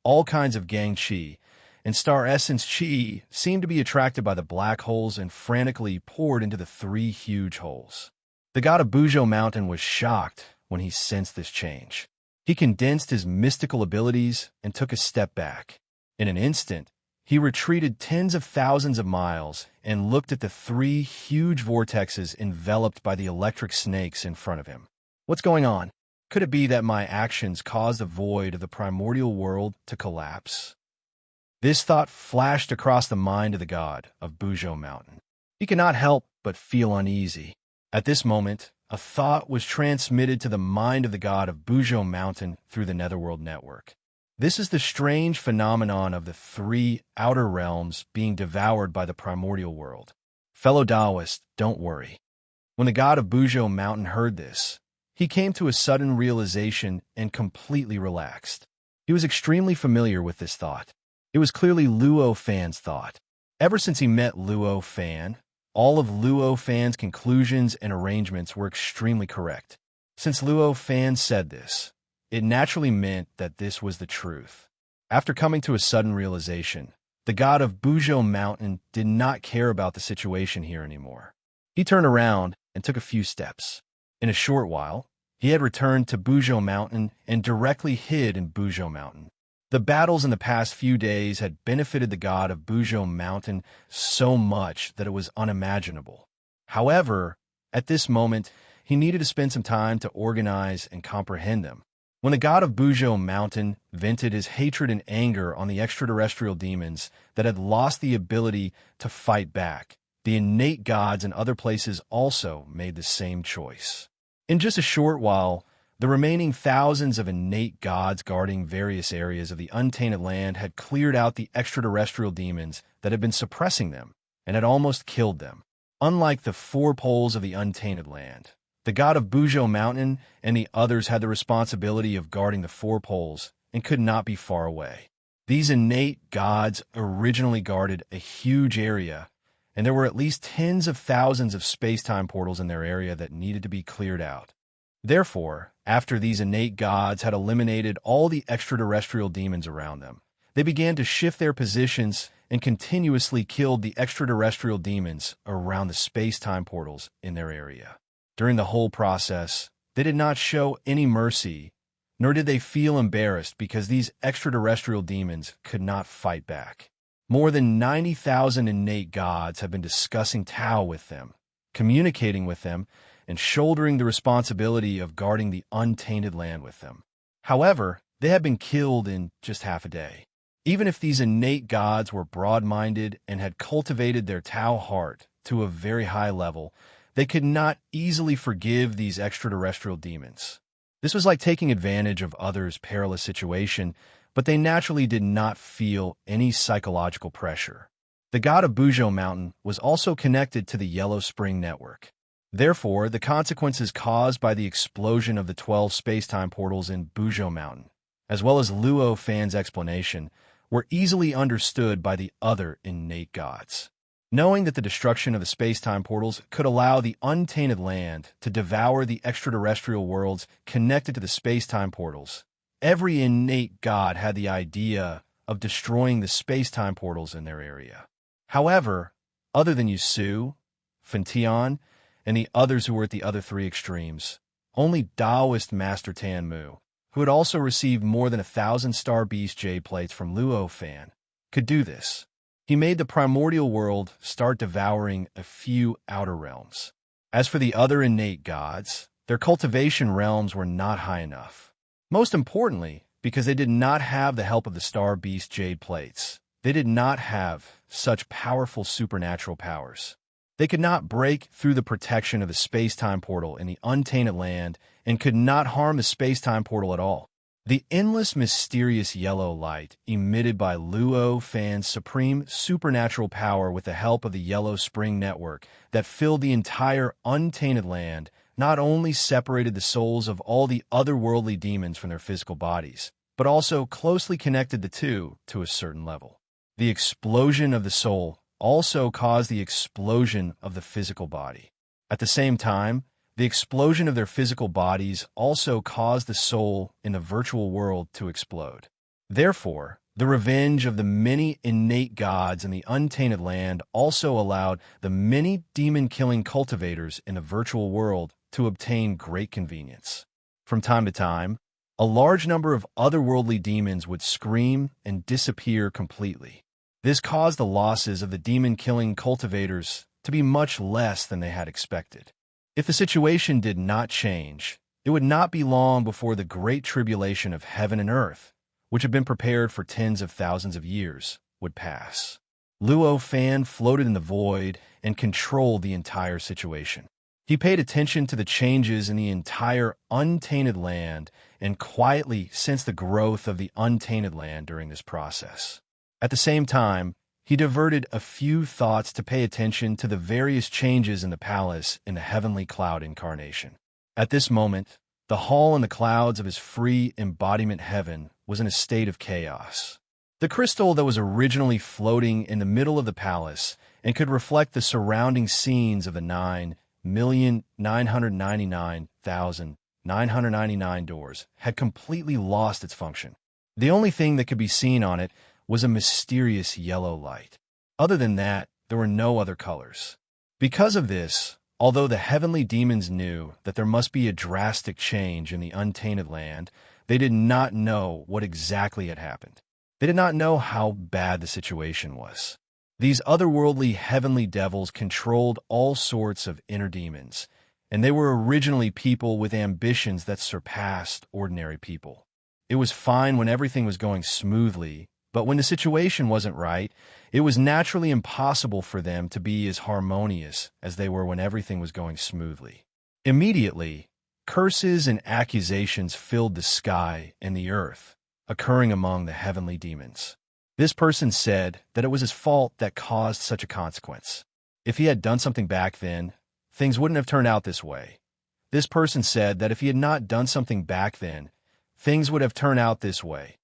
all kinds of gang chi, and star essence chi seemed to be attracted by the black holes and frantically poured into the 3 huge holes. The god of Bujo Mountain was shocked when he sensed this change. He condensed his mystical abilities and took a step back. In an instant, he retreated tens of thousands of miles and looked at the 3 huge vortexes enveloped by the electric snakes in front of him. What's going on? Could it be that my actions caused the void of the primordial world to collapse? This thought flashed across the mind of the god of Bujo Mountain. He could not help but feel uneasy. At this moment, a thought was transmitted to the mind of the god of Bujo Mountain through the Netherworld network. This is the strange phenomenon of the 3 outer realms being devoured by the primordial world. Fellow Taoists, don't worry. When the god of Bujo Mountain heard this, he came to a sudden realization and completely relaxed. He was extremely familiar with this thought. It was clearly Luo Fan's thought. Ever since he met Luo Fan, all of Luo Fan's conclusions and arrangements were extremely correct. Since Luo Fan said this, it naturally meant that this was the truth. After coming to a sudden realization, the god of Bujo Mountain did not care about the situation here anymore. He turned around and took a few steps. In a short while, he had returned to Bujo Mountain and directly hid in Bujo Mountain. The battles in the past few days had benefited the god of Bujo Mountain so much that it was unimaginable. However, at this moment, he needed to spend some time to organize and comprehend them. When the god of Bujo Mountain vented his hatred and anger on the extraterrestrial demons that had lost the ability to fight back, the innate gods in other places also made the same choice. In just a short while, the remaining thousands of innate gods guarding various areas of the untainted land had cleared out the extraterrestrial demons that had been suppressing them and had almost killed them. Unlike the 4 poles of the untainted land, the god of Bujo Mountain and the others had the responsibility of guarding the 4 poles and could not be far away. These innate gods originally guarded a huge area, and there were at least tens of thousands of space-time portals in their area that needed to be cleared out. Therefore, after these innate gods had eliminated all the extraterrestrial demons around them, they began to shift their positions and continuously killed the extraterrestrial demons around the space-time portals in their area. During the whole process, they did not show any mercy, nor did they feel embarrassed because these extraterrestrial demons could not fight back. More than 90,000 innate gods have been discussing Tao with them, communicating with them, and shouldering the responsibility of guarding the untainted land with them. However, they have been killed in just half a day. Even if these innate gods were broad-minded and had cultivated their Tao heart to a very high level, they could not easily forgive these extraterrestrial demons. This was like taking advantage of others' perilous situation, but they naturally did not feel any psychological pressure. The god of Bujo Mountain was also connected to the Yellow Spring Network. Therefore, the consequences caused by the explosion of the 12 space-time portals in Bujo Mountain, as well as Luo Fan's explanation, were easily understood by the other innate gods. Knowing that the destruction of the space-time portals could allow the untainted land to devour the extraterrestrial worlds connected to the space-time portals, every innate god had the idea of destroying the space-time portals in their area. However, other than Yusu, Fentian, and the others who were at the other three extremes, only Taoist Master Tanmu, who had also received more than 1,000 Star Beast Jade Plates from Luo Fan, could do this. He made the primordial world start devouring a few outer realms. As for the other innate gods, their cultivation realms were not high enough. Most importantly, because they did not have the help of the Star Beast Jade Plates, they did not have such powerful supernatural powers. They could not break through the protection of the space-time portal in the untainted land and could not harm the space-time portal at all. The endless mysterious yellow light emitted by Luo Fan's supreme supernatural power with the help of the Yellow Spring Network that filled the entire untainted land not only separated the souls of all the otherworldly demons from their physical bodies, but also closely connected the two to a certain level. The explosion of the soul also caused the explosion of the physical body. At the same time, the explosion of their physical bodies also caused the soul in the virtual world to explode. Therefore, the revenge of the many innate gods in the untainted land also allowed the many demon-killing cultivators in the virtual world to obtain great convenience. From time to time, a large number of otherworldly demons would scream and disappear completely. This caused the losses of the demon-killing cultivators to be much less than they had expected. If the situation did not change, it would not be long before the great tribulation of heaven and earth, which had been prepared for tens of thousands of years, would pass. Luo Fan floated in the void and controlled the entire situation. He paid attention to the changes in the entire untainted land and quietly sensed the growth of the untainted land during this process. At the same time, he diverted a few thoughts to pay attention to the various changes in the palace in the heavenly cloud incarnation. At this moment, the hall in the clouds of his free embodiment heaven was in a state of chaos. The crystal that was originally floating in the middle of the palace and could reflect the surrounding scenes of the 9,999,999 doors had completely lost its function. The only thing that could be seen on it was a mysterious yellow light. Other than that, there were no other colors. Because of this, although the heavenly demons knew that there must be a drastic change in the untainted land, they did not know what exactly had happened. They did not know how bad the situation was. These otherworldly heavenly devils controlled all sorts of inner demons, and they were originally people with ambitions that surpassed ordinary people. It was fine when everything was going smoothly, but when the situation wasn't right, it was naturally impossible for them to be as harmonious as they were when everything was going smoothly. Immediately, curses and accusations filled the sky and the earth, occurring among the heavenly demons. This person said that it was his fault that caused such a consequence. If he had done something back then, things wouldn't have turned out this way. This person said that if he had not done something back then, things would have turned out this way.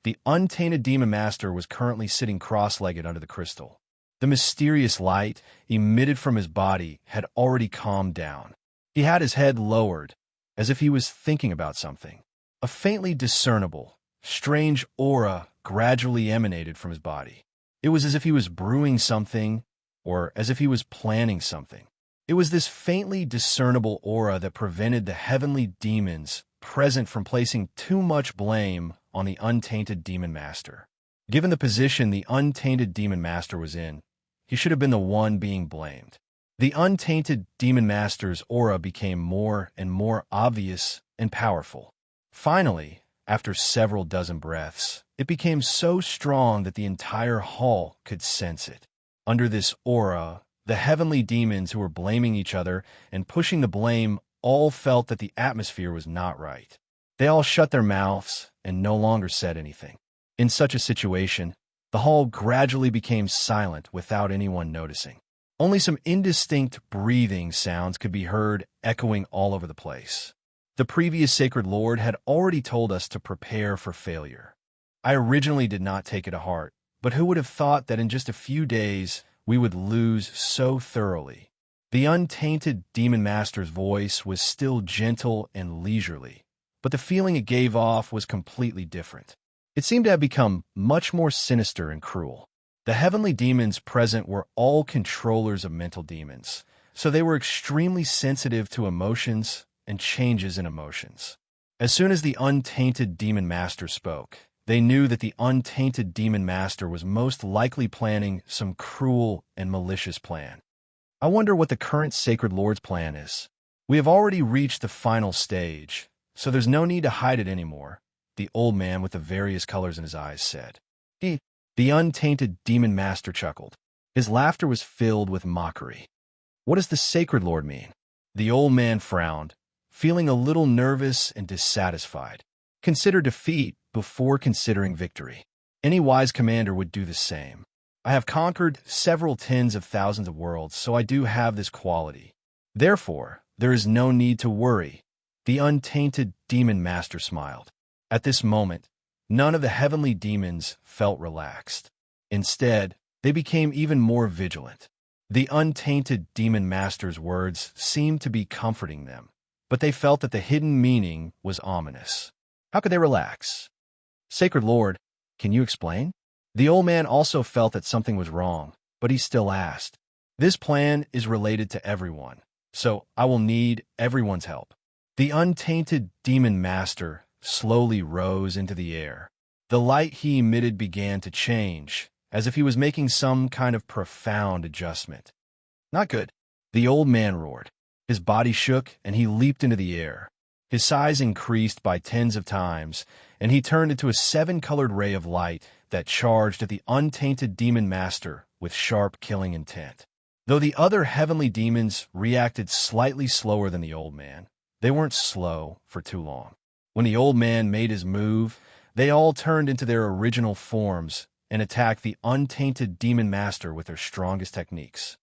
The untainted demon master was currently sitting cross-legged under the crystal. The mysterious light emitted from his body had already calmed down. He had his head lowered, as if he was thinking about something. A faintly discernible, strange aura gradually emanated from his body. It was as if he was brewing something, or as if he was planning something. It was this faintly discernible aura that prevented the heavenly demons present from placing too much blame on the untainted demon master. Given the position the untainted demon master was in, he should have been the one being blamed. The untainted demon master's aura became more and more obvious and powerful. Finally, after several dozen breaths, it became so strong that the entire hall could sense it. Under this aura, the heavenly demons who were blaming each other and pushing the blame all felt that the atmosphere was not right. They all shut their mouths and no longer said anything. In such a situation, the hall gradually became silent without anyone noticing. Only some indistinct breathing sounds could be heard echoing all over the place. The previous Sacred Lord had already told us to prepare for failure. I originally did not take it to heart, but who would have thought that in just a few days we would lose so thoroughly? The untainted demon master's voice was still gentle and leisurely, but the feeling it gave off was completely different. It seemed to have become much more sinister and cruel. The heavenly demons present were all controllers of mental demons, so they were extremely sensitive to emotions and changes in emotions. As soon as the untainted demon master spoke, they knew that the untainted demon master was most likely planning some cruel and malicious plan. I wonder what the current Sacred Lord's plan is. We have already reached the final stage, so there's no need to hide it anymore, the old man with the various colors in his eyes said. The untainted demon master chuckled. His laughter was filled with mockery. What does the Sacred Lord mean? The old man frowned, feeling a little nervous and dissatisfied. Consider defeat before considering victory. Any wise commander would do the same. I have conquered several tens of thousands of worlds, so I do have this quality. Therefore, there is no need to worry. The untainted demon master smiled. At this moment, none of the heavenly demons felt relaxed. Instead, they became even more vigilant. The untainted demon master's words seemed to be comforting them, but they felt that the hidden meaning was ominous. How could they relax? Sacred Lord, can you explain? The old man also felt that something was wrong, but he still asked. This plan is related to everyone, so I will need everyone's help. The untainted demon master slowly rose into the air. The light he emitted began to change, as if he was making some kind of profound adjustment. Not good. The old man roared. His body shook, and he leaped into the air. His size increased by tens of times, and he turned into a seven-colored ray of light that charged at the untainted demon master with sharp killing intent. Though the other heavenly demons reacted slightly slower than the old man, they weren't slow for too long. When the old man made his move, they all turned into their original forms and attacked the untainted demon master with their strongest techniques.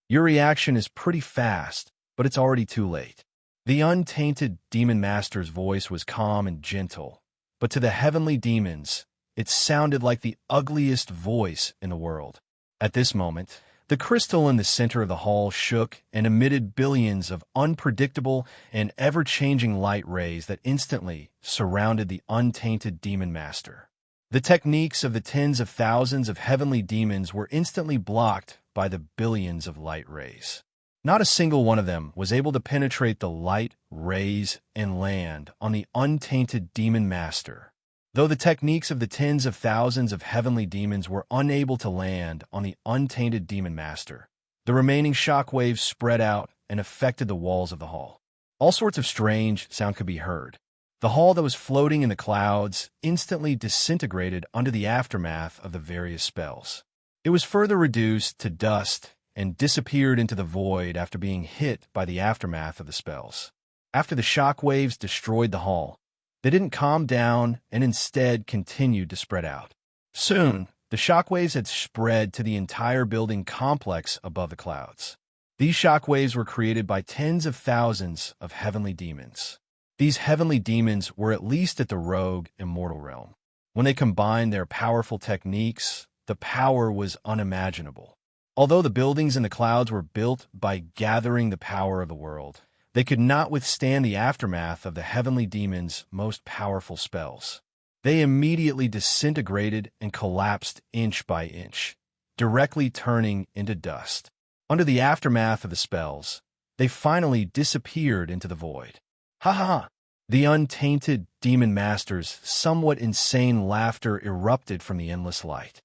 Your reaction is pretty fast, but it's already too late. The untainted demon master's voice was calm and gentle, but to the heavenly demons, it sounded like the ugliest voice in the world. At this moment, the crystal in the center of the hall shook and emitted billions of unpredictable and ever-changing light rays that instantly surrounded the untainted demon master. The techniques of the tens of thousands of heavenly demons were instantly blocked by the billions of light rays. Not a single one of them was able to penetrate the light rays and land on the untainted demon master. Though the techniques of the tens of thousands of heavenly demons were unable to land on the untainted demon master, the remaining shockwaves spread out and affected the walls of the hall. All sorts of strange sound could be heard. The hall that was floating in the clouds instantly disintegrated under the aftermath of the various spells. It was further reduced to dust and disappeared into the void after being hit by the aftermath of the spells. After the shockwaves destroyed the hall, they didn't calm down and instead continued to spread out. Soon, the shockwaves had spread to the entire building complex above the clouds. These shockwaves were created by tens of thousands of heavenly demons. These heavenly demons were at least at the rogue immortal realm. When they combined their powerful techniques, the power was unimaginable. Although the buildings in the clouds were built by gathering the power of the world, they could not withstand the aftermath of the heavenly demons' most powerful spells. They immediately disintegrated and collapsed inch by inch, directly turning into dust. Under the aftermath of the spells, they finally disappeared into the void. Ha ha ha! The untainted demon master's somewhat insane laughter erupted from the endless light.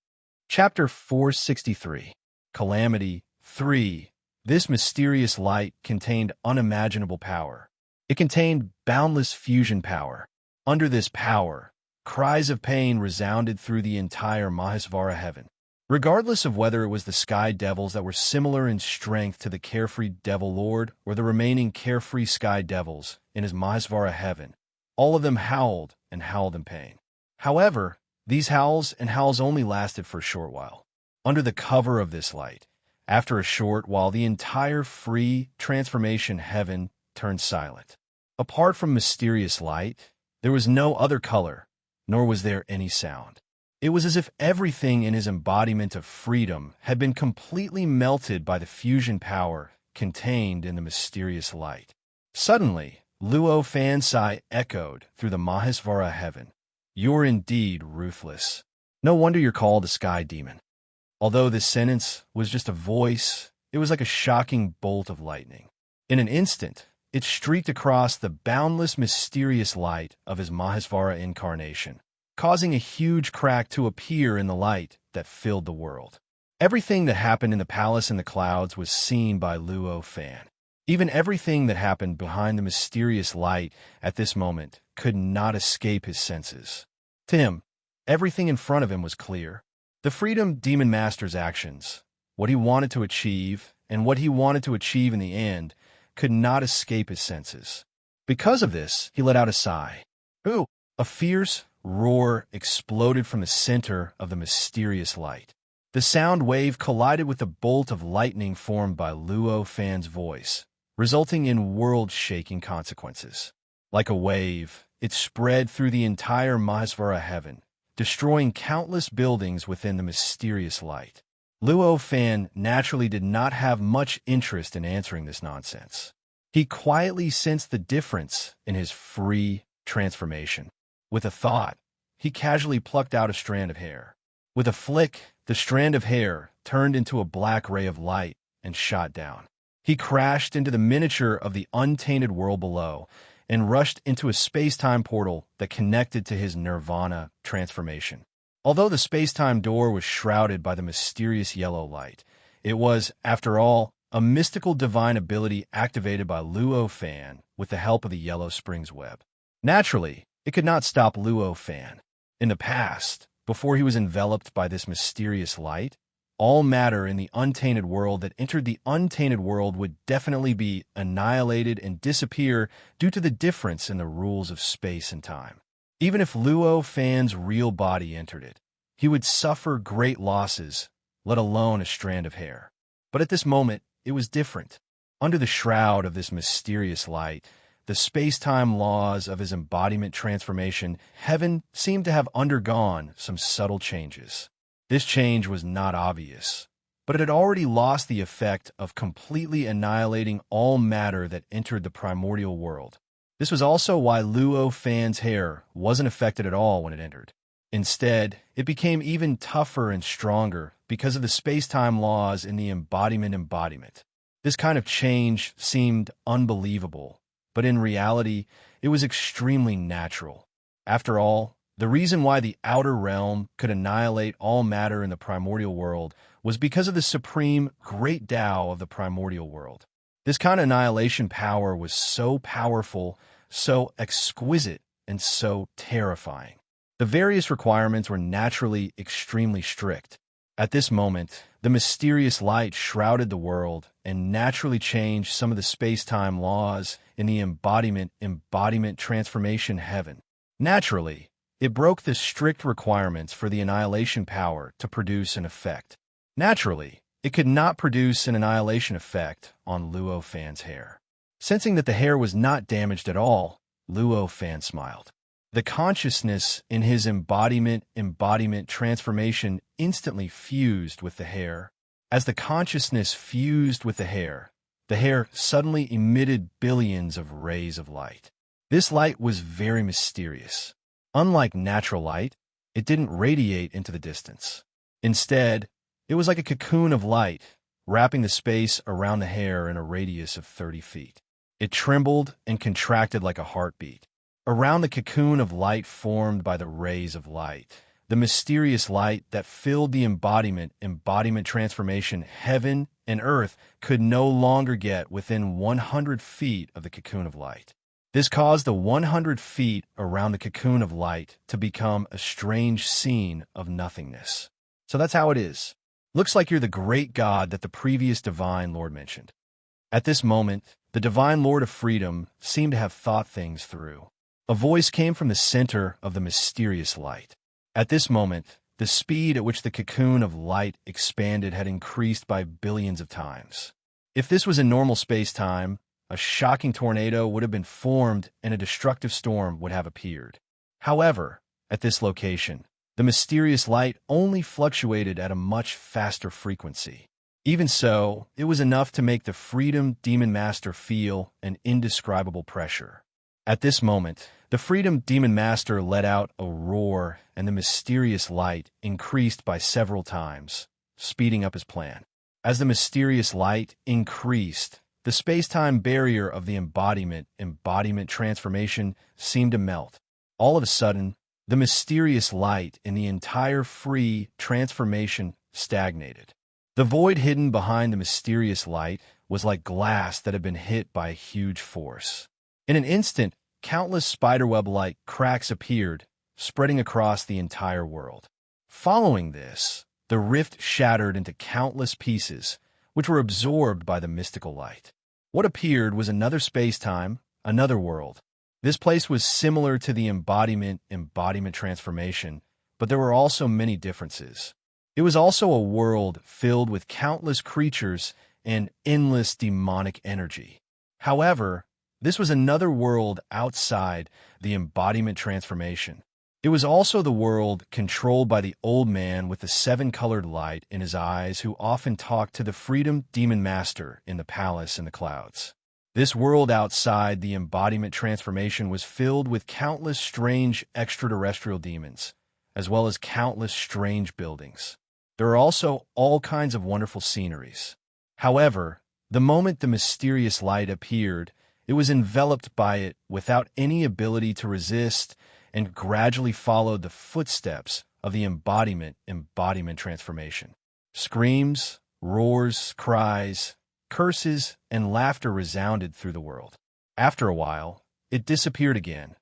Chapter 463. Calamity 3. This mysterious light contained unimaginable power. It contained boundless fusion power. Under this power, cries of pain resounded through the entire Mahesvara heaven. Regardless of whether it was the sky devils that were similar in strength to the carefree devil lord or the remaining carefree sky devils in his Mahesvara heaven, all of them howled and howled in pain. However, these howls and howls only lasted for a short while. Under the cover of this light, after a short while, the entire free transformation heaven turned silent. Apart from mysterious light, there was no other color, nor was there any sound. It was as if everything in his embodiment of freedom had been completely melted by the fusion power contained in the mysterious light. Suddenly, Luo Fan's sigh echoed through the Mahesvara heaven. "You're indeed ruthless. No wonder you're called the Sky Demon." Although this sentence was just a voice, it was like a shocking bolt of lightning. In an instant, it streaked across the boundless mysterious light of his Mahesvara incarnation, causing a huge crack to appear in the light that filled the world. Everything that happened in the palace in the clouds was seen by Luo Fan. Even everything that happened behind the mysterious light at this moment could not escape his senses. To him, everything in front of him was clear. The Freedom Demon Master's actions, what he wanted to achieve, and what he wanted to achieve in the end, could not escape his senses. Because of this, he let out a sigh. Ooh! A fierce roar exploded from the center of the mysterious light. The sound wave collided with the bolt of lightning formed by Luo Fan's voice, resulting in world-shaking consequences. Like a wave, it spread through the entire Mahesvara heaven, destroying countless buildings within the mysterious light. Luo Fan naturally did not have much interest in answering this nonsense. He quietly sensed the difference in his free transformation. With a thought, he casually plucked out a strand of hair. With a flick, the strand of hair turned into a black ray of light and shot down. He crashed into the miniature of the untainted world below and rushed into a space-time portal that connected to his nirvana transformation. Although the space-time door was shrouded by the mysterious yellow light, it was, after all, a mystical divine ability activated by Luo Fan with the help of the Yellow Springs web. Naturally, it could not stop Luo Fan. In the past, before he was enveloped by this mysterious light, all matter in the untainted world that entered the untainted world would definitely be annihilated and disappear due to the difference in the rules of space and time. Even if Luo Fan's real body entered it, he would suffer great losses, let alone a strand of hair. But at this moment, it was different. Under the shroud of this mysterious light, the space-time laws of his embodiment transformation, heaven seemed to have undergone some subtle changes. This change was not obvious, but it had already lost the effect of completely annihilating all matter that entered the primordial world. This was also why Luo Fan's hair wasn't affected at all when it entered. Instead, it became even tougher and stronger because of the space-time laws in the embodiment. This kind of change seemed unbelievable, but in reality, it was extremely natural. After all, the reason why the outer realm could annihilate all matter in the primordial world was because of the supreme great Tao of the primordial world. This kind of annihilation power was so powerful, so exquisite, and so terrifying. The various requirements were naturally extremely strict. At this moment, the mysterious light shrouded the world and naturally changed some of the space-time laws in the embodiment transformation heaven. Naturally, it broke the strict requirements for the annihilation power to produce an effect. Naturally, it could not produce an annihilation effect on Luo Fan's hair. Sensing that the hair was not damaged at all, Luo Fan smiled. The consciousness in his embodiment transformation instantly fused with the hair. As the consciousness fused with the hair suddenly emitted billions of rays of light. This light was very mysterious. Unlike natural light, it didn't radiate into the distance. Instead, it was like a cocoon of light, wrapping the space around the hair in a radius of 30 feet. It trembled and contracted like a heartbeat. around the cocoon of light formed by the rays of light. The mysterious light that filled the embodiment transformation, heaven and earth could no longer get within 100 feet of the cocoon of light. This caused the 100 feet around the cocoon of light to become a strange scene of nothingness. So that's how it is. Looks like you're the great God that the previous Divine Lord mentioned. At this moment, the Divine Lord of Freedom seemed to have thought things through. A voice came from the center of the mysterious light. At this moment, the speed at which the cocoon of light expanded had increased by billions of times. If this was in normal space-time, a shocking tornado would have been formed and a destructive storm would have appeared. However, at this location, the mysterious light only fluctuated at a much faster frequency. Even so, it was enough to make the Freedom Demon Master feel an indescribable pressure. At this moment, the Freedom Demon Master let out a roar, and the mysterious light increased by several times, speeding up his plan. As the mysterious light increased, the space-time barrier of the embodiment transformation seemed to melt. All of a sudden, the mysterious light in the entire free transformation stagnated. The void hidden behind the mysterious light was like glass that had been hit by a huge force. In an instant, countless spiderweb-like cracks appeared, spreading across the entire world. Following this, the rift shattered into countless pieces, which were absorbed by the mystical light. What appeared was another space-time, another world. This place was similar to the embodiment transformation, but there were also many differences. It was also a world filled with countless creatures and endless demonic energy. However, this was another world outside the embodiment transformation. It was also the world controlled by the old man with the seven-colored light in his eyes who often talked to the Freedom Demon Master in the palace in the clouds. This world outside the embodiment transformation was filled with countless strange extraterrestrial demons, as well as countless strange buildings. There are also all kinds of wonderful sceneries. However, the moment the mysterious light appeared, it was enveloped by it without any ability to resist and gradually followed the footsteps of the embodiment transformation. Screams, roars, cries, curses, and laughter resounded through the world. After a while, it disappeared again.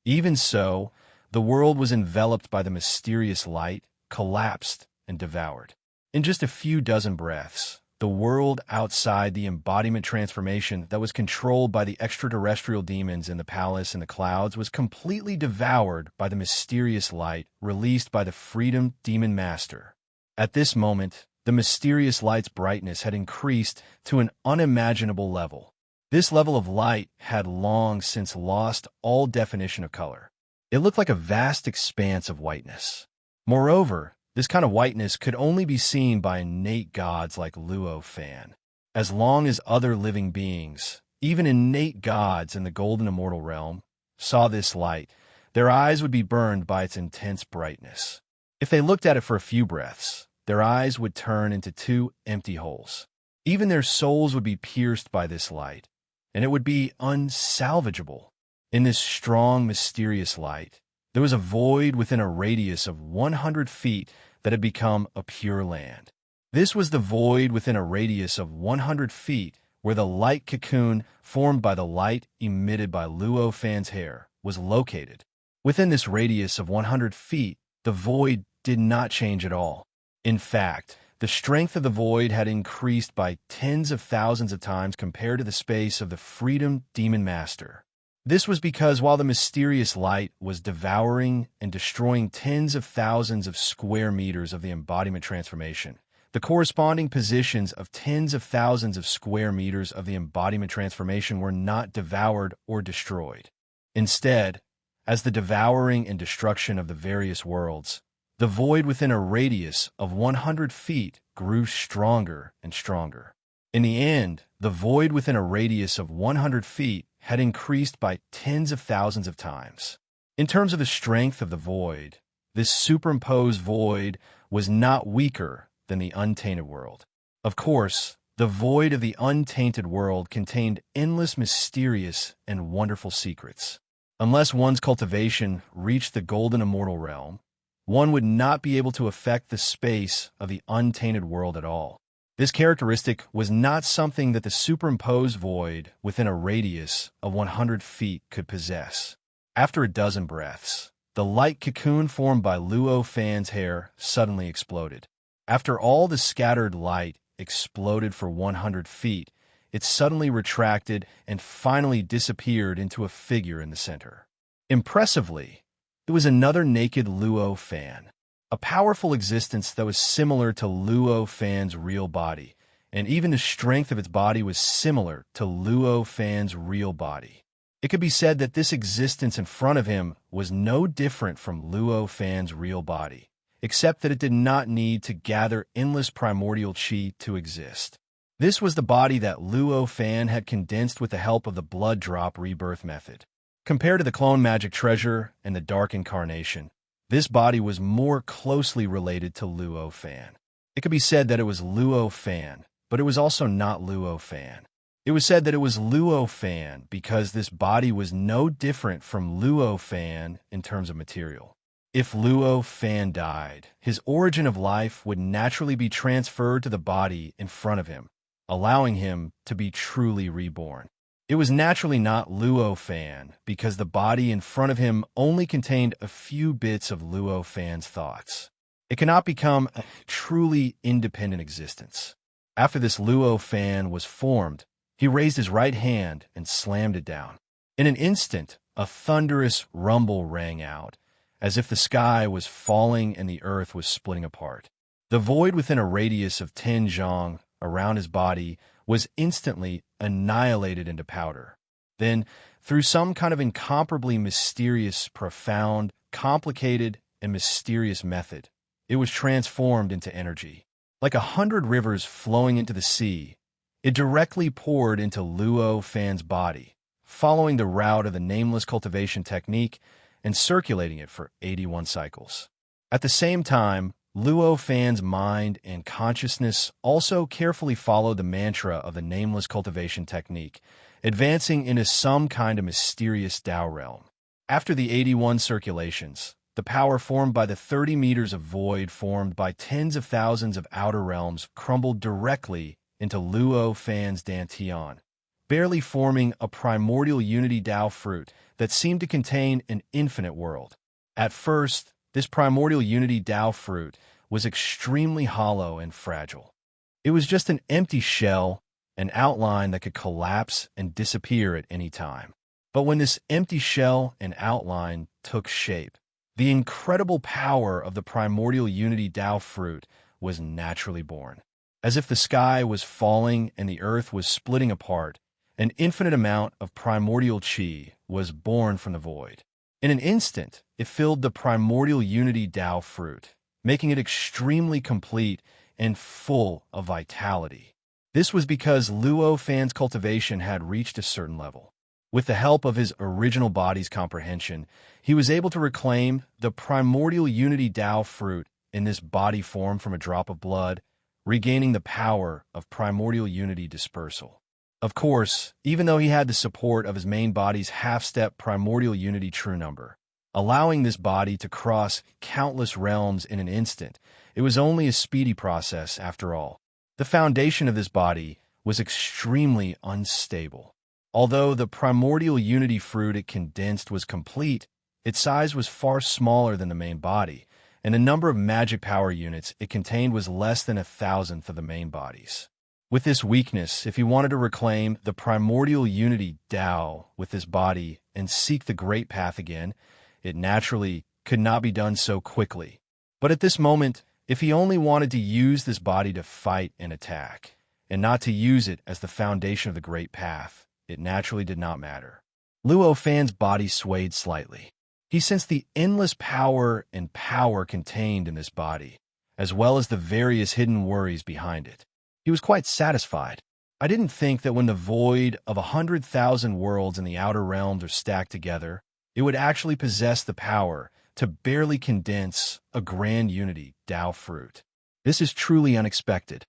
Even so, the world was enveloped by the mysterious light, collapsed, and devoured. In just a few dozen breaths, the world outside the embodiment transformation that was controlled by the extraterrestrial demons in the palace in the clouds was completely devoured by the mysterious light released by the Freedom Demon Master. At this moment, the mysterious light's brightness had increased to an unimaginable level. This level of light had long since lost all definition of color. It looked like a vast expanse of whiteness. Moreover, this kind of whiteness could only be seen by innate gods like Luo Fan. As long as other living beings, even innate gods in the golden immortal realm, saw this light, their eyes would be burned by its intense brightness. If they looked at it for a few breaths, their eyes would turn into two empty holes. Even their souls would be pierced by this light, and it would be unsalvageable. In this strong, mysterious light, there was a void within a radius of 100 feet that had become a pure land. This was the void within a radius of 100 feet where the light cocoon formed by the light emitted by Luo Fan's hair was located. Within this radius of 100 feet, the void did not change at all. In fact, the strength of the void had increased by tens of thousands of times compared to the space of the Freedom Demon Master. This was because while the mysterious light was devouring and destroying tens of thousands of square meters of the embodiment transformation, the corresponding positions of tens of thousands of square meters of the embodiment transformation were not devoured or destroyed. Instead, as the devouring and destruction of the various worlds, the void within a radius of 100 feet grew stronger and stronger. In the end, the void within a radius of 100 feet had increased by tens of thousands of times. In terms of the strength of the void, this superimposed void was not weaker than the untainted world. Of course, the void of the untainted world contained endless mysterious and wonderful secrets. Unless one's cultivation reached the golden immortal realm, one would not be able to affect the space of the untainted world at all. This characteristic was not something that the superimposed void within a radius of 100 feet could possess. After a dozen breaths, the light cocoon formed by Luo Fan's hair suddenly exploded. After all the scattered light exploded for 100 feet, it suddenly retracted and finally disappeared into a figure in the center. Impressively, it was another naked Luo Fan, a powerful existence that was similar to Luo Fan's real body, and even the strength of its body was similar to Luo Fan's real body. It could be said that this existence in front of him was no different from Luo Fan's real body, except that it did not need to gather endless primordial chi to exist. This was the body that Luo Fan had condensed with the help of the blood drop rebirth method. Compared to the clone magic treasure and the dark incarnation, this body was more closely related to Luo Fan. It could be said that it was Luo Fan, but it was also not Luo Fan. It was said that it was Luo Fan because this body was no different from Luo Fan in terms of material. If Luo Fan died, his origin of life would naturally be transferred to the body in front of him, allowing him to be truly reborn. It was naturally not Luo Fan because the body in front of him only contained a few bits of Luo Fan's thoughts. It cannot become a truly independent existence. After this Luo Fan was formed, he raised his right hand and slammed it down. In an instant, a thunderous rumble rang out, as if the sky was falling and the earth was splitting apart. The void within a radius of 10 zhang around his body was instantly annihilated into powder. Then, through some kind of incomparably mysterious, profound, complicated, and mysterious method, it was transformed into energy. Like 100 rivers flowing into the sea, it directly poured into Luo Fan's body, following the route of the nameless cultivation technique and circulating it for 81 cycles. At the same time, Luo Fan's mind and consciousness also carefully followed the mantra of the nameless cultivation technique, advancing into some kind of mysterious Tao realm. After the 81 circulations, the power formed by the 30 meters of void formed by tens of thousands of outer realms crumbled directly into Luo Fan's dantian, barely forming a primordial unity Tao fruit that seemed to contain an infinite world. At first, this primordial unity Tao fruit was extremely hollow and fragile. It was just an empty shell, an outline that could collapse and disappear at any time. But when this empty shell and outline took shape, the incredible power of the primordial unity Tao fruit was naturally born. As if the sky was falling and the earth was splitting apart, an infinite amount of primordial chi was born from the void. In an instant, it filled the primordial unity Tao fruit, making it extremely complete and full of vitality. This was because Luo Fan's cultivation had reached a certain level. With the help of his original body's comprehension, he was able to reclaim the primordial unity Tao fruit in this body form from a drop of blood, regaining the power of primordial unity dispersal. Of course, even though he had the support of his main body's half-step primordial unity true number, allowing this body to cross countless realms in an instant, it was only a speedy process after all. The foundation of this body was extremely unstable. Although the primordial unity fruit it condensed was complete, its size was far smaller than the main body, and the number of magic power units it contained was less than 1,000th of the main body's. With this weakness, if he wanted to reclaim the primordial unity Tao with this body and seek the great path again, it naturally could not be done so quickly. But at this moment, if he only wanted to use this body to fight and attack, and not to use it as the foundation of the great path, it naturally did not matter. Luo Fan's body swayed slightly. He sensed the endless power and power contained in this body, as well as the various hidden worries behind it. He was quite satisfied. I didn't think that when the void of 100,000 worlds in the outer realms are stacked together, it would actually possess the power to barely condense a grand unity Tao fruit. This is truly unexpected.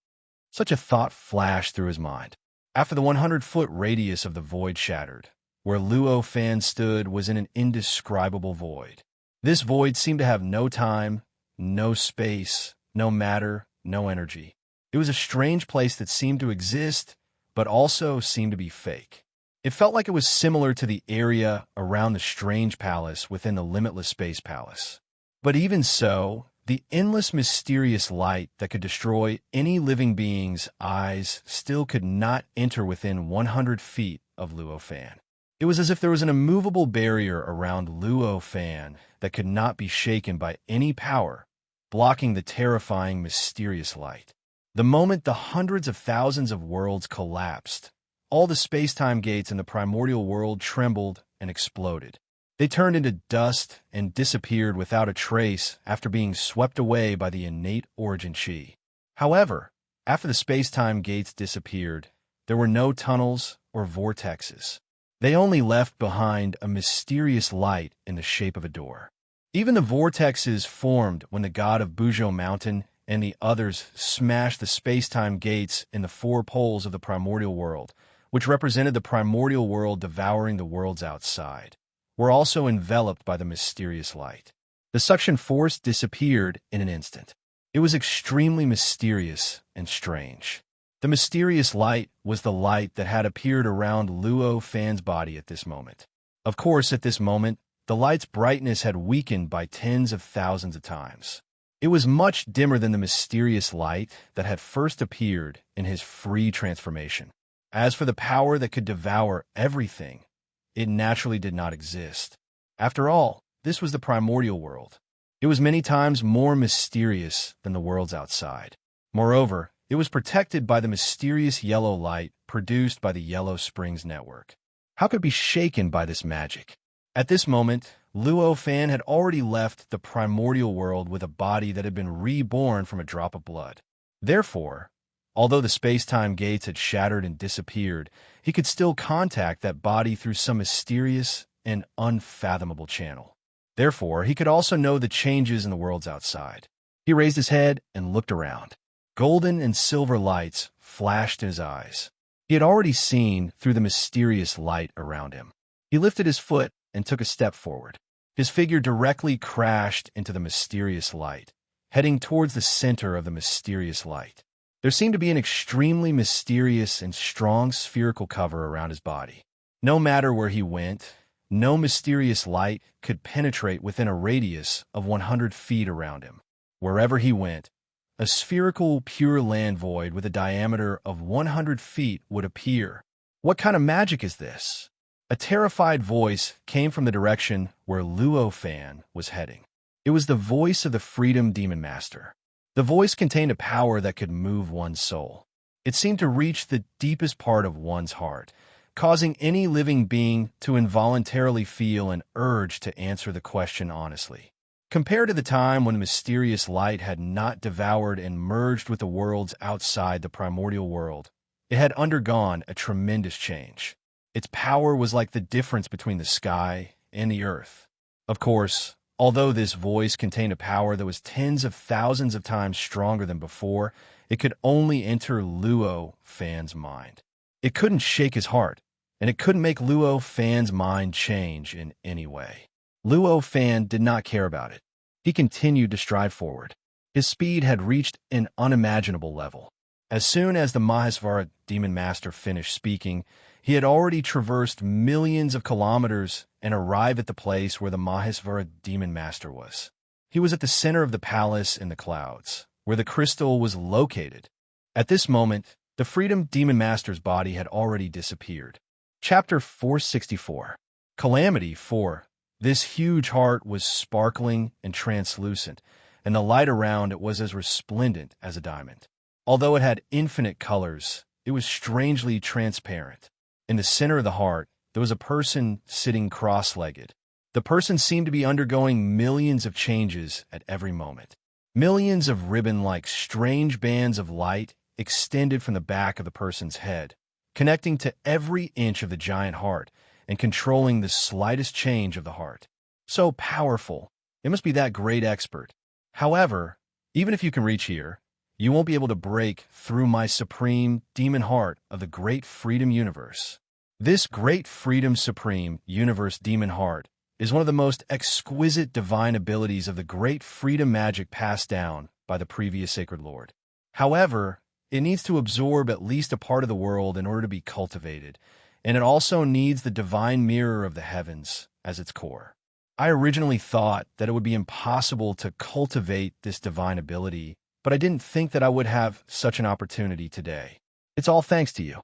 Such a thought flashed through his mind. After the 100-foot radius of the void shattered, where Luo Fan stood was in an indescribable void. This void seemed to have no time, no space, no matter, no energy. It was a strange place that seemed to exist, but also seemed to be fake. It felt like it was similar to the area around the strange palace within the limitless space palace. But even so, the endless mysterious light that could destroy any living being's eyes still could not enter within 100 feet of Luo Fan. It was as if there was an immovable barrier around Luo Fan that could not be shaken by any power, blocking the terrifying, mysterious light. The moment the hundreds of thousands of worlds collapsed, all the space-time gates in the primordial world trembled and exploded. They turned into dust and disappeared without a trace after being swept away by the innate origin chi. However, after the space-time gates disappeared, there were no tunnels or vortexes. They only left behind a mysterious light in the shape of a door. Even the vortexes formed when the god of Buzhou Mountain and the others smashed the space-time gates in the four poles of the primordial world, which represented the primordial world devouring the worlds outside, were also enveloped by the mysterious light. The suction force disappeared in an instant. It was extremely mysterious and strange. The mysterious light was the light that had appeared around Luo Fan's body at this moment. Of course, at this moment, the light's brightness had weakened by tens of thousands of times. It was much dimmer than the mysterious light that had first appeared in his free transformation. As for the power that could devour everything, it naturally did not exist. After all, this was the primordial world. It was many times more mysterious than the worlds outside. Moreover, it was protected by the mysterious yellow light produced by the Yellow Springs Network. How could it be shaken by this magic? At this moment, Luo Fan had already left the primordial world with a body that had been reborn from a drop of blood. Therefore, although the space-time gates had shattered and disappeared, he could still contact that body through some mysterious and unfathomable channel. Therefore, he could also know the changes in the worlds outside. He raised his head and looked around. Golden and silver lights flashed in his eyes. He had already seen through the mysterious light around him. He lifted his foot and took a step forward. His figure directly crashed into the mysterious light, heading towards the center of the mysterious light. There seemed to be an extremely mysterious and strong spherical cover around his body. No matter where he went, no mysterious light could penetrate within a radius of 100 feet around him. Wherever he went, a spherical pure land void with a diameter of 100 feet would appear. What kind of magic is this? A terrified voice came from the direction where Luo Fan was heading. It was the voice of the Freedom Demon Master. The voice contained a power that could move one's soul. It seemed to reach the deepest part of one's heart, causing any living being to involuntarily feel an urge to answer the question honestly. Compared to the time when the mysterious light had not devoured and merged with the worlds outside the primordial world, it had undergone a tremendous change. Its power was like the difference between the sky and the earth. Of course, although this voice contained a power that was tens of thousands of times stronger than before, it could only enter Luo Fan's mind. It couldn't shake his heart, and it couldn't make Luo Fan's mind change in any way. Luo Fan did not care about it. He continued to stride forward. His speed had reached an unimaginable level. As soon as the Mahesvara Demon Master finished speaking, he had already traversed millions of kilometers and arrived at the place where the Mahesvara Demon Master was. He was at the center of the palace in the clouds, where the crystal was located. At this moment, the Freedom Demon Master's body had already disappeared. Chapter 464. Calamity 4. This huge heart was sparkling and translucent, and the light around it was as resplendent as a diamond. Although it had infinite colors, it was strangely transparent. In the center of the heart, there was a person sitting cross-legged. The person seemed to be undergoing millions of changes at every moment. Millions of ribbon-like strange bands of light extended from the back of the person's head, connecting to every inch of the giant heart and controlling the slightest change of the heart. So powerful. It must be that great expert. However, even if you can reach here, you won't be able to break through my supreme demon heart of the great freedom universe. This great freedom supreme universe demon heart is one of the most exquisite divine abilities of the great freedom magic passed down by the previous sacred lord. However, it needs to absorb at least a part of the world in order to be cultivated, and it also needs the divine mirror of the heavens as its core. I originally thought that it would be impossible to cultivate this divine ability, but I didn't think that I would have such an opportunity today. It's all thanks to you.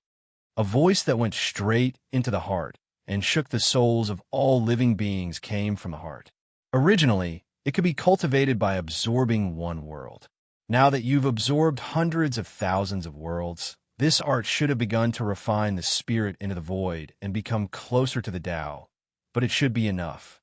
A voice that went straight into the heart and shook the souls of all living beings came from the heart. Originally, it could be cultivated by absorbing one world. Now that you've absorbed hundreds of thousands of worlds, this art should have begun to refine the spirit into the void and become closer to the Tao, but it should be enough.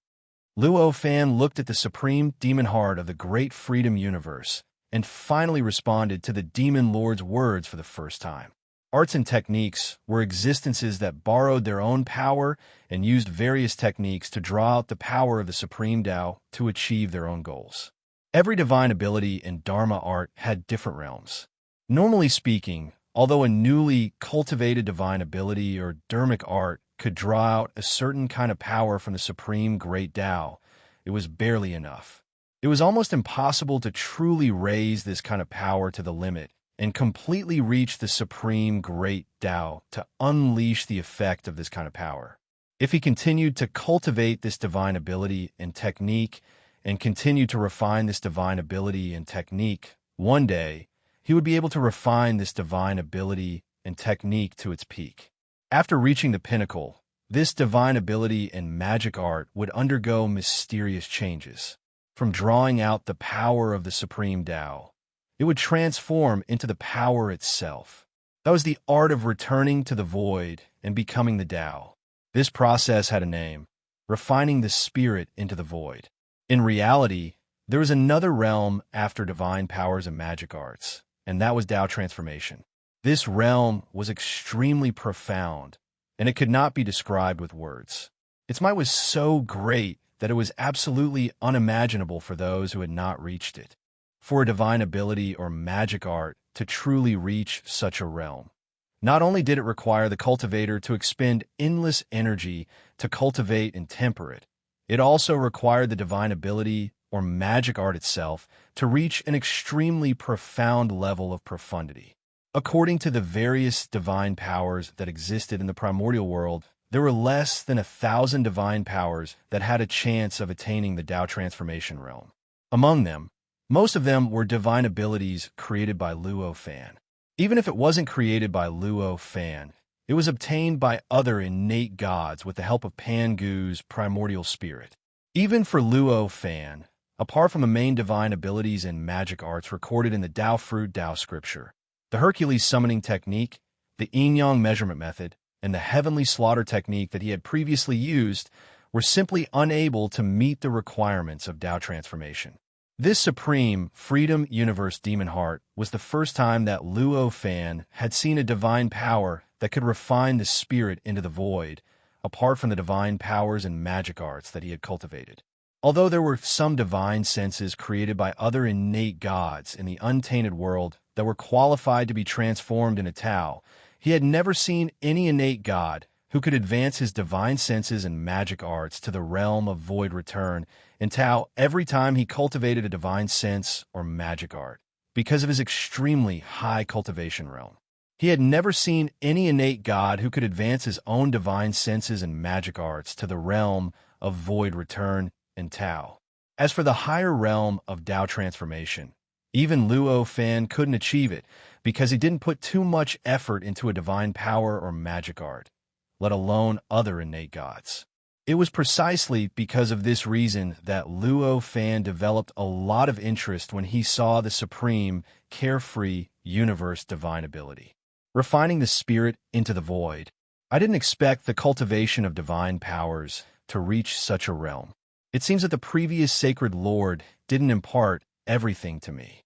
Luo Fan looked at the supreme demon heart of the great freedom universe and finally responded to the demon lord's words for the first time. Arts and techniques were existences that borrowed their own power and used various techniques to draw out the power of the supreme Tao to achieve their own goals. Every divine ability in Dharma art had different realms. Normally speaking, although a newly cultivated divine ability or dharmic art could draw out a certain kind of power from the supreme great Tao, it was barely enough. It was almost impossible to truly raise this kind of power to the limit and completely reach the supreme great Tao to unleash the effect of this kind of power. If he continued to cultivate this divine ability and technique and continued to refine this divine ability and technique, one day he would be able to refine this divine ability and technique to its peak. After reaching the pinnacle, this divine ability and magic art would undergo mysterious changes. From drawing out the power of the supreme Tao, it would transform into the power itself. That was the art of returning to the void and becoming the Tao. This process had a name: refining the spirit into the void. In reality, there was another realm after divine powers and magic arts, and that was Tao transformation. This realm was extremely profound, and it could not be described with words. Its might was so great that it was absolutely unimaginable for those who had not reached it. For a divine ability or magic art to truly reach such a realm, not only did it require the cultivator to expend endless energy to cultivate and temper it, it also required the divine ability or magic art itself to reach an extremely profound level of profundity. According to the various divine powers that existed in the primordial world, there were less than 1,000 divine powers that had a chance of attaining the Tao transformation realm. Among them, most of them were divine abilities created by Luo Fan. Even if it wasn't created by Luo Fan, it was obtained by other innate gods with the help of Pangu's primordial spirit. Even for Luo Fan, apart from the main divine abilities and magic arts recorded in the Tao Fruit Tao scripture, the Hercules summoning technique, the yin-yang measurement method, and the heavenly slaughter technique that he had previously used were simply unable to meet the requirements of Tao transformation. This supreme freedom universe demon heart was the first time that Luo Fan had seen a divine power that could refine the spirit into the void, apart from the divine powers and magic arts that he had cultivated. Although there were some divine senses created by other innate gods in the untainted world that were qualified to be transformed into Tao, he had never seen any innate god who could advance his divine senses and magic arts to the realm of void return in Tao every time he cultivated a divine sense or magic art, because of his extremely high cultivation realm. He had never seen any innate god who could advance his own divine senses and magic arts to the realm of void return in Tao. As for the higher realm of Tao transformation, even Luo Fan couldn't achieve it because he didn't put too much effort into a divine power or magic art, let alone other innate gods. It was precisely because of this reason that Luo Fan developed a lot of interest when he saw the supreme, carefree, universe divine ability. Refining the spirit into the void. I didn't expect the cultivation of divine powers to reach such a realm. It seems that the previous sacred lord didn't impart everything to me.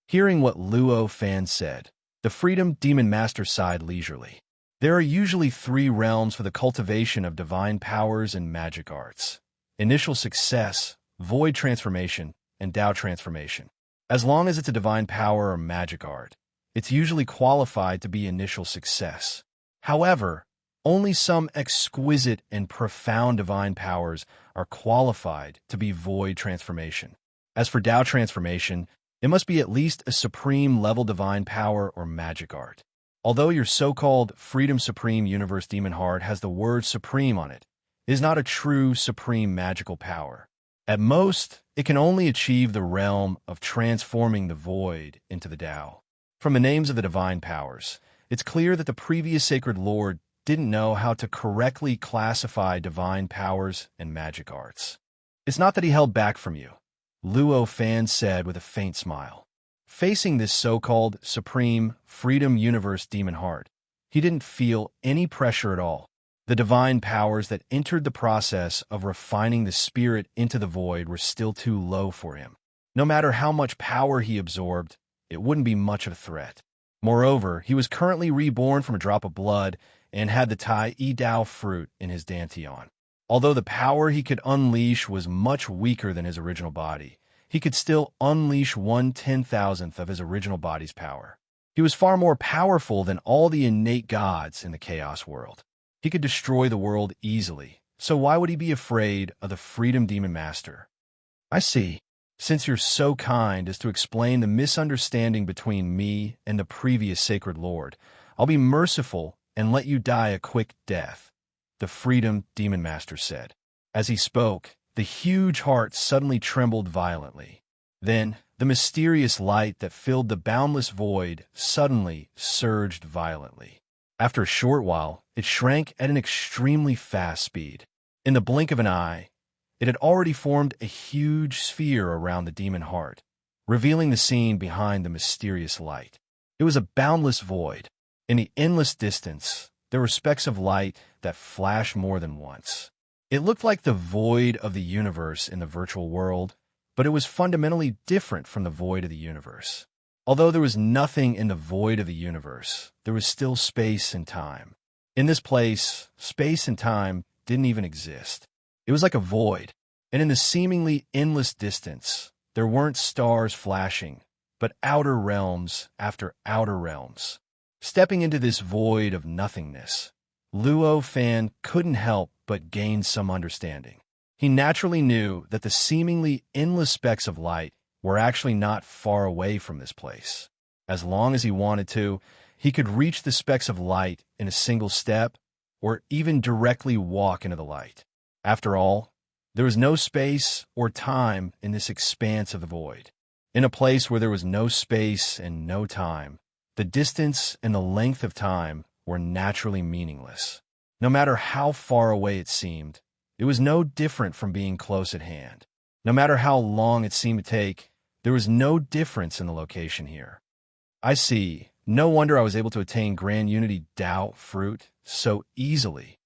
Hearing what Luo Fan said, the freedom demon master sighed leisurely. There are usually 3 realms for the cultivation of divine powers and magic arts: initial success, void transformation, and Tao transformation. As long as it's a divine power or magic art, it's usually qualified to be initial success. However, Only some exquisite and profound divine powers are qualified to be void transformation. As for Tao transformation, it must be at least a supreme level divine power or magic art. Although your so-called Freedom Supreme Universe Demon Heart has the word supreme on it, it is not a true supreme magical power. At most, it can only achieve the realm of transforming the void into the Tao. From the names of the divine powers, it's clear that the previous Sacred Lord didn't know how to correctly classify divine powers and magic arts. It's not that he held back from you, Luo Fan said with a faint smile. Facing this so-called Supreme Freedom Universe Demon Heart, he didn't feel any pressure at all. The divine powers that entered the process of refining the spirit into the void were still too low for him. No matter how much power he absorbed, it wouldn't be much of a threat. Moreover, he was currently reborn from a drop of blood and had the Tai E Dao fruit in his dantian. Although the power he could unleash was much weaker than his original body, he could still unleash 1/10,000th of his original body's power. He was far more powerful than all the innate gods in the chaos world. He could destroy the world easily, so why would he be afraid of the Freedom Demon Master? I see. Since you're so kind as to explain the misunderstanding between me and the previous Sacred Lord, I'll be merciful and let you die a quick death, the Freedom Demon Master said. As he spoke, the huge heart suddenly trembled violently. Then, the mysterious light that filled the boundless void suddenly surged violently. After a short while, it shrank at an extremely fast speed. In the blink of an eye, it had already formed a huge sphere around the demon heart, revealing the scene behind the mysterious light. It was a boundless void. In the endless distance, there were specks of light that flashed more than once. It looked like the void of the universe in the virtual world, but it was fundamentally different from the void of the universe. Although there was nothing in the void of the universe, there was still space and time. In this place, space and time didn't even exist. It was like a void, and in the seemingly endless distance, there weren't stars flashing, but outer realms after outer realms. Stepping into this void of nothingness, Luo Fan couldn't help but gain some understanding. He naturally knew that the seemingly endless specks of light were actually not far away from this place. As long as he wanted to, he could reach the specks of light in a single step, or even directly walk into the light. After all, there was no space or time in this expanse of the void. In a place where there was no space and no time, the distance and the length of time were naturally meaningless. No matter how far away it seemed, it was no different from being close at hand. No matter how long it seemed to take, there was no difference in the location here. I see. No wonder I was able to attain Grand Unity Dao fruit so easily.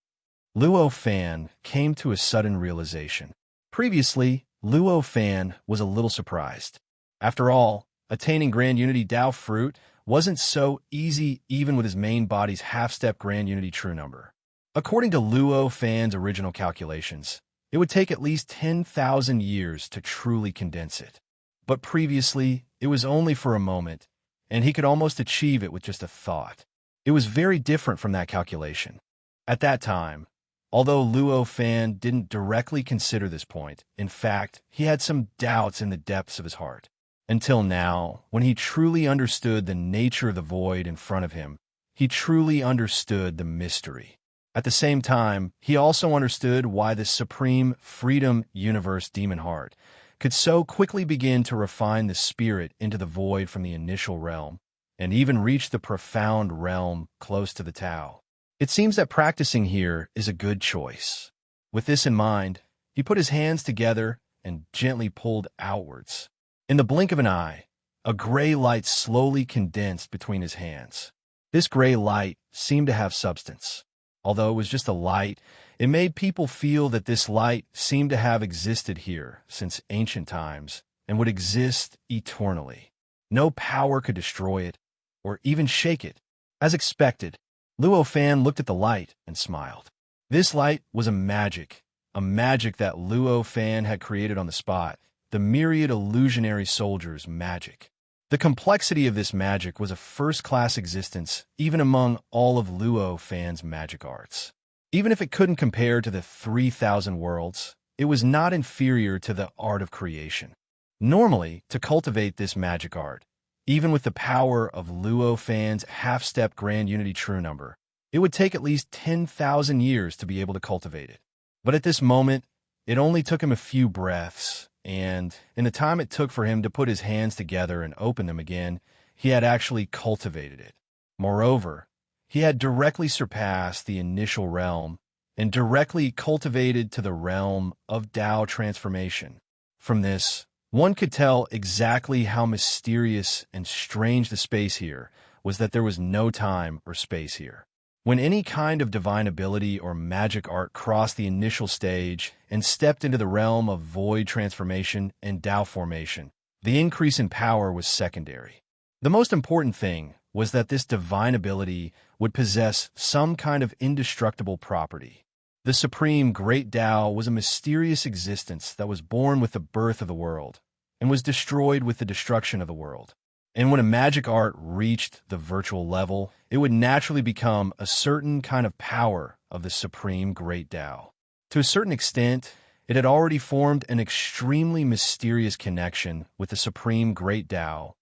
Luo Fan came to a sudden realization. Previously, Luo Fan was a little surprised. After all, attaining Grand Unity Dao fruit wasn't so easy even with his main body's half-step Grand Unity true number. According to Luo Fan's original calculations, it would take at least 10,000 years to truly condense it. But previously, it was only for a moment, and he could almost achieve it with just a thought. It was very different from that calculation. At that time, although Luo Fan didn't directly consider this point, in fact, he had some doubts in the depths of his heart. Until now, when he truly understood the nature of the void in front of him, he truly understood the mystery. At the same time, he also understood why the Supreme Freedom Universe Demon Heart could so quickly begin to refine the spirit into the void from the initial realm, and even reach the profound realm close to the Tao. It seems that practicing here is a good choice. With this in mind, he put his hands together and gently pulled outwards. In the blink of an eye, a gray light slowly condensed between his hands. This gray light seemed to have substance. Although it was just a light, it made people feel that this light seemed to have existed here since ancient times and would exist eternally. No power could destroy it or even shake it. As expected, Luo Fan looked at the light and smiled. This light was a magic that Luo Fan had created on the spot, the myriad illusionary soldiers' magic. The complexity of this magic was a first-class existence even among all of Luo Fan's magic arts. Even if it couldn't compare to the 3,000 worlds, it was not inferior to the art of creation. Normally, to cultivate this magic art, even with the power of Luo Fan's half-step grand unity true number, it would take at least 10,000 years to be able to cultivate it. But at this moment, it only took him a few breaths, and in the time it took for him to put his hands together and open them again, he had actually cultivated it. Moreover, he had directly surpassed the initial realm and directly cultivated to the realm of Tao transformation. From this, one could tell exactly how mysterious and strange the space here was, that there was no time or space here. When any kind of divine ability or magic art crossed the initial stage and stepped into the realm of void transformation and Tao formation, the increase in power was secondary. The most important thing was that this divine ability would possess some kind of indestructible property. The supreme great Tao was a mysterious existence that was born with the birth of the world and was destroyed with the destruction of the world. And when a magic art reached the virtual level, it would naturally become a certain kind of power of the supreme great Tao. To a certain extent, it had already formed an extremely mysterious connection with the supreme great Tao,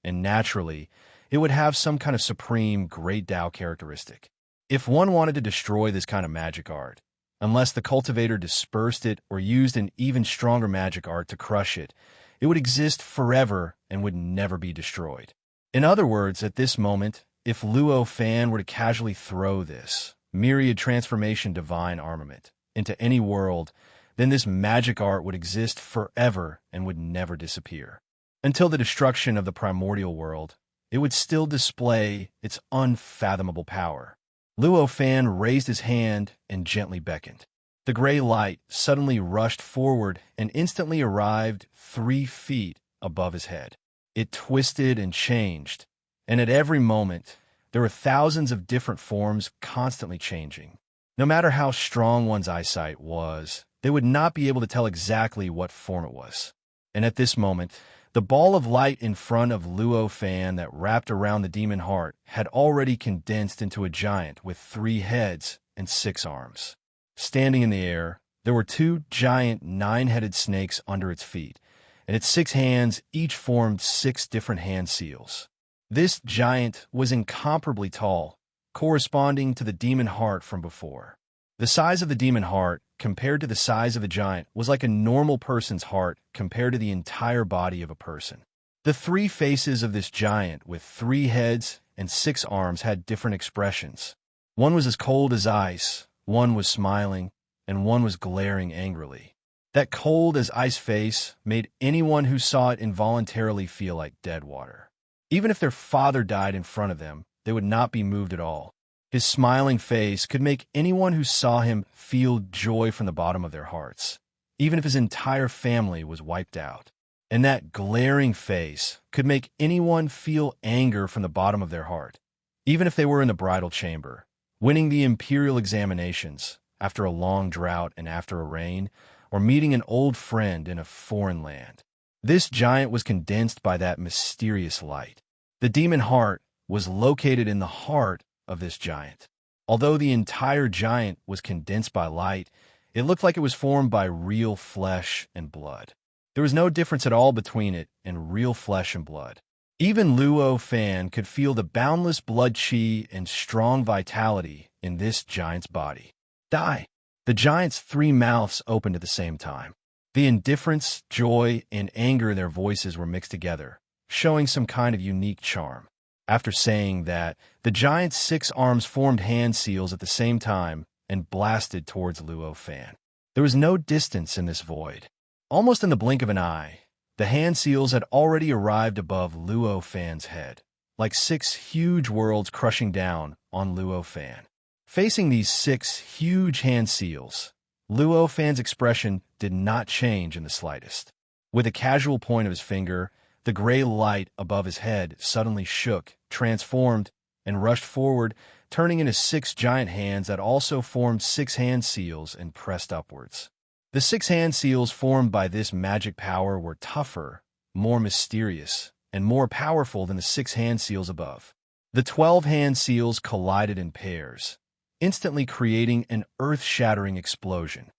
and naturally, it would have some kind of supreme great Tao characteristic. If one wanted to destroy this kind of magic art, unless the cultivator dispersed it or used an even stronger magic art to crush it, it would exist forever and would never be destroyed. In other words, at this moment, if Luo Fan were to casually throw this myriad transformation divine armament into any world, then this magic art would exist forever and would never disappear. Until the destruction of the primordial world, it would still display its unfathomable power. Luo Fan raised his hand and gently beckoned. The gray light suddenly rushed forward and instantly arrived 3 feet above his head. It twisted and changed, and at every moment, there were thousands of different forms constantly changing. No matter how strong one's eyesight was, they would not be able to tell exactly what form it was. And at this moment, the ball of light in front of Luo Fan that wrapped around the demon heart had already condensed into a giant with 3 heads and 6 arms. Standing in the air, there were 2 giant 9-headed snakes under its feet, and its 6 hands each formed 6 different hand seals. This giant was incomparably tall, corresponding to the demon heart from before. The size of the demon heart, compared to the size of the giant, was like a normal person's heart compared to the entire body of a person. The 3 faces of this giant with 3 heads and 6 arms had different expressions. One was as cold as ice, one was smiling, and one was glaring angrily. That cold as ice face made anyone who saw it involuntarily feel like dead water. Even if their father died in front of them, they would not be moved at all. His smiling face could make anyone who saw him feel joy from the bottom of their hearts, even if his entire family was wiped out. And that glaring face could make anyone feel anger from the bottom of their heart, even if they were in the bridal chamber, winning the imperial examinations after a long drought and after a rain, or meeting an old friend in a foreign land. This giant was condensed by that mysterious light. The demon heart was located in the heart of this giant. Although the entire giant was condensed by light, it looked like it was formed by real flesh and blood. There was no difference at all between it and real flesh and blood. Even Luo Fan could feel the boundless blood chi and strong vitality in this giant's body. Die! The giant's 3 mouths opened at the same time. The indifference, joy, and anger in their voices were mixed together, showing some kind of unique charm. After saying that, the giant's 6 arms formed hand seals at the same time and blasted towards Luo Fan. There was no distance in this void. Almost in the blink of an eye, the hand seals had already arrived above Luo Fan's head, like 6 huge worlds crushing down on Luo Fan. Facing these 6 huge hand seals, Luo Fan's expression did not change in the slightest. With a casual point of his finger, the gray light above his head suddenly shook, transformed, and rushed forward, turning into 6 giant hands that also formed 6 hand seals and pressed upwards. The 6 hand seals formed by this magic power were tougher, more mysterious, and more powerful than the 6 hand seals above. The 12 hand seals collided in pairs, instantly creating an earth-shattering explosion.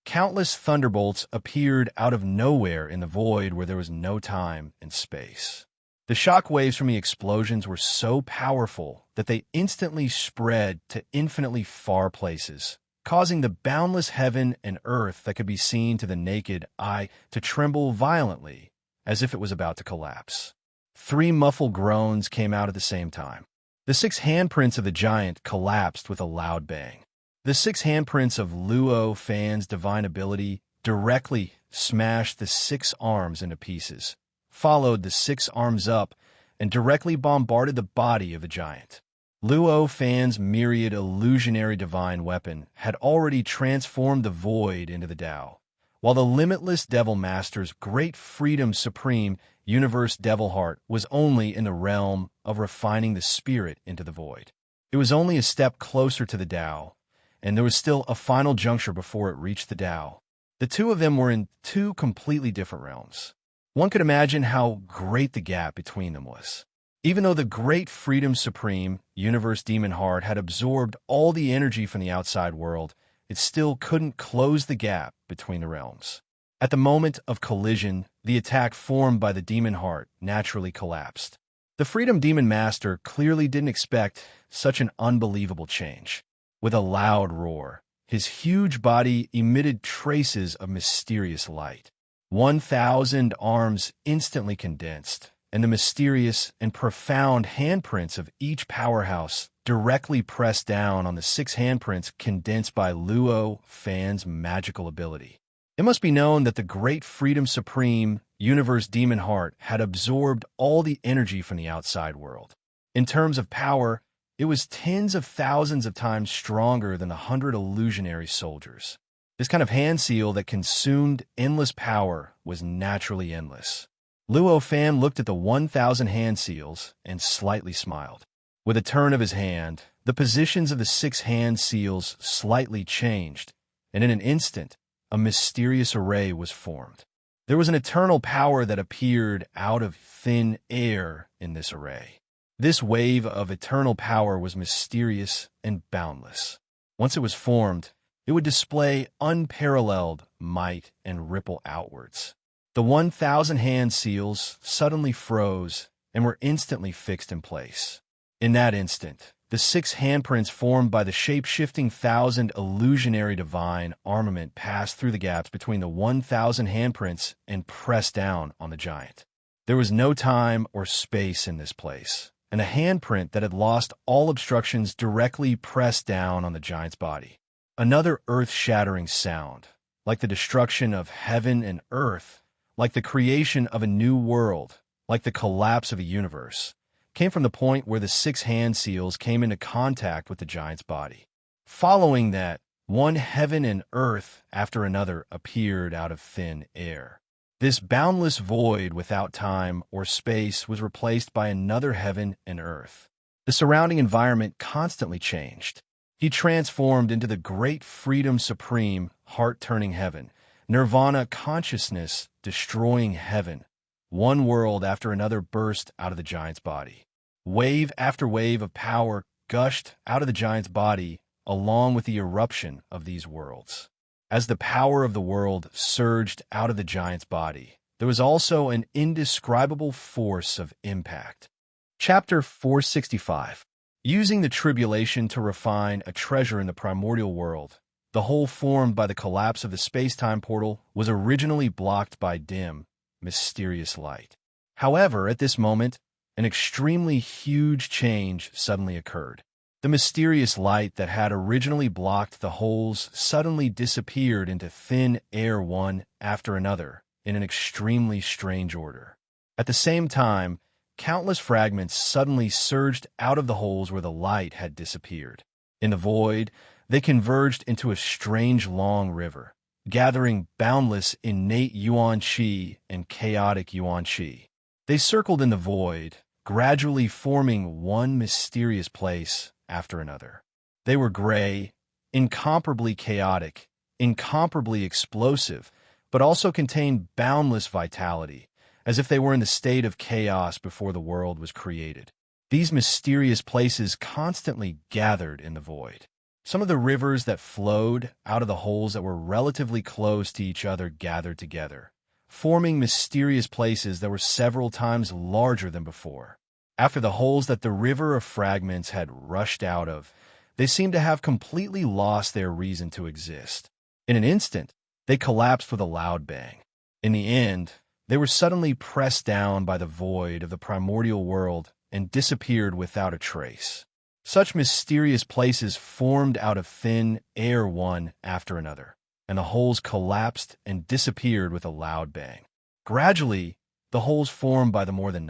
Countless thunderbolts appeared out of nowhere in the void where there was no time and space. The shock waves from the explosions were so powerful that they instantly spread to infinitely far places, causing the boundless heaven and earth that could be seen to the naked eye to tremble violently, as if it was about to collapse. 3 muffled groans came out at the same time. The 6 handprints of the giant collapsed with a loud bang. The 6 handprints of Luo Fan's divine ability directly smashed the 6 arms into pieces, followed the 6 arms up, and directly bombarded the body of the giant. Luo Fan's myriad illusionary divine weapon had already transformed the void into the Tao, while the limitless Devil Master's great freedom supreme universe Devil Heart was only in the realm of refining the spirit into the void. It was only a step closer to the Tao, and there was still a final juncture before it reached the Tao. The two of them were in 2 completely different realms. One could imagine how great the gap between them was. Even though the great Freedom Supreme, Universe Demon Heart, had absorbed all the energy from the outside world, it still couldn't close the gap between the realms. At the moment of collision, the attack formed by the Demon Heart naturally collapsed. The Freedom Demon Master clearly didn't expect such an unbelievable change. With a loud roar, his huge body emitted traces of mysterious light. 1,000 arms instantly condensed, and the mysterious and profound handprints of each powerhouse directly pressed down on the 6 handprints condensed by Luo Fan's magical ability. It must be known that the great Freedom Supreme, Universe Demon Heart, had absorbed all the energy from the outside world. In terms of power, it was tens of thousands of times stronger than the 100 illusionary soldiers. This kind of hand seal that consumed endless power was naturally endless. Luo Fan looked at the 1,000 hand seals and slightly smiled. With a turn of his hand, the positions of the 6 hand seals slightly changed, and in an instant, a mysterious array was formed. There was an eternal power that appeared out of thin air in this array. This wave of eternal power was mysterious and boundless. Once it was formed, it would display unparalleled might and ripple outwards. The 1,000 hand seals suddenly froze and were instantly fixed in place. In that instant, the 6 handprints formed by the shape-shifting 1,000 illusionary divine armament passed through the gaps between the 1,000 handprints and pressed down on the giant. There was no time or space in this place, and a handprint that had lost all obstructions directly pressed down on the giant's body. Another earth-shattering sound, like the destruction of heaven and earth, like the creation of a new world, like the collapse of a universe, came from the point where the 6 hand seals came into contact with the giant's body. Following that, one heaven and earth after another appeared out of thin air. This boundless void without time or space was replaced by another heaven and earth. The surrounding environment constantly changed. He transformed into the great Freedom Supreme, heart-turning heaven, Nirvana consciousness destroying heaven. One world after another burst out of the giant's body. Wave after wave of power gushed out of the giant's body along with the eruption of these worlds. As the power of the world surged out of the giant's body, there was also an indescribable force of impact. Chapter 465. Using the tribulation to refine a treasure in the primordial world, the whole formed by the collapse of the space-time portal was originally blocked by dim, mysterious light. However, at this moment, an extremely huge change suddenly occurred. The mysterious light that had originally blocked the holes suddenly disappeared into thin air one after another in an extremely strange order. At the same time, countless fragments suddenly surged out of the holes where the light had disappeared. In the void, they converged into a strange long river, gathering boundless innate yuan qi and chaotic yuan qi. They circled in the void, gradually forming one mysterious place after another. They were gray, incomparably chaotic, incomparably explosive, but also contained boundless vitality, as if they were in the state of chaos before the world was created. These mysterious places constantly gathered in the void. Some of the rivers that flowed out of the holes that were relatively close to each other gathered together, forming mysterious places that were several times larger than before. After the holes that the river of fragments had rushed out of, they seemed to have completely lost their reason to exist. In an instant, they collapsed with a loud bang. In the end, they were suddenly pressed down by the void of the primordial world and disappeared without a trace. Such mysterious places formed out of thin air one after another, and the holes collapsed and disappeared with a loud bang. Gradually, the holes formed by the more than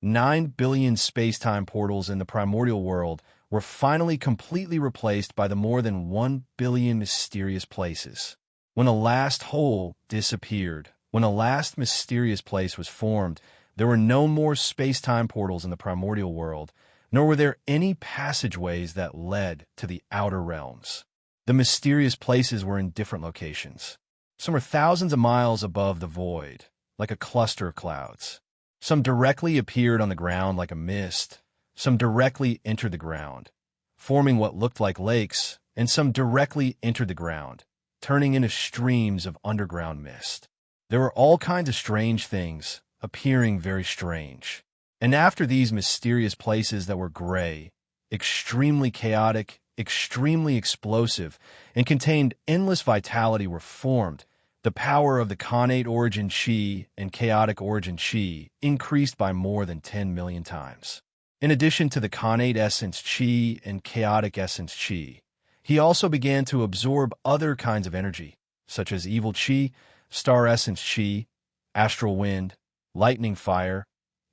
9 billion space-time portals in the primordial world were finally completely replaced by the more than 1 billion mysterious places. When the last hole disappeared, when the last mysterious place was formed, there were no more space-time portals in the primordial world, nor were there any passageways that led to the outer realms. The mysterious places were in different locations. Some were thousands of miles above the void, like a cluster of clouds. Some directly appeared on the ground like a mist. Some directly entered the ground, forming what looked like lakes, and some directly entered the ground, turning into streams of underground mist. There were all kinds of strange things, appearing very strange. And after these mysterious places that were gray, extremely chaotic, extremely explosive, and contained endless vitality were formed, the power of the connate origin chi and chaotic origin chi increased by more than 10 million times. In addition to the connate essence chi and chaotic essence chi, he also began to absorb other kinds of energy, such as evil chi, star essence chi, astral wind, lightning fire,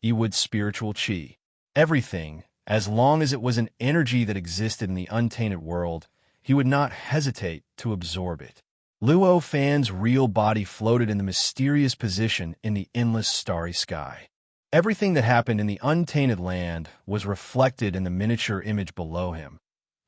Ewood spiritual chi. Everything, as long as it was an energy that existed in the untainted world, he would not hesitate to absorb it. Luo Fan's real body floated in the mysterious position in the endless starry sky. Everything that happened in the untainted land was reflected in the miniature image below him,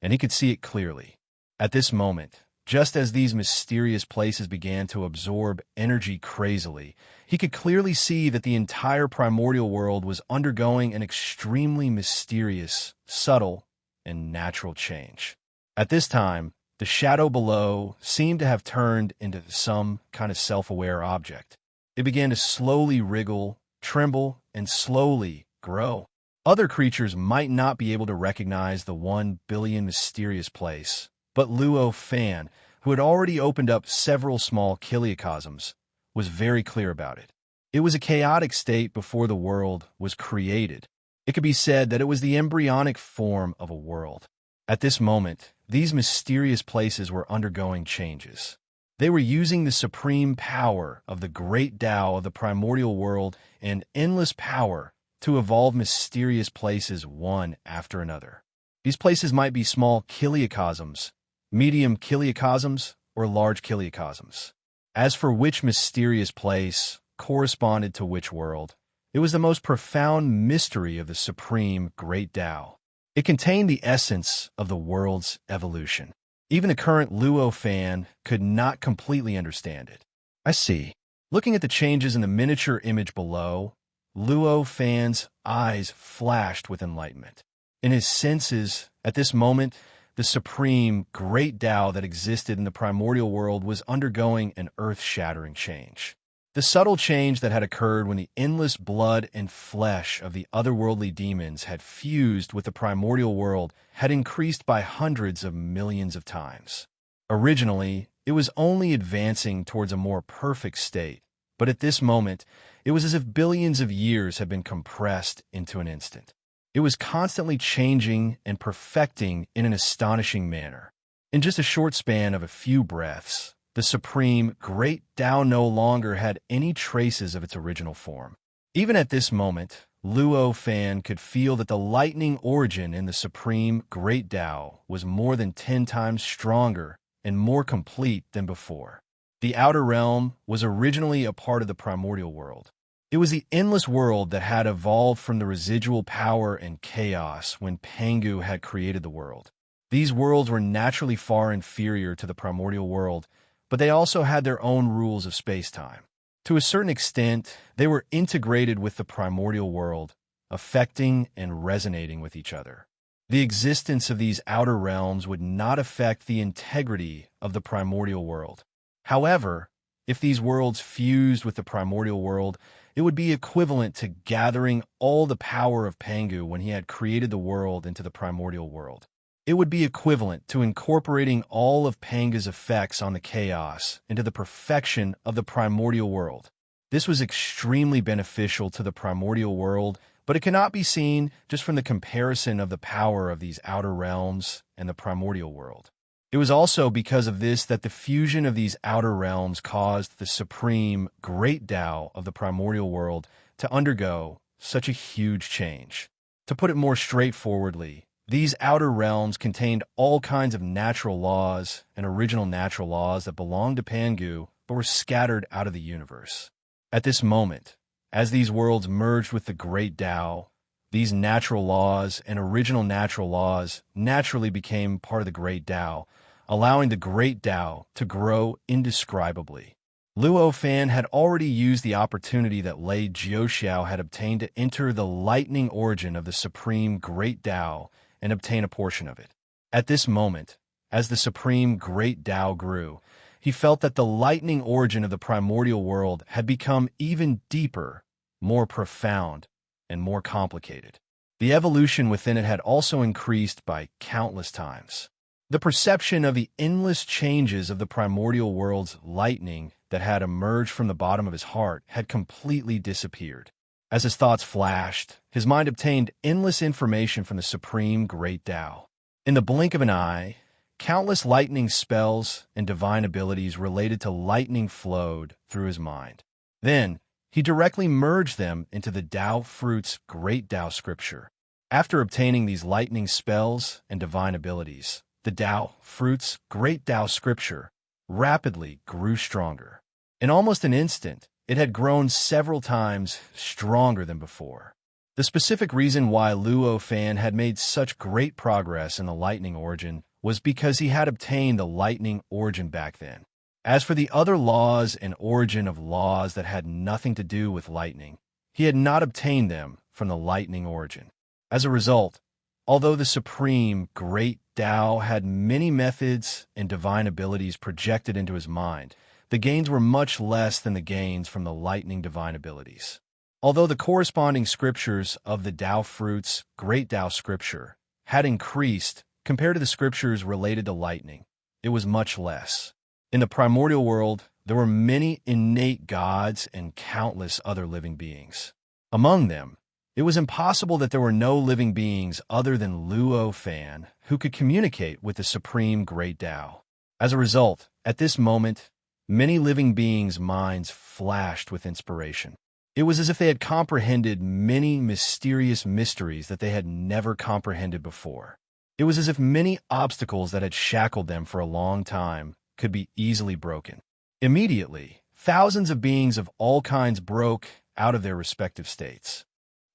and he could see it clearly. At this moment, just as these mysterious places began to absorb energy crazily, he could clearly see that the entire primordial world was undergoing an extremely mysterious, subtle, and natural change. At this time, the shadow below seemed to have turned into some kind of self-aware object. It began to slowly wriggle, tremble, and slowly grow. Other creatures might not be able to recognize the 1 billion mysterious place, but Luo Fan, who had already opened up several small kiliocosms, was very clear about it. It was a chaotic state before the world was created. It could be said that it was the embryonic form of a world. At this moment, these mysterious places were undergoing changes. They were using the supreme power of the great Tao of the primordial world and endless power to evolve mysterious places one after another. These places might be small kiliocosms, medium kiliocosms, or large kiliocosms. As for which mysterious place corresponded to which world, it was the most profound mystery of the supreme great Tao. It contained the essence of the world's evolution. Even the current Luo Fan could not completely understand it. I see. Looking at the changes in the miniature image below, Luo Fan's eyes flashed with enlightenment. In his senses, at this moment, the supreme great Tao that existed in the primordial world was undergoing an earth-shattering change. The subtle change that had occurred when the endless blood and flesh of the otherworldly demons had fused with the primordial world had increased by hundreds of millions of times. Originally, it was only advancing towards a more perfect state, but at this moment, it was as if billions of years had been compressed into an instant. It was constantly changing and perfecting in an astonishing manner. In just a short span of a few breaths, the supreme great Tao no longer had any traces of its original form. Even at this moment, Luo Fan could feel that the lightning origin in the supreme great Tao was more than 10 times stronger and more complete than before. The outer realm was originally a part of the primordial world. It was the endless world that had evolved from the residual power and chaos when Pangu had created the world. These worlds were naturally far inferior to the primordial world, but they also had their own rules of space-time. To a certain extent, they were integrated with the primordial world, affecting and resonating with each other. The existence of these outer realms would not affect the integrity of the primordial world. However, if these worlds fused with the primordial world, it would be equivalent to gathering all the power of Pangu when he had created the world into the primordial world. It would be equivalent to incorporating all of Panga's effects on the chaos into the perfection of the primordial world. This was extremely beneficial to the primordial world, but it cannot be seen just from the comparison of the power of these outer realms and the primordial world. It was also because of this that the fusion of these outer realms caused the supreme great Tao of the primordial world to undergo such a huge change. To put it more straightforwardly, these outer realms contained all kinds of natural laws and original natural laws that belonged to Pangu but were scattered out of the universe. At this moment, as these worlds merged with the great Tao, these natural laws and original natural laws naturally became part of the great Tao, allowing the great Tao to grow indescribably. Luo Fan had already used the opportunity that Lei Jiuxiao had obtained to enter the lightning origin of the supreme great Tao and obtain a portion of it. At this moment, as the supreme great Tao grew, he felt that the lightning origin of the primordial world had become even deeper, more profound, and more complicated. The evolution within it had also increased by countless times. The perception of the endless changes of the primordial world's lightning that had emerged from the bottom of his heart had completely disappeared. As his thoughts flashed, his mind obtained endless information from the supreme great Tao. In the blink of an eye, countless lightning spells and divine abilities related to lightning flowed through his mind. Then, he directly merged them into the Tao Fruit's great Tao scripture. After obtaining these lightning spells and divine abilities, the Tao Fruit's great Tao scripture rapidly grew stronger. In almost an instant, it had grown several times stronger than before. The specific reason why Luo Fan had made such great progress in the lightning origin was because he had obtained the lightning origin back then. As for the other laws and origin of laws that had nothing to do with lightning, he had not obtained them from the lightning origin. As a result, although the supreme great Tao had many methods and divine abilities projected into his mind, the gains were much less than the gains from the lightning divine abilities. Although the corresponding scriptures of the Tao Fruit's great Tao scripture had increased compared to the scriptures related to lightning, it was much less. In the primordial world, there were many innate gods and countless other living beings. Among them, it was impossible that there were no living beings other than Luo Fan who could communicate with the supreme great Tao. As a result, at this moment, many living beings' minds flashed with inspiration. It was as if they had comprehended many mysterious mysteries that they had never comprehended before. It was as if many obstacles that had shackled them for a long time could be easily broken. Immediately, thousands of beings of all kinds broke out of their respective states.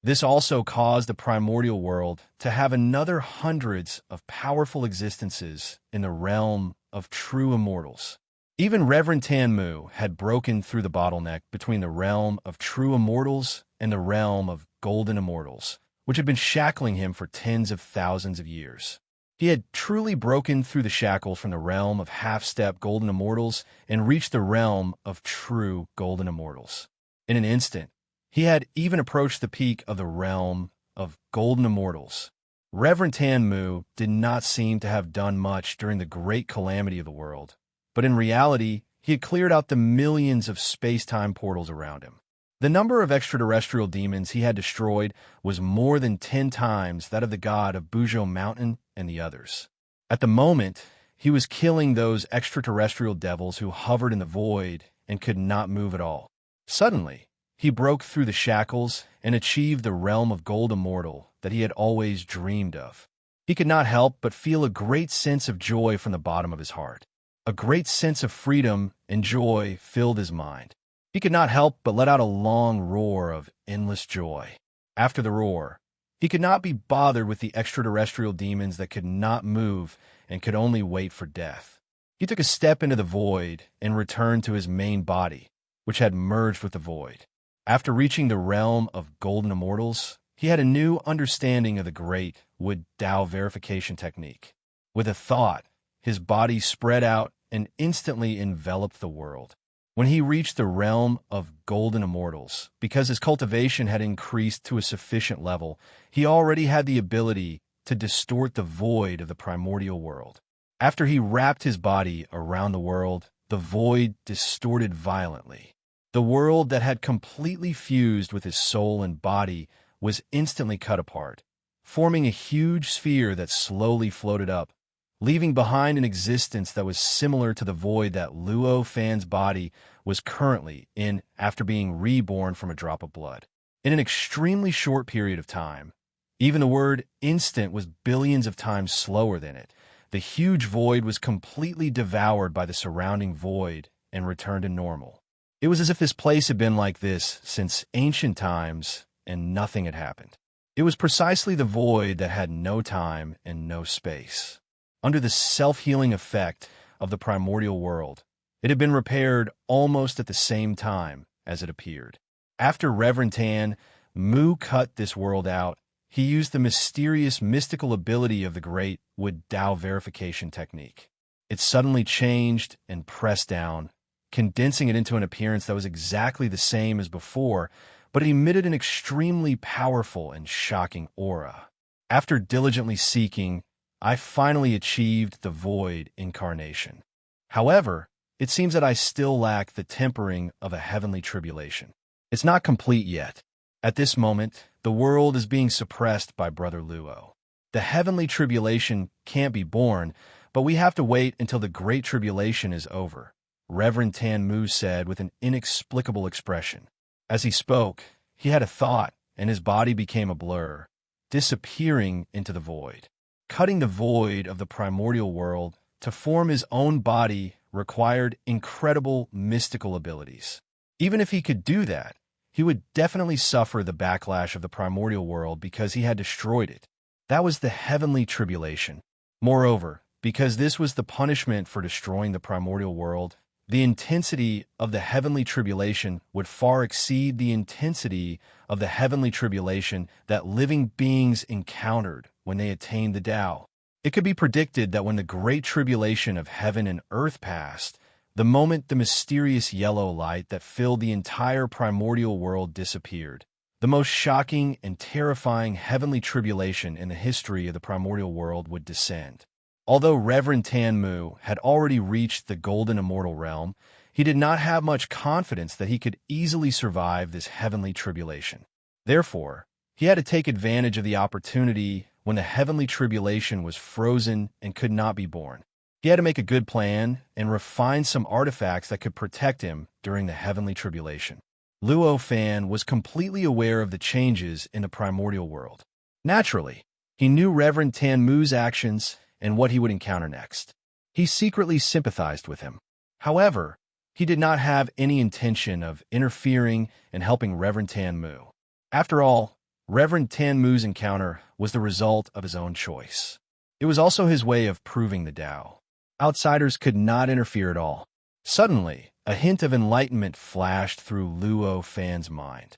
This also caused the primordial world to have another hundreds of powerful existences in the realm of true immortals. Even Reverend Tanmu had broken through the bottleneck between the realm of true immortals and the realm of golden immortals, which had been shackling him for tens of thousands of years. He had truly broken through the shackles from the realm of half-step golden immortals and reached the realm of true golden immortals. In an instant, he had even approached the peak of the realm of golden immortals. Reverend Tanmu did not seem to have done much during the great calamity of the world, but in reality, he had cleared out the millions of space-time portals around him. The number of extraterrestrial demons he had destroyed was more than 10 times that of the god of Buzhou Mountain and the others. At the moment, he was killing those extraterrestrial devils who hovered in the void and could not move at all. Suddenly, he broke through the shackles and achieved the realm of gold immortal that he had always dreamed of. He could not help but feel a great sense of joy from the bottom of his heart. A great sense of freedom and joy filled his mind. He could not help but let out a long roar of endless joy. After the roar, he could not be bothered with the extraterrestrial demons that could not move and could only wait for death. He took a step into the void and returned to his main body. which had merged with the void. After reaching the realm of golden immortals, he had a new understanding of the great Wood Dao verification technique. With a thought, his body spread out and instantly enveloped the world. When he reached the realm of golden immortals, because his cultivation had increased to a sufficient level, he already had the ability to distort the void of the primordial world. After he wrapped his body around the world, the void distorted violently. The world that had completely fused with his soul and body was instantly cut apart, forming a huge sphere that slowly floated up, leaving behind an existence that was similar to the void that Luo Fan's body was currently in after being reborn from a drop of blood. In an extremely short period of time, even the word instant was billions of times slower than it. The huge void was completely devoured by the surrounding void and returned to normal. It was as if this place had been like this since ancient times and nothing had happened. It was precisely the void that had no time and no space. Under the self-healing effect of the primordial world, it had been repaired almost at the same time as it appeared. After Reverend Tan Mu cut this world out, he used the mysterious mystical ability of the great Wood Dao verification technique. It suddenly changed and pressed down, condensing it into an appearance that was exactly the same as before, but it emitted an extremely powerful and shocking aura. After diligently seeking, I finally achieved the void incarnation. However, it seems that I still lack the tempering of a heavenly tribulation. It's not complete yet. At this moment, the world is being suppressed by Brother Luo. The heavenly tribulation can't be born, but we have to wait until the great tribulation is over, Reverend Tan Mu said with an inexplicable expression. As he spoke, he had a thought, and his body became a blur, disappearing into the void. Cutting the void of the primordial world to form his own body required incredible mystical abilities. Even if he could do that, he would definitely suffer the backlash of the primordial world because he had destroyed it. That was the heavenly tribulation. Moreover, because this was the punishment for destroying the primordial world, the intensity of the heavenly tribulation would far exceed the intensity of the heavenly tribulation that living beings encountered when they attained the Tao. It could be predicted that when the great tribulation of heaven and earth passed, the moment the mysterious yellow light that filled the entire primordial world disappeared, the most shocking and terrifying heavenly tribulation in the history of the primordial world would descend. Although Reverend Tan Mu had already reached the golden immortal realm, he did not have much confidence that he could easily survive this heavenly tribulation. Therefore, he had to take advantage of the opportunity when the heavenly tribulation was frozen and could not be born. He had to make a good plan and refine some artifacts that could protect him during the heavenly tribulation. Luo Fan was completely aware of the changes in the primordial world. Naturally, he knew Reverend Tan Mu's actions and what he would encounter next. He secretly sympathized with him. However, he did not have any intention of interfering and helping Reverend Tan Mu. After all, Reverend Tan Mu's encounter was the result of his own choice. It was also his way of proving the Tao. Outsiders could not interfere at all. Suddenly, a hint of enlightenment flashed through Luo Fan's mind.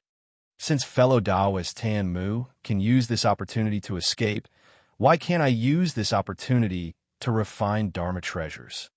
Since fellow Taoist Tan Mu can use this opportunity to escape, why can't I use this opportunity to refine Dharma treasures?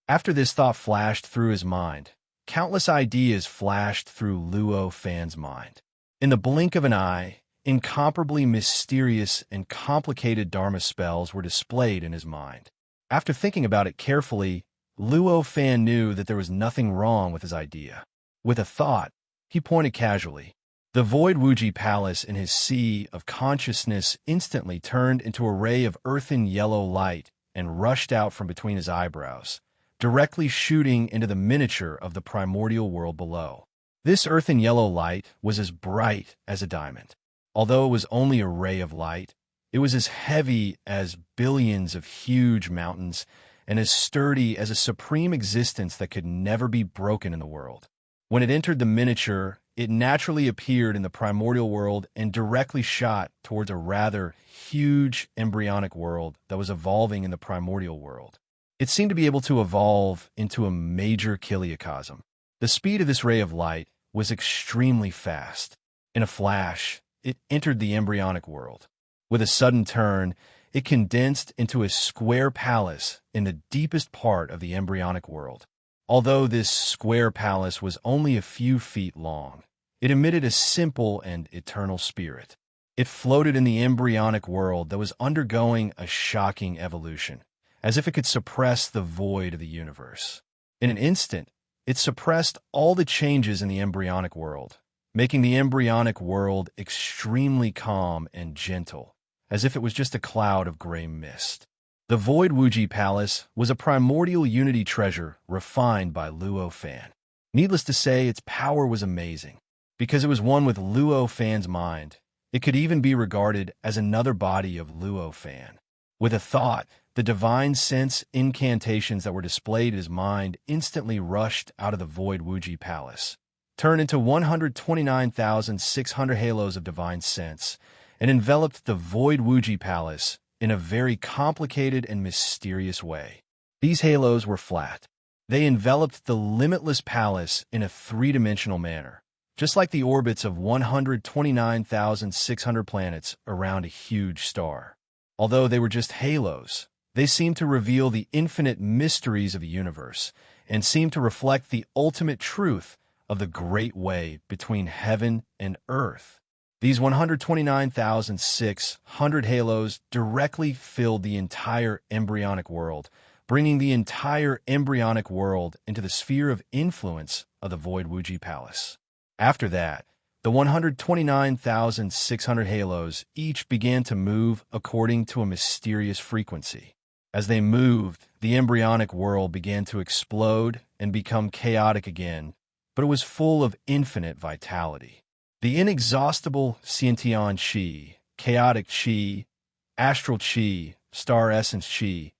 After this thought flashed through his mind, countless ideas flashed through Luo Fan's mind. In the blink of an eye, incomparably mysterious and complicated Dharma spells were displayed in his mind. After thinking about it carefully, Luo Fan knew that there was nothing wrong with his idea. With a thought, he pointed casually. The Void Wuji Palace in his sea of consciousness instantly turned into a ray of earthen yellow light and rushed out from between his eyebrows, directly shooting into the miniature of the primordial world below. This earthen yellow light was as bright as a diamond. Although it was only a ray of light, it was as heavy as billions of huge mountains and as sturdy as a supreme existence that could never be broken in the world. When it entered the miniature, it naturally appeared in the primordial world and directly shot towards a rather huge embryonic world that was evolving in the primordial world. It seemed to be able to evolve into a major chiliocosm. The speed of this ray of light was extremely fast. In a flash, it entered the embryonic world. With a sudden turn, it condensed into a square palace in the deepest part of the embryonic world. Although this square palace was only a few feet long, it emitted a simple and eternal spirit. It floated in the embryonic world that was undergoing a shocking evolution, as if it could suppress the void of the universe. In an instant, it suppressed all the changes in the embryonic world, making the embryonic world extremely calm and gentle, as if it was just a cloud of gray mist. The Void Wuji Palace was a primordial unity treasure refined by Luo Fan. Needless to say, its power was amazing. Because it was one with Luo Fan's mind, it could even be regarded as another body of Luo Fan. With a thought, the divine sense incantations that were displayed in his mind instantly rushed out of the Void Wuji Palace, turned into 129,600 halos of divine sense, and enveloped the Void Wuji Palace in a very complicated and mysterious way. These halos were flat. They enveloped the limitless palace in a three-dimensional manner, just like the orbits of 129,600 planets around a huge star. Although they were just halos, they seemed to reveal the infinite mysteries of the universe and seemed to reflect the ultimate truth of the great way between heaven and earth. These 129,600 halos directly filled the entire embryonic world, bringing the entire embryonic world into the sphere of influence of the Void Wuji Palace. After that, the 129,600 halos each began to move according to a mysterious frequency. As they moved, the embryonic world began to explode and become chaotic again, but it was full of infinite vitality. The inexhaustible Xiantian Qi, chaotic Qi, astral Qi, star essence Qi,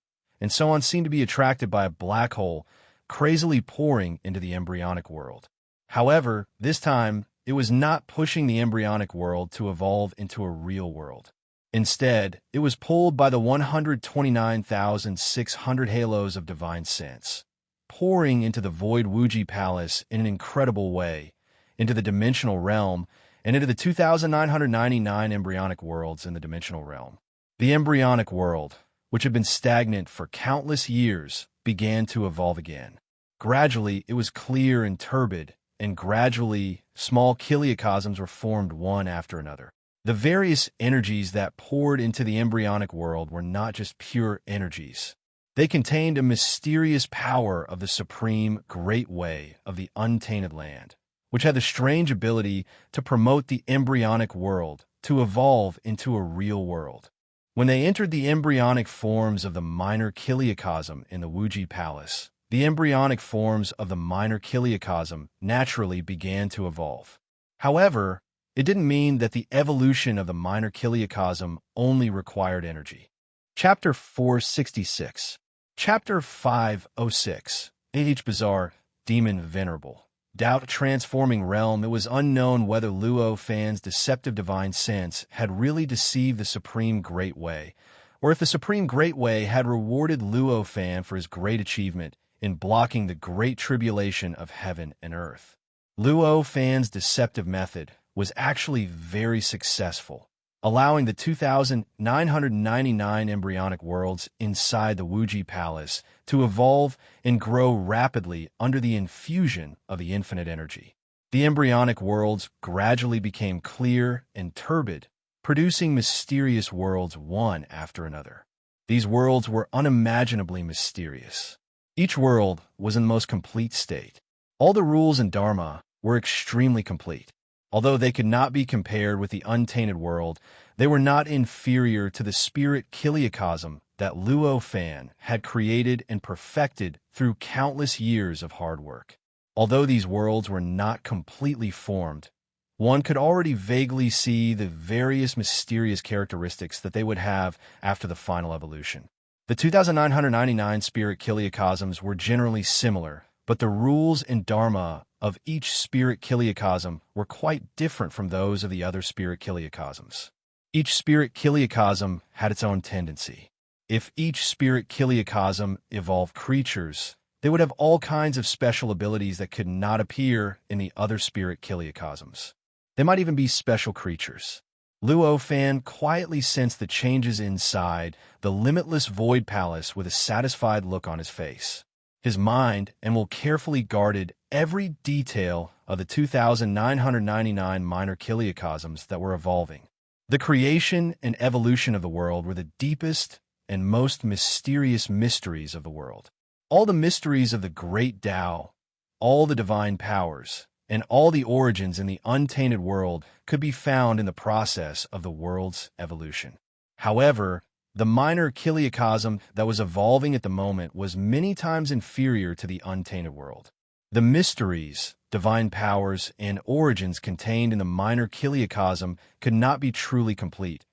and so on seemed to be attracted by a black hole crazily pouring into the embryonic world. However, this time, it was not pushing the embryonic world to evolve into a real world. Instead, it was pulled by the 129,600 halos of divine sense, pouring into the Void Wuji Palace in an incredible way, into the dimensional realm, and into the 2,999 embryonic worlds in the dimensional realm. The embryonic world, which had been stagnant for countless years, began to evolve again. Gradually, it was clear and turbid, and gradually, small chiliocosms were formed one after another. The various energies that poured into the embryonic world were not just pure energies. They contained a mysterious power of the supreme great way of the untainted land, which had the strange ability to promote the embryonic world to evolve into a real world. When they entered the embryonic forms of the minor chiliocosm in the Wuji Palace, the embryonic forms of the minor chiliocosm naturally began to evolve. However, it didn't mean that the evolution of the minor chiliocosm only required energy. Chapter 466. Chapter 506. H. Bizarre, Demon Venerable. Doubt-transforming realm. It was unknown whether Luo Fan's deceptive divine sense had really deceived the Supreme Great Way, or if the Supreme Great Way had rewarded Luo Fan for his great achievement in blocking the great tribulation of heaven and earth. Luo Fan's deceptive method was actually very successful, allowing the 2,999 embryonic worlds inside the Wuji Palace to evolve and grow rapidly under the infusion of the infinite energy. The embryonic worlds gradually became clear and turbid, producing mysterious worlds one after another. These worlds were unimaginably mysterious. Each world was in the most complete state. All the rules and dharma were extremely complete. Although they could not be compared with the untainted world, they were not inferior to the spirit chiliocosm that Luo Fan had created and perfected through countless years of hard work. Although these worlds were not completely formed, one could already vaguely see the various mysterious characteristics that they would have after the final evolution. The 2,999 spirit chiliocosms were generally similar, but the rules and dharma of each spirit chiliocosm were quite different from those of the other spirit chiliocosms. Each spirit chiliocosm had its own tendency. If each spirit chiliocosm evolved creatures, They would have all kinds of special abilities that could not appear in the other spirit kiliocosms. They might even be special creatures. Luo Fan quietly sensed the changes inside the limitless void palace with a satisfied look on his face. His mind and will carefully guarded every detail of the 2,999 minor kiliocosms that were evolving. The creation and evolution of the world were the deepest and most mysterious mysteries of the world. All the mysteries of the great Tao, all the divine powers, and all the origins in the untainted world could be found in the process of the world's evolution. However, the minor kiliocosm that was evolving at the moment was many times inferior to the untainted world. The mysteries, divine powers, and origins contained in the minor kiliocosm could not be truly complete,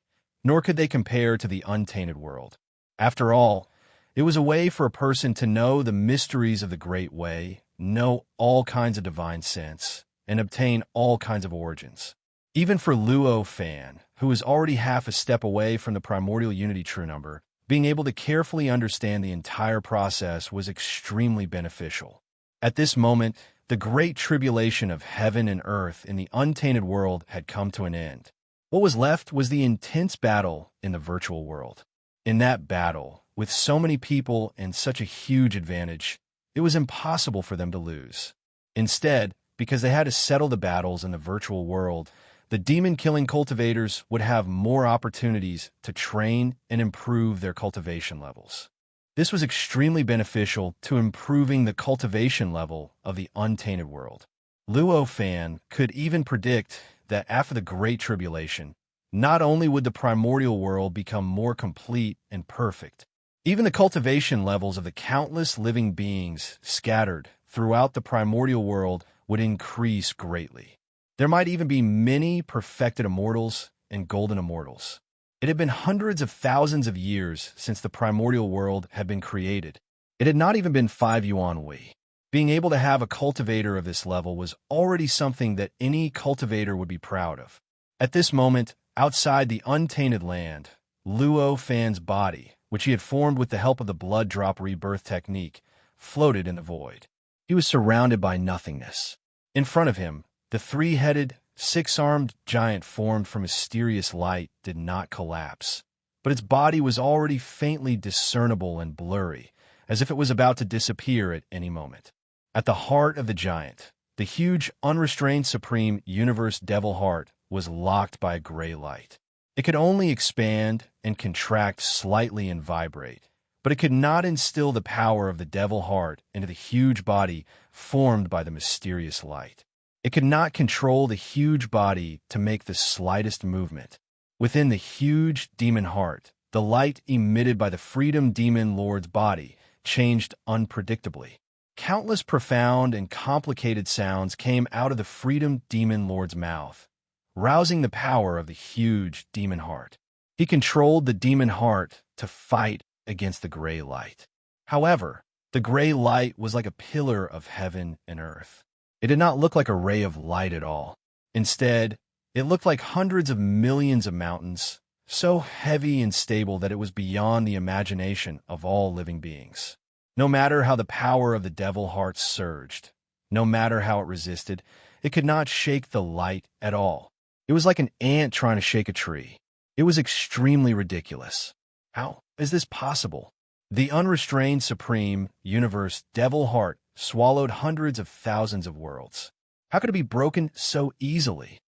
nor could they compare to the untainted world. After all, it was a way for a person to know the mysteries of the Great Way, know all kinds of divine sense, and obtain all kinds of origins. Even for Luo Fan, who was already half a step away from the primordial unity true number, being able to carefully understand the entire process was extremely beneficial. At this moment, the great tribulation of heaven and earth in the untainted world had come to an end. What was left was the intense battle in the virtual world. In that battle, with so many people and such a huge advantage, it was impossible for them to lose. Instead, because they had to settle the battles in the virtual world, the demon-killing cultivators would have more opportunities to train and improve their cultivation levels. This was extremely beneficial to improving the cultivation level of the untainted world. Luo Fan could even predict that after the Great Tribulation, not only would the primordial world become more complete and perfect, even the cultivation levels of the countless living beings scattered throughout the primordial world would increase greatly. There might even be many perfected immortals and golden immortals. It had been hundreds of thousands of years since the primordial world had been created. It had not even been 5 yuan Wei. Being able to have a cultivator of this level was already something that any cultivator would be proud of. At this moment, outside the untainted land, Luo Fan's body, which he had formed with the help of the blood drop rebirth technique, floated in the void. He was surrounded by nothingness. In front of him, the 3-headed, 6-armed giant formed from mysterious light did not collapse, but its body was already faintly discernible and blurry, as if it was about to disappear at any moment. At the heart of the giant, the huge, unrestrained supreme universe devil heart was locked by a gray light. It could only expand and contract slightly and vibrate, but it could not instill the power of the devil heart into the huge body formed by the mysterious light. It could not control the huge body to make the slightest movement. Within the huge demon heart, the light emitted by the Freedom Demon Lord's body changed unpredictably. Countless profound and complicated sounds came out of the Freedom Demon Lord's mouth, rousing the power of the huge demon heart. He controlled the demon heart to fight against the gray light. However, the gray light was like a pillar of heaven and earth. It did not look like a ray of light at all. Instead, it looked like hundreds of millions of mountains, so heavy and stable that it was beyond the imagination of all living beings. No matter how the power of the devil heart surged, no matter how it resisted, it could not shake the light at all. It was like an ant trying to shake a tree. It was extremely ridiculous. How is this possible? The unrestrained supreme universe devil heart swallowed hundreds of thousands of worlds. How could it be broken so easily?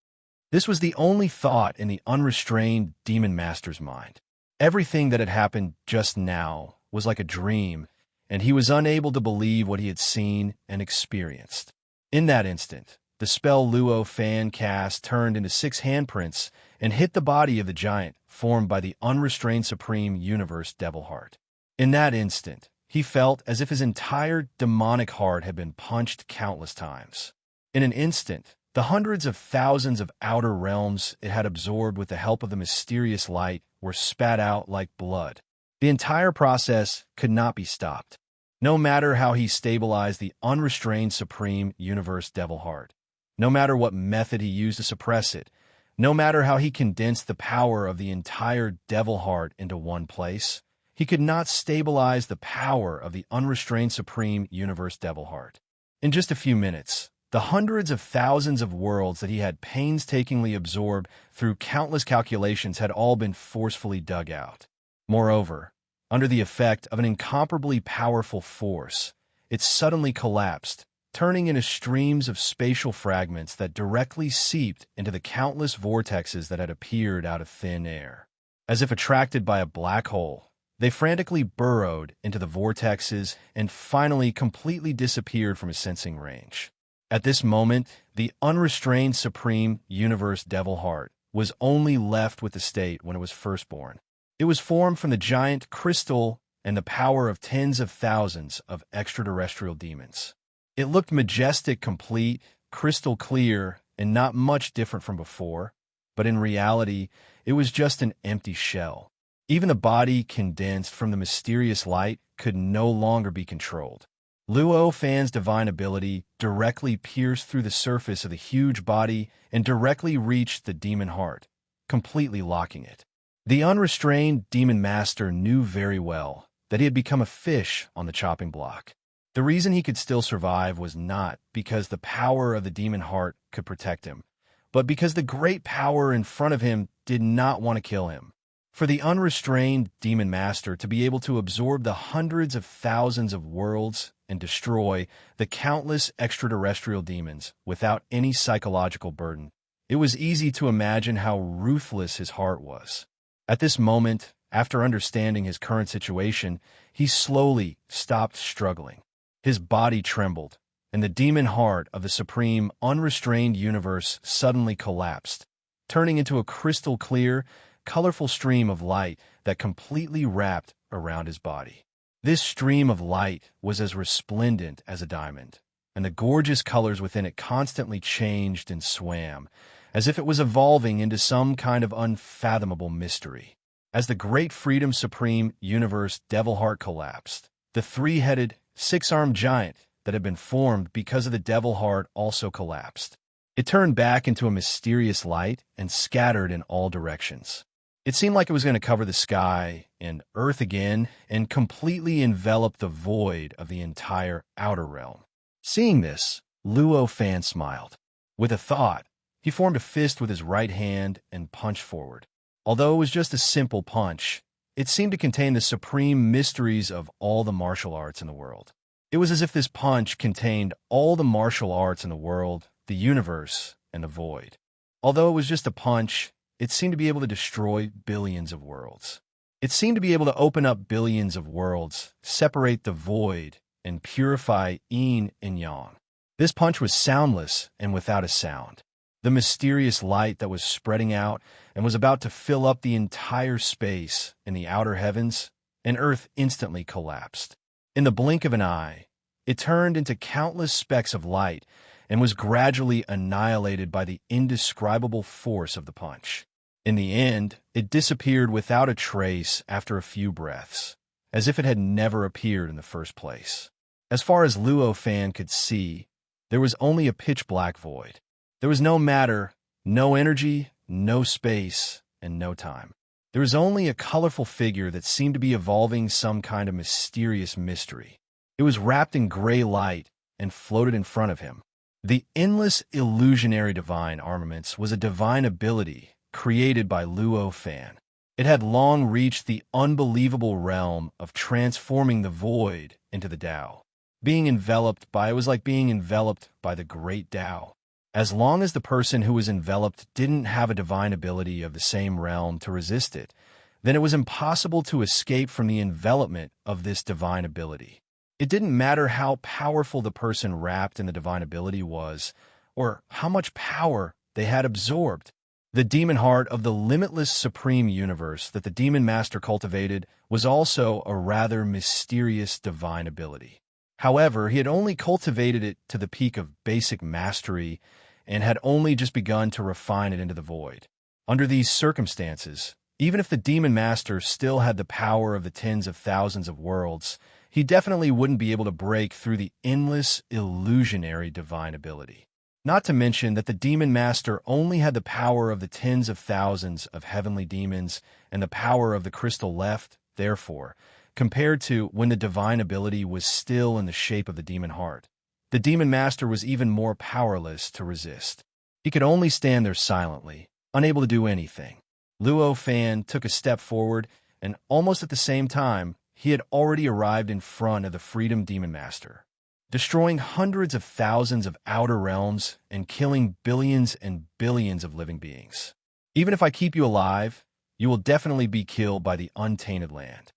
This was the only thought in the unrestrained demon master's mind. Everything that had happened just now was like a dream, and he was unable to believe what he had seen and experienced. In that instant, the spell Luo Fan cast turned into 6 handprints and hit the body of the giant formed by the unrestrained supreme universe devil heart. In that instant, he felt as if his entire demonic heart had been punched countless times. In an instant, the hundreds of thousands of outer realms it had absorbed with the help of the mysterious light were spat out like blood. The entire process could not be stopped, no matter how he stabilized the unrestrained supreme universe devil heart, no matter what method he used to suppress it, no matter how he condensed the power of the entire devil heart into one place. he could not stabilize the power of the unrestrained supreme universe devil heart. In just a few minutes, the hundreds of thousands of worlds that he had painstakingly absorbed through countless calculations had all been forcefully dug out. Moreover, under the effect of an incomparably powerful force, it suddenly collapsed, turning into streams of spatial fragments that directly seeped into the countless vortexes that had appeared out of thin air. As if attracted by a black hole, they frantically burrowed into the vortexes and finally completely disappeared from his sensing range. At this moment, the unrestrained supreme universe devil heart was only left with the state when it was first born. It was formed from the giant crystal and the power of tens of thousands of extraterrestrial demons. It looked majestic, complete, crystal clear, and not much different from before, but in reality, it was just an empty shell. Even the body condensed from the mysterious light could no longer be controlled. Luo Fan's divine ability directly pierced through the surface of the huge body and directly reached the demon heart, completely locking it. The unrestrained demon master knew very well that he had become a fish on the chopping block. The reason he could still survive was not because the power of the demon heart could protect him, but because the great power in front of him did not want to kill him. For the unrestrained demon master to be able to absorb the hundreds of thousands of worlds and destroy the countless extraterrestrial demons without any psychological burden, it was easy to imagine how ruthless his heart was. At this moment, after understanding his current situation, he slowly stopped struggling. His body trembled, and the demon heart of the supreme, unrestrained universe suddenly collapsed, turning into a crystal-clear, colorful stream of light that completely wrapped around his body. This stream of light was as resplendent as a diamond, and the gorgeous colors within it constantly changed and swam, as if it was evolving into some kind of unfathomable mystery. As the great Freedom Supreme Universe Devil Heart collapsed, the three-headed, six-armed giant that had been formed because of the Devil Heart also collapsed. It turned back into a mysterious light and scattered in all directions. It seemed like it was going to cover the sky and earth again and completely envelop the void of the entire outer realm. Seeing this, Luo Fan smiled. With a thought, he formed a fist with his right hand and punched forward. Although it was just a simple punch, it seemed to contain the supreme mysteries of all the martial arts in the world. It was as if this punch contained all the martial arts in the world, the universe, and the void. Although it was just a punch, it seemed to be able to destroy billions of worlds. It seemed to be able to open up billions of worlds, separate the void, and purify yin and yang. This punch was soundless and without a sound. The mysterious light that was spreading out and was about to fill up the entire space in the outer heavens, and Earth instantly collapsed. In the blink of an eye, it turned into countless specks of light and was gradually annihilated by the indescribable force of the punch. In the end, it disappeared without a trace after a few breaths, as if it had never appeared in the first place. As far as Luo Fan could see, there was only a pitch-black void. There was no matter, no energy, no space, and no time. There was only a colorful figure that seemed to be evolving some kind of mysterious mystery. It was wrapped in gray light and floated in front of him. The endless illusionary divine armaments was a divine ability created by Luo Fan. It had long reached the unbelievable realm of transforming the void into the Tao. It was like being enveloped by the great Tao. As long as the person who was enveloped didn't have a divine ability of the same realm to resist it, then it was impossible to escape from the envelopment of this divine ability. It didn't matter how powerful the person wrapped in the divine ability was, or how much power they had absorbed. The demon heart of the limitless supreme universe that the demon master cultivated was also a rather mysterious divine ability. However, he had only cultivated it to the peak of basic mastery and had only just begun to refine it into the void. Under these circumstances, even if the demon master still had the power of the tens of thousands of worlds, he definitely wouldn't be able to break through the endless, illusionary divine ability. Not to mention that the demon master only had the power of the tens of thousands of heavenly demons and the power of the crystal left therefore, compared to when the divine ability was still in the shape of the demon heart. The demon master was even more powerless to resist. He could only stand there silently, unable to do anything. Luo Fan took a step forward, and almost at the same time, he had already arrived in front of the Freedom Demon Master, destroying hundreds of thousands of outer realms and killing billions and billions of living beings. Even if I keep you alive, you will definitely be killed by the untainted land.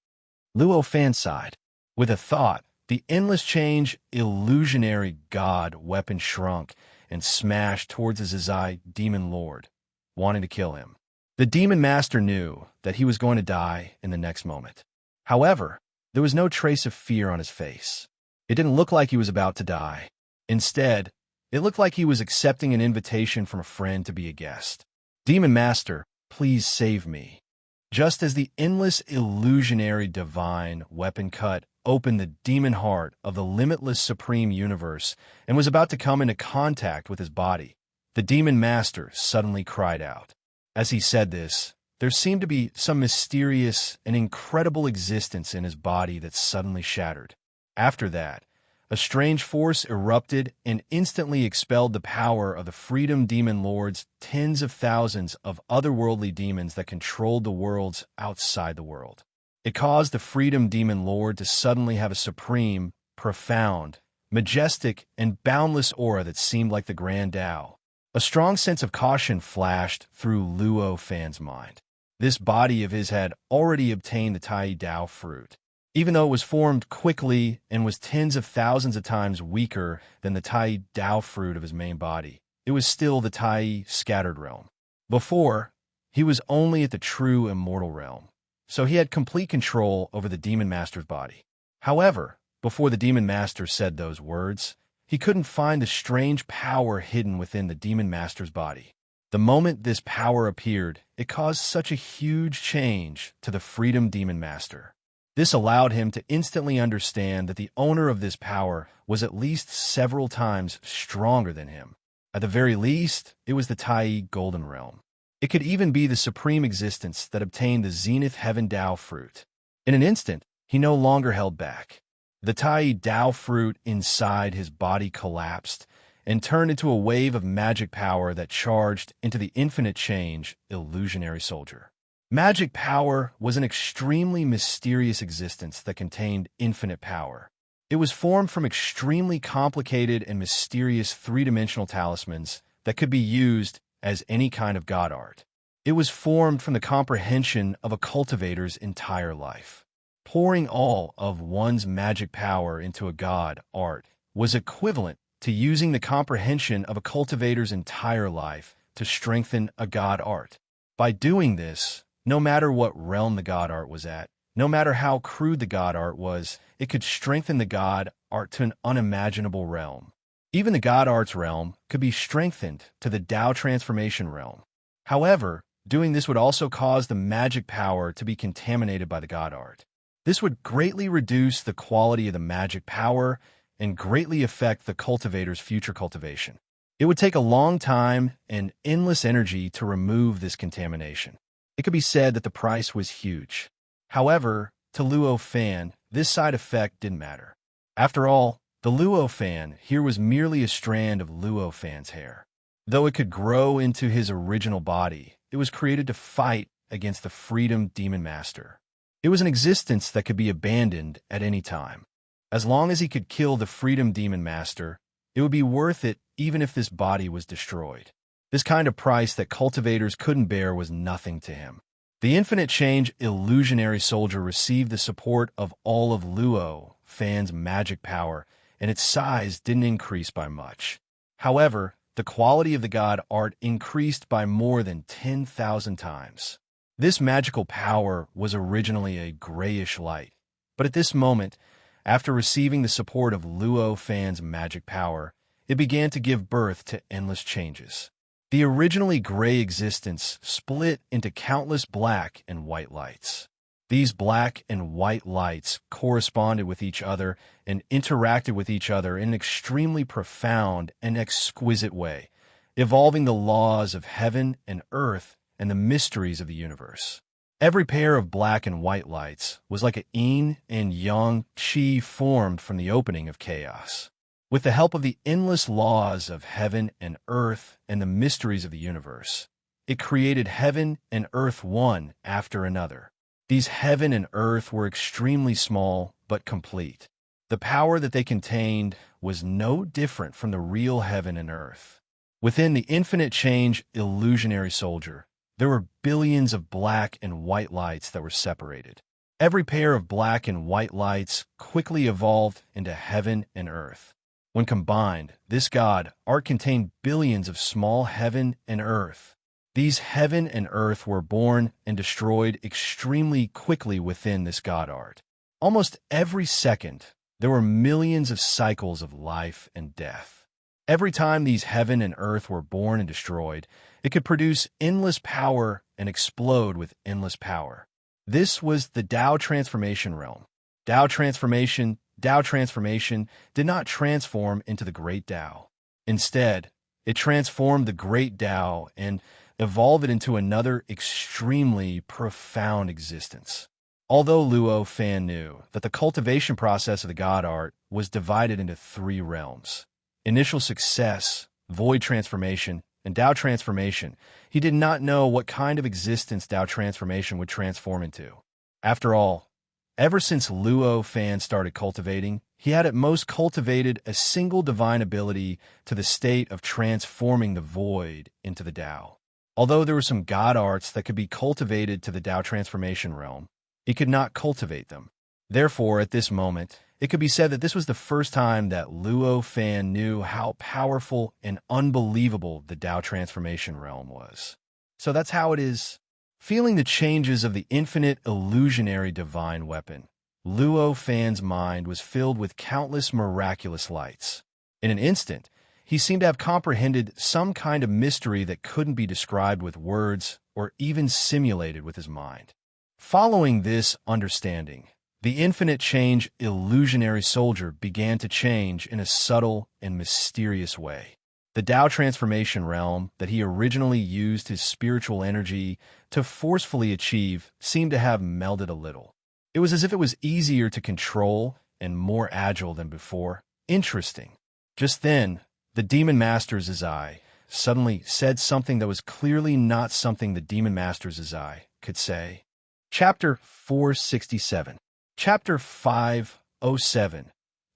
Luo Fan sighed. With a thought, the endless change illusionary god weapon shrunk and smashed towards his Azai demon lord, wanting to kill him. The demon master knew that he was going to die in the next moment. However, there was no trace of fear on his face. It didn't look like he was about to die. Instead, it looked like he was accepting an invitation from a friend to be a guest. Demon Master, please save me. Just as the endless illusionary divine weapon cut opened the demon heart of the limitless supreme universe and was about to come into contact with his body, the demon master suddenly cried out. As he said this, there seemed to be some mysterious and incredible existence in his body that suddenly shattered. After that, a strange force erupted and instantly expelled the power of the Freedom Demon Lord's tens of thousands of otherworldly demons that controlled the worlds outside the world. It caused the Freedom Demon Lord to suddenly have a supreme, profound, majestic, and boundless aura that seemed like the Grand Tao. A strong sense of caution flashed through Luo Fan's mind. This body of his had already obtained the Tai Dao fruit. Even though it was formed quickly and was tens of thousands of times weaker than the Tai Dao fruit of his main body, it was still the Tai scattered realm. Before, he was only at the true immortal realm, so he had complete control over the Demon Master's body. However, before the Demon Master said those words, he couldn't find the strange power hidden within the Demon Master's body. The moment this power appeared, it caused such a huge change to the Freedom Demon Master. This allowed him to instantly understand that the owner of this power was at least several times stronger than him. At the very least, it was the Tai Golden Realm. It could even be the supreme existence that obtained the Zenith Heaven Dao fruit. In an instant, he no longer held back. The Tai Dao fruit inside his body collapsed and turned into a wave of magic power that charged into the infinite change illusionary soldier. Magic power was an extremely mysterious existence that contained infinite power. It was formed from extremely complicated and mysterious three-dimensional talismans that could be used as any kind of god art. It was formed from the comprehension of a cultivator's entire life. Pouring all of one's magic power into a god art was equivalent to using the comprehension of a cultivator's entire life to strengthen a god art. By doing this, no matter what realm the god art was at, no matter how crude the god art was, it could strengthen the god art to an unimaginable realm. Even the god art's realm could be strengthened to the Dao transformation realm. However, doing this would also cause the magic power to be contaminated by the god art. This would greatly reduce the quality of the magic power and greatly affect the cultivator's future cultivation. It would take a long time and endless energy to remove this contamination. It could be said that the price was huge. However, to Luo Fan, this side effect didn't matter. After all, the Luo Fan here was merely a strand of Luo Fan's hair. Though it could grow into his original body, it was created to fight against the Freedom Demon Master. It was an existence that could be abandoned at any time. As long as he could kill the Freedom Demon Master, it would be worth it even if this body was destroyed. This kind of price that cultivators couldn't bear was nothing to him. The infinite change illusionary soldier received the support of all of Luo Fan's magic power, and its size didn't increase by much. However, the quality of the god art increased by more than 10,000 times. This magical power was originally a grayish light, but at this moment, after receiving the support of Luo Fan's magic power, it began to give birth to endless changes. The originally gray existence split into countless black and white lights. These black and white lights corresponded with each other and interacted with each other in an extremely profound and exquisite way, evolving the laws of heaven and earth and the mysteries of the universe. Every pair of black and white lights was like a yin and yang qi formed from the opening of chaos. With the help of the endless laws of heaven and earth and the mysteries of the universe, it created heaven and earth one after another. These heaven and earth were extremely small but complete. The power that they contained was no different from the real heaven and earth. Within the infinite change illusionary soldier, there were billions of black and white lights that were separated. Every pair of black and white lights quickly evolved into heaven and earth. When combined, this god art contained billions of small heaven and earth. These heaven and earth were born and destroyed extremely quickly within this god art. Almost every second, there were millions of cycles of life and death. Every time these heaven and earth were born and destroyed, it could produce endless power and explode with endless power. This was the Tao transformation realm. Tao transformation did not transform into the great Tao. Instead, it transformed the great Tao and evolved it into another extremely profound existence. Although Luo Fan knew that the cultivation process of the god art was divided into three realms, initial success, void transformation, and Tao transformation, he did not know what kind of existence Tao transformation would transform into. After all, ever since Luo Fan started cultivating, he had at most cultivated a single divine ability to the state of transforming the void into the Tao. Although there were some god arts that could be cultivated to the Tao transformation realm, he could not cultivate them. Therefore, at this moment, it could be said that this was the first time that Luo Fan knew how powerful and unbelievable the Tao transformation realm was. So that's how it is. Feeling the changes of the infinite illusionary divine weapon, Luo Fan's mind was filled with countless miraculous lights. In an instant, he seemed to have comprehended some kind of mystery that couldn't be described with words or even simulated with his mind. Following this understanding, the infinite change illusionary soldier began to change in a subtle and mysterious way. The Tao transformation realm that he originally used his spiritual energy to forcefully achieve seemed to have melded a little. It was as if it was easier to control and more agile than before. Interesting. Just then, the Demon Master's eye suddenly said something that was clearly not something the Demon Master's eye could say. Chapter 467. Chapter 507.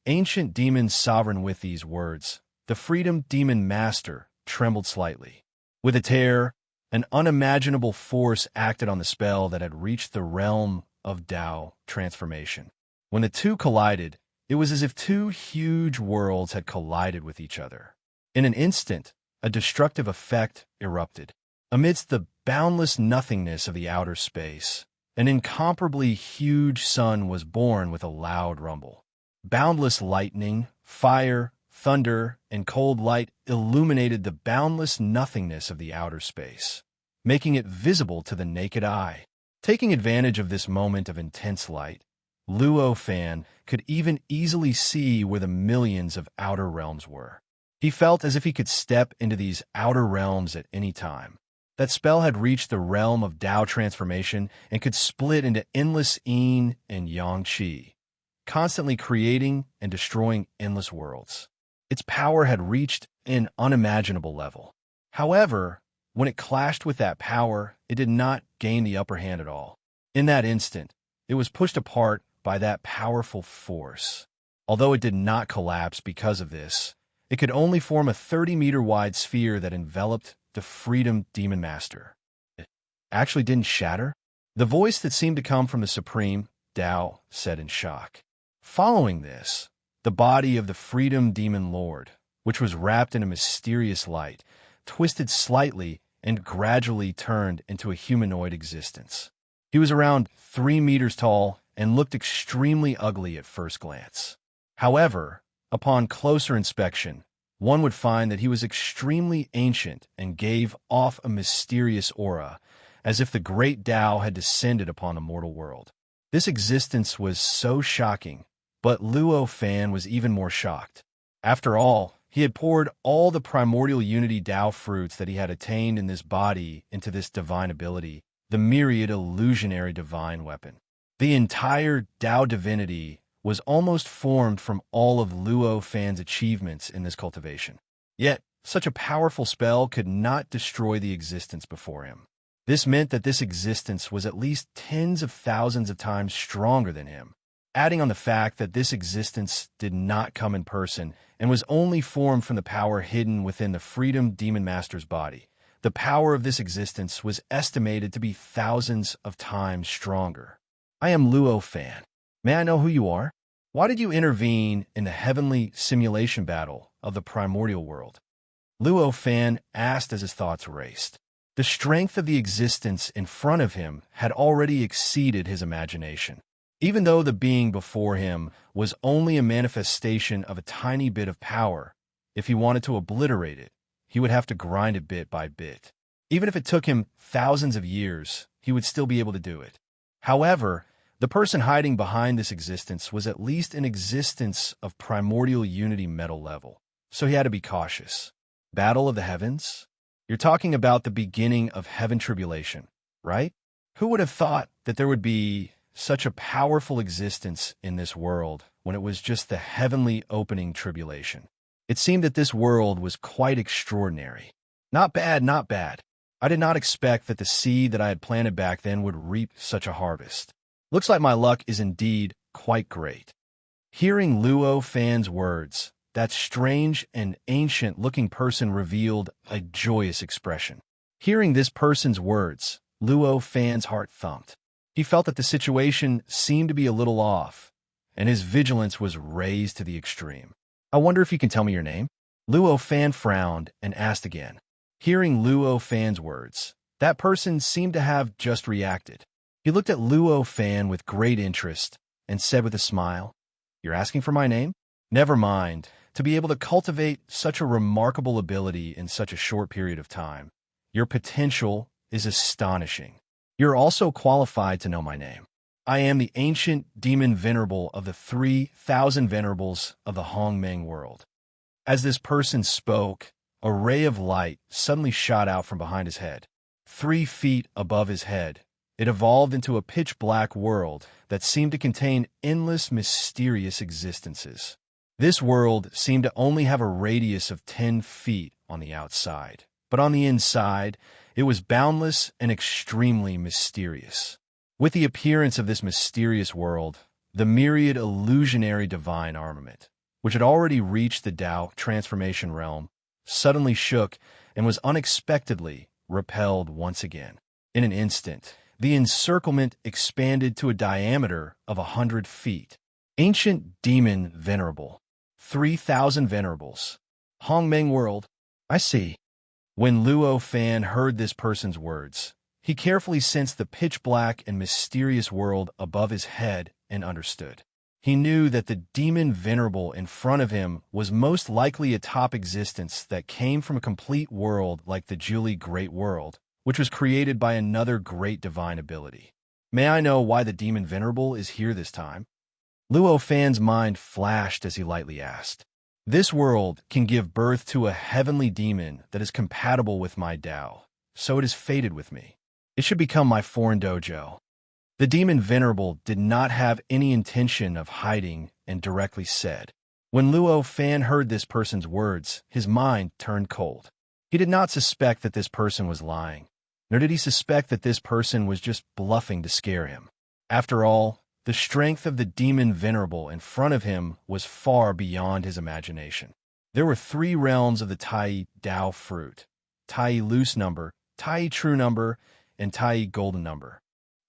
Ancient Demon Sovereign. With these words, the Freedom Demon Master trembled slightly. With a tear, an unimaginable force acted on the spell that had reached the realm of Tao transformation. When the two collided, it was as if two huge worlds had collided with each other. In an instant, a destructive effect erupted. Amidst the boundless nothingness of the outer space, an incomparably huge sun was born with a loud rumble. Boundless lightning, fire, thunder, and cold light illuminated the boundless nothingness of the outer space, making it visible to the naked eye. Taking advantage of this moment of intense light, Luo Fan could even easily see where the millions of outer realms were. He felt as if he could step into these outer realms at any time. That spell had reached the realm of Tao transformation and could split into endless yin and yang qi, constantly creating and destroying endless worlds. Its power had reached an unimaginable level. However, when it clashed with that power, it did not gain the upper hand at all. In that instant, it was pushed apart by that powerful force. Although it did not collapse because of this, it could only form a 30-meter wide sphere that enveloped the Freedom Demon Master. It actually didn't shatter? The voice that seemed to come from the Supreme Tao said in shock. Following this, the body of the Freedom Demon Lord, which was wrapped in a mysterious light, twisted slightly and gradually turned into a humanoid existence. He was around 3 meters tall and looked extremely ugly at first glance. However, upon closer inspection, one would find that he was extremely ancient and gave off a mysterious aura, as if the great Tao had descended upon a mortal world. This existence was so shocking, but Luo Fan was even more shocked. After all, he had poured all the primordial unity Tao fruits that he had attained in this body into this divine ability, the myriad illusionary divine weapon. The entire Tao divinity was almost formed from all of Luo Fan's achievements in this cultivation. Yet, such a powerful spell could not destroy the existence before him. This meant that this existence was at least tens of thousands of times stronger than him. Adding on the fact that this existence did not come in person and was only formed from the power hidden within the Freedom Demon Master's body, the power of this existence was estimated to be thousands of times stronger. I am Luo Fan. May I know who you are? Why did you intervene in the heavenly simulation battle of the primordial world? Luo Fan asked as his thoughts raced. The strength of the existence in front of him had already exceeded his imagination. Even though the being before him was only a manifestation of a tiny bit of power, if he wanted to obliterate it, he would have to grind it bit by bit. Even if it took him thousands of years, he would still be able to do it. However, the person hiding behind this existence was at least an existence of primordial unity metal level, so he had to be cautious. Battle of the Heavens? You're talking about the beginning of heaven tribulation, right? Who would have thought that there would be such a powerful existence in this world when it was just the heavenly opening tribulation? It seemed that this world was quite extraordinary. Not bad, not bad. I did not expect that the seed that I had planted back then would reap such a harvest. Looks like my luck is indeed quite great. Hearing Luo Fan's words, that strange and ancient-looking person revealed a joyous expression. Hearing this person's words, Luo Fan's heart thumped. He felt that the situation seemed to be a little off, and his vigilance was raised to the extreme. I wonder if you can tell me your name? Luo Fan frowned and asked again. Hearing Luo Fan's words, that person seemed to have just reacted. He looked at Luo Fan with great interest and said with a smile, "You're asking for my name? Never mind. To be able to cultivate such a remarkable ability in such a short period of time, your potential is astonishing. You're also qualified to know my name. I am the ancient demon venerable of the 3,000 venerables of the Hongmeng world." As this person spoke, a ray of light suddenly shot out from behind his head. 3 feet above his head, it evolved into a pitch-black world that seemed to contain endless mysterious existences. This world seemed to only have a radius of 10 feet on the outside, but on the inside, it was boundless and extremely mysterious. With the appearance of this mysterious world, the myriad illusionary divine armament, which had already reached the Tao transformation realm, suddenly shook and was unexpectedly repelled once again. In an instant, the encirclement expanded to a diameter of 100 feet. Ancient demon venerable. 3,000 venerables. Hongmeng world. I see. When Luo Fan heard this person's words, he carefully sensed the pitch-black and mysterious world above his head and understood. He knew that the demon venerable in front of him was most likely a top existence that came from a complete world like the Julie Great World, which was created by another great divine ability. May I know why the demon venerable is here this time? Luo Fan's mind flashed as he lightly asked. This world can give birth to a heavenly demon that is compatible with my Tao, so it is fated with me. It should become my foreign dojo. The demon venerable did not have any intention of hiding and directly said. When Luo Fan heard this person's words, his mind turned cold. He did not suspect that this person was lying, nor did he suspect that this person was just bluffing to scare him. After all, the strength of the demon venerable in front of him was far beyond his imagination. There were 3 realms of the Tai Tao fruit: Tai loose number, Tai true number, and Tai golden number.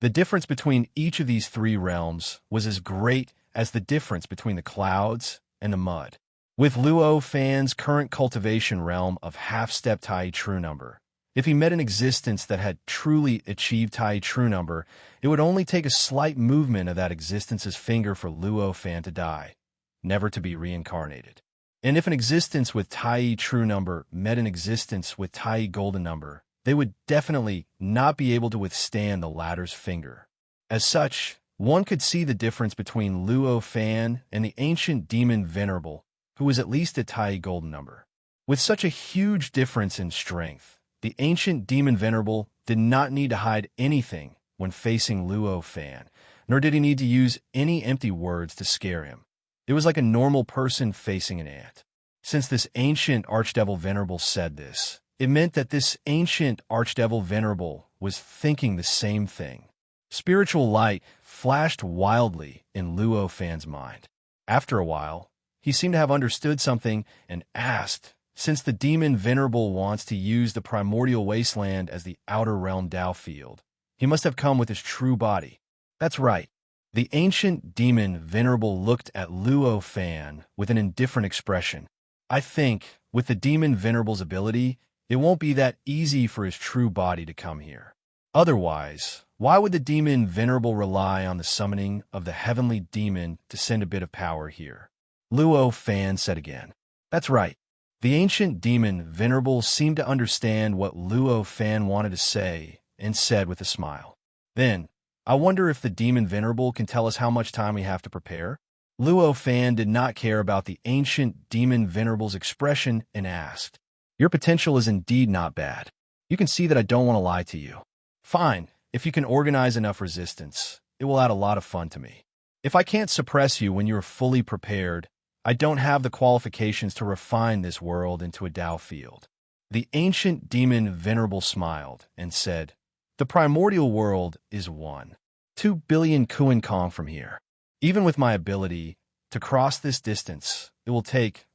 The difference between each of these 3 realms was as great as the difference between the clouds and the mud. With Luo Fan's current cultivation realm of half-step Tai true number, if he met an existence that had truly achieved Tai true number, it would only take a slight movement of that existence's finger for Luo Fan to die, never to be reincarnated. And if an existence with Tai true number met an existence with Tai golden number, they would definitely not be able to withstand the latter's finger. As such, one could see the difference between Luo Fan and the ancient demon venerable, who was at least a Tai golden number. With such a huge difference in strength, The ancient demon venerable did not need to hide anything when facing Luo Fan, nor did he need to use any empty words to scare him. It was like a normal person facing an ant. Since this ancient archdevil venerable said this, it meant that this ancient archdevil venerable was thinking the same thing. Spiritual light flashed wildly in Luo Fan's mind. After a while, he seemed to have understood something and asked, since the demon venerable wants to use the primordial wasteland as the outer realm Tao field, he must have come with his true body. That's right. The ancient demon venerable looked at Luo Fan with an indifferent expression. I think, with the demon venerable's ability, it won't be that easy for his true body to come here. Otherwise, why would the demon venerable rely on the summoning of the heavenly demon to send a bit of power here? Luo Fan said again. That's right. The ancient demon venerable seemed to understand what Luo Fan wanted to say and said with a smile. Then, I wonder if the demon venerable can tell us how much time we have to prepare? Luo Fan did not care about the ancient demon venerable's expression and asked, Your potential is indeed not bad. You can see that I don't want to lie to you. Fine, if you can organize enough resistance, it will add a lot of fun to me. If I can't suppress you when you are fully prepared, I don't have the qualifications to refine this world into a Tao field. The ancient demon venerable smiled and said, The primordial world is 1.2 billion Kuan Kong from here. Even with my ability to cross this distance, it will take,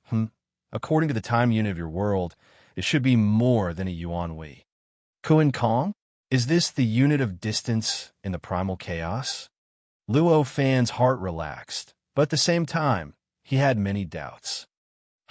according to the time unit of your world, it should be more than a yuan wei. Kuan Kong? Is this the unit of distance in the primal chaos? Luo Fan's heart relaxed, but at the same time, he had many doubts.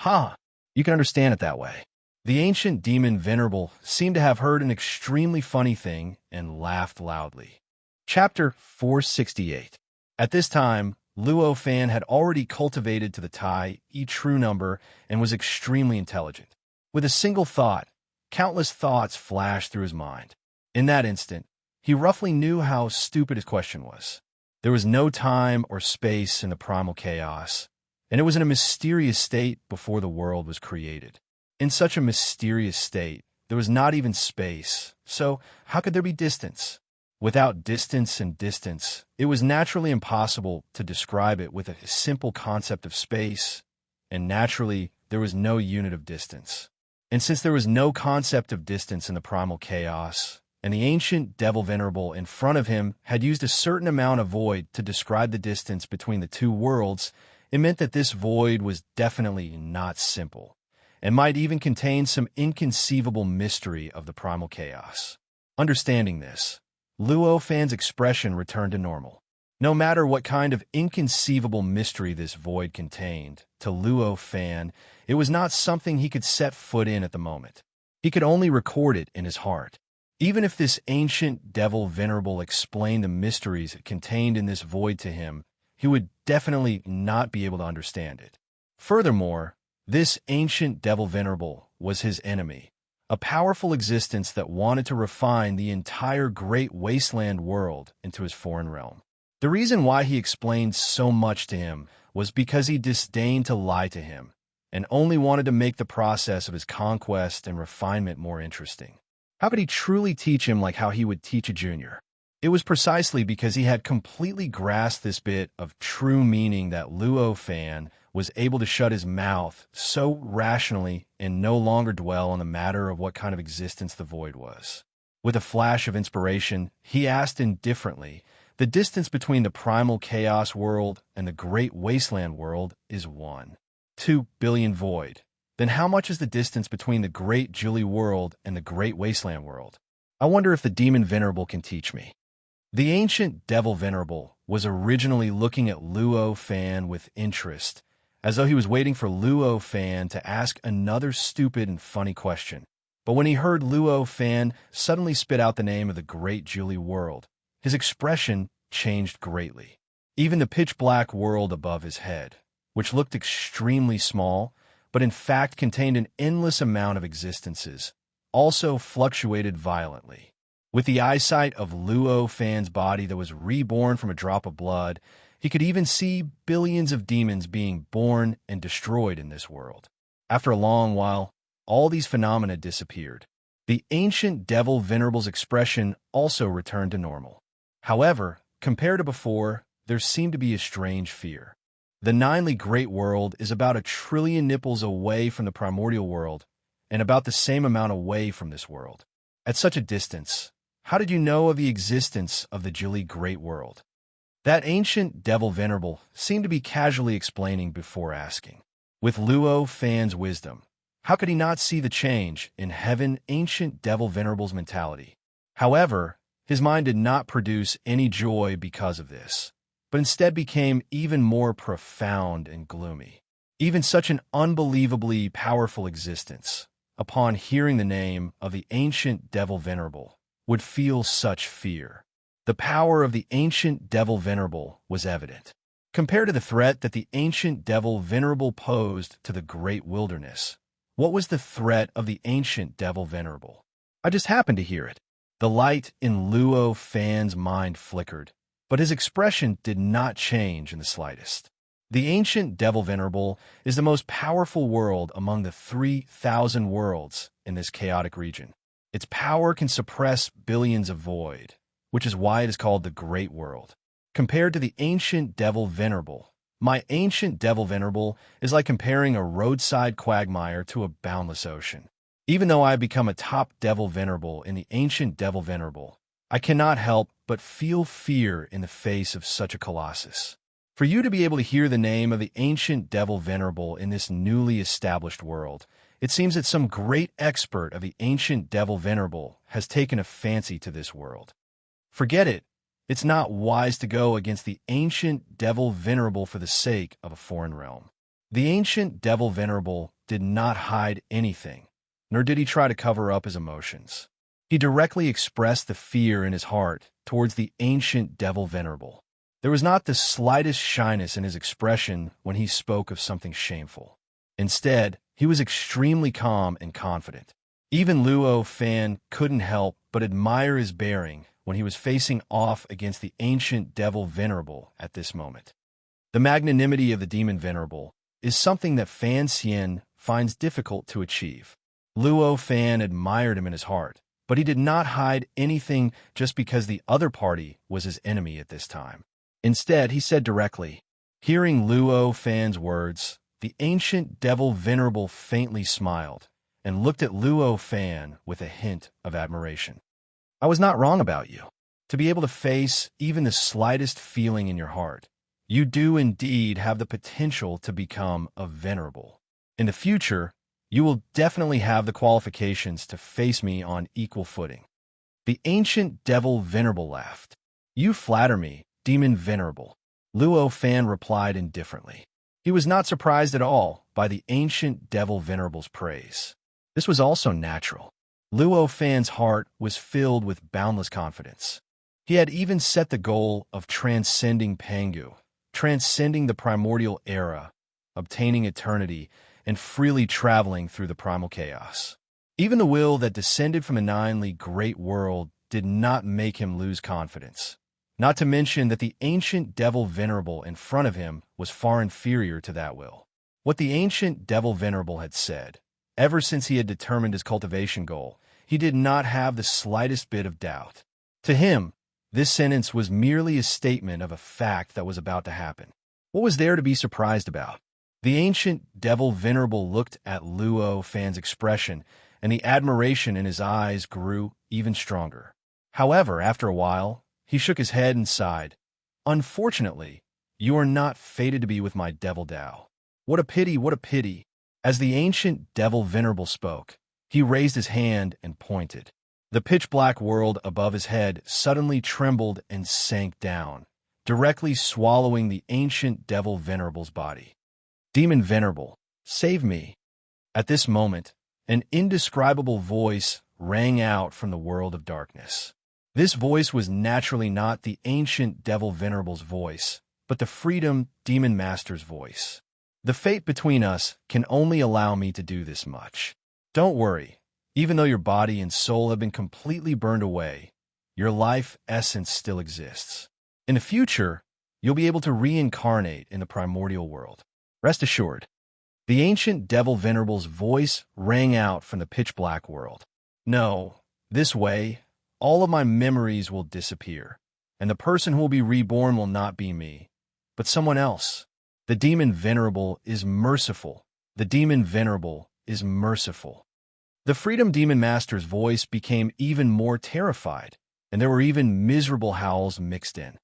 You can understand it that way. The ancient demon venerable seemed to have heard an extremely funny thing and laughed loudly. Chapter 468. At this time, Luo Fan had already cultivated to the Tai true number and was extremely intelligent. With a single thought, countless thoughts flashed through his mind. In that instant, he roughly knew how stupid his question was. There was no time or space in the primal chaos, and it was in a mysterious state before the world was created. In such a mysterious state, there was not even space, so how could there be distance? Without distance and distance, it was naturally impossible to describe it with a simple concept of space, and naturally, there was no unit of distance. And since there was no concept of distance in the primal chaos, and the ancient devil venerable in front of him had used a certain amount of void to describe the distance between the two worlds, it meant that this void was definitely not simple, and might even contain some inconceivable mystery of the primal chaos. Understanding this, Luo Fan's expression returned to normal. No matter what kind of inconceivable mystery this void contained, to Luo Fan, it was not something he could set foot in at the moment. He could only record it in his heart. Even if this ancient devil venerable explained the mysteries contained in this void to him, he would definitely not be able to understand it. Furthermore, this ancient devil venerable was his enemy, a powerful existence that wanted to refine the entire great wasteland world into his foreign realm. The reason why he explained so much to him was because he disdained to lie to him, and only wanted to make the process of his conquest and refinement more interesting. How could he truly teach him like how he would teach a junior? It was precisely because he had completely grasped this bit of true meaning that Luo Fan was able to shut his mouth so rationally and no longer dwell on the matter of what kind of existence the void was. With a flash of inspiration, he asked indifferently, the distance between the primal chaos world and the great wasteland world is 1.2 billion void. Then how much is the distance between the great Julie world and the great wasteland world? I wonder if the demon venerable can teach me. The ancient devil venerable was originally looking at Luo Fan with interest, as though he was waiting for Luo Fan to ask another stupid and funny question. But when he heard Luo Fan suddenly spit out the name of the great Julie world, his expression changed greatly. Even the pitch-black world above his head, which looked extremely small, but in fact contained an endless amount of existences, also fluctuated violently. With the eyesight of Luo Fan's body that was reborn from a drop of blood, he could even see billions of demons being born and destroyed in this world. After a long while, all these phenomena disappeared. The ancient devil Venerable's expression also returned to normal. However, compared to before, there seemed to be a strange fear. The ninely great world is about 1,000,000,000,000 nipples away from the primordial world, and about the same amount away from this world. At such a distance, how did you know of the existence of the Jilly Great World? That ancient devil Venerable seemed to be casually explaining before asking. With Luo Fan's wisdom, how could he not see the change in heaven ancient devil Venerable's mentality? However, his mind did not produce any joy because of this, but instead became even more profound and gloomy. Even such an unbelievably powerful existence, upon hearing the name of the ancient devil Venerable, would feel such fear. The power of the ancient devil Venerable was evident. Compared to the threat that the ancient devil Venerable posed to the great wilderness, what was the threat of the ancient devil Venerable? I just happened to hear it. The light in Luo Fan's mind flickered, but his expression did not change in the slightest. The ancient devil Venerable is the most powerful world among the 3,000 worlds in this chaotic region. Its power can suppress billions of void, which is why it is called the Great World. Compared to the ancient devil Venerable, my ancient devil Venerable is like comparing a roadside quagmire to a boundless ocean. Even though I have become a top devil Venerable in the ancient devil Venerable, I cannot help but feel fear in the face of such a colossus. For you to be able to hear the name of the ancient devil Venerable in this newly established world, it seems that some great expert of the ancient devil Venerable has taken a fancy to this world. Forget it. It's not wise to go against the ancient devil Venerable for the sake of a foreign realm. The ancient devil Venerable did not hide anything, nor did he try to cover up his emotions. He directly expressed the fear in his heart towards the ancient devil Venerable. There was not the slightest shyness in his expression when he spoke of something shameful. Instead, he was extremely calm and confident. Even Luo Fan couldn't help but admire his bearing when he was facing off against the ancient devil Venerable at this moment. The magnanimity of the demon Venerable is something that Fan Xian finds difficult to achieve. Luo Fan admired him in his heart, but he did not hide anything just because the other party was his enemy at this time. Instead, he said directly. Hearing Luo Fan's words, the ancient devil Venerable faintly smiled and looked at Luo Fan with a hint of admiration. I was not wrong about you. To be able to face even the slightest feeling in your heart, you do indeed have the potential to become a venerable. In the future, you will definitely have the qualifications to face me on equal footing. The ancient devil Venerable laughed. You flatter me, demon Venerable. Luo Fan replied indifferently. He was not surprised at all by the ancient devil Venerable's praise. This was also natural. Luo Fan's heart was filled with boundless confidence. He had even set the goal of transcending Pangu, transcending the primordial era, obtaining eternity, and freely traveling through the primal chaos. Even the will that descended from the ninely great world did not make him lose confidence. Not to mention that the ancient devil Venerable in front of him was far inferior to that will. What the ancient devil Venerable had said, ever since he had determined his cultivation goal, he did not have the slightest bit of doubt. To him, this sentence was merely a statement of a fact that was about to happen. What was there to be surprised about? The ancient devil Venerable looked at Luo Fan's expression, and the admiration in his eyes grew even stronger. However, after a while, he shook his head and sighed. Unfortunately, you are not fated to be with my devil Tao. What a pity, what a pity. As the ancient devil Venerable spoke, he raised his hand and pointed. The pitch-black world above his head suddenly trembled and sank down, directly swallowing the ancient devil Venerable's body. Demon Venerable, save me. At this moment, an indescribable voice rang out from the world of darkness. This voice was naturally not the ancient devil Venerable's voice, but the Freedom Demon Master's voice. The fate between us can only allow me to do this much. Don't worry, even though your body and soul have been completely burned away, your life essence still exists. In the future, you'll be able to reincarnate in the primordial world. Rest assured. The ancient devil Venerable's voice rang out from the pitch-black world. No, this way, all of my memories will disappear, and the person who will be reborn will not be me, but someone else. The demon venerable is merciful. The demon venerable is merciful. The Freedom Demon Master's voice became even more terrified, and there were even miserable howls mixed in.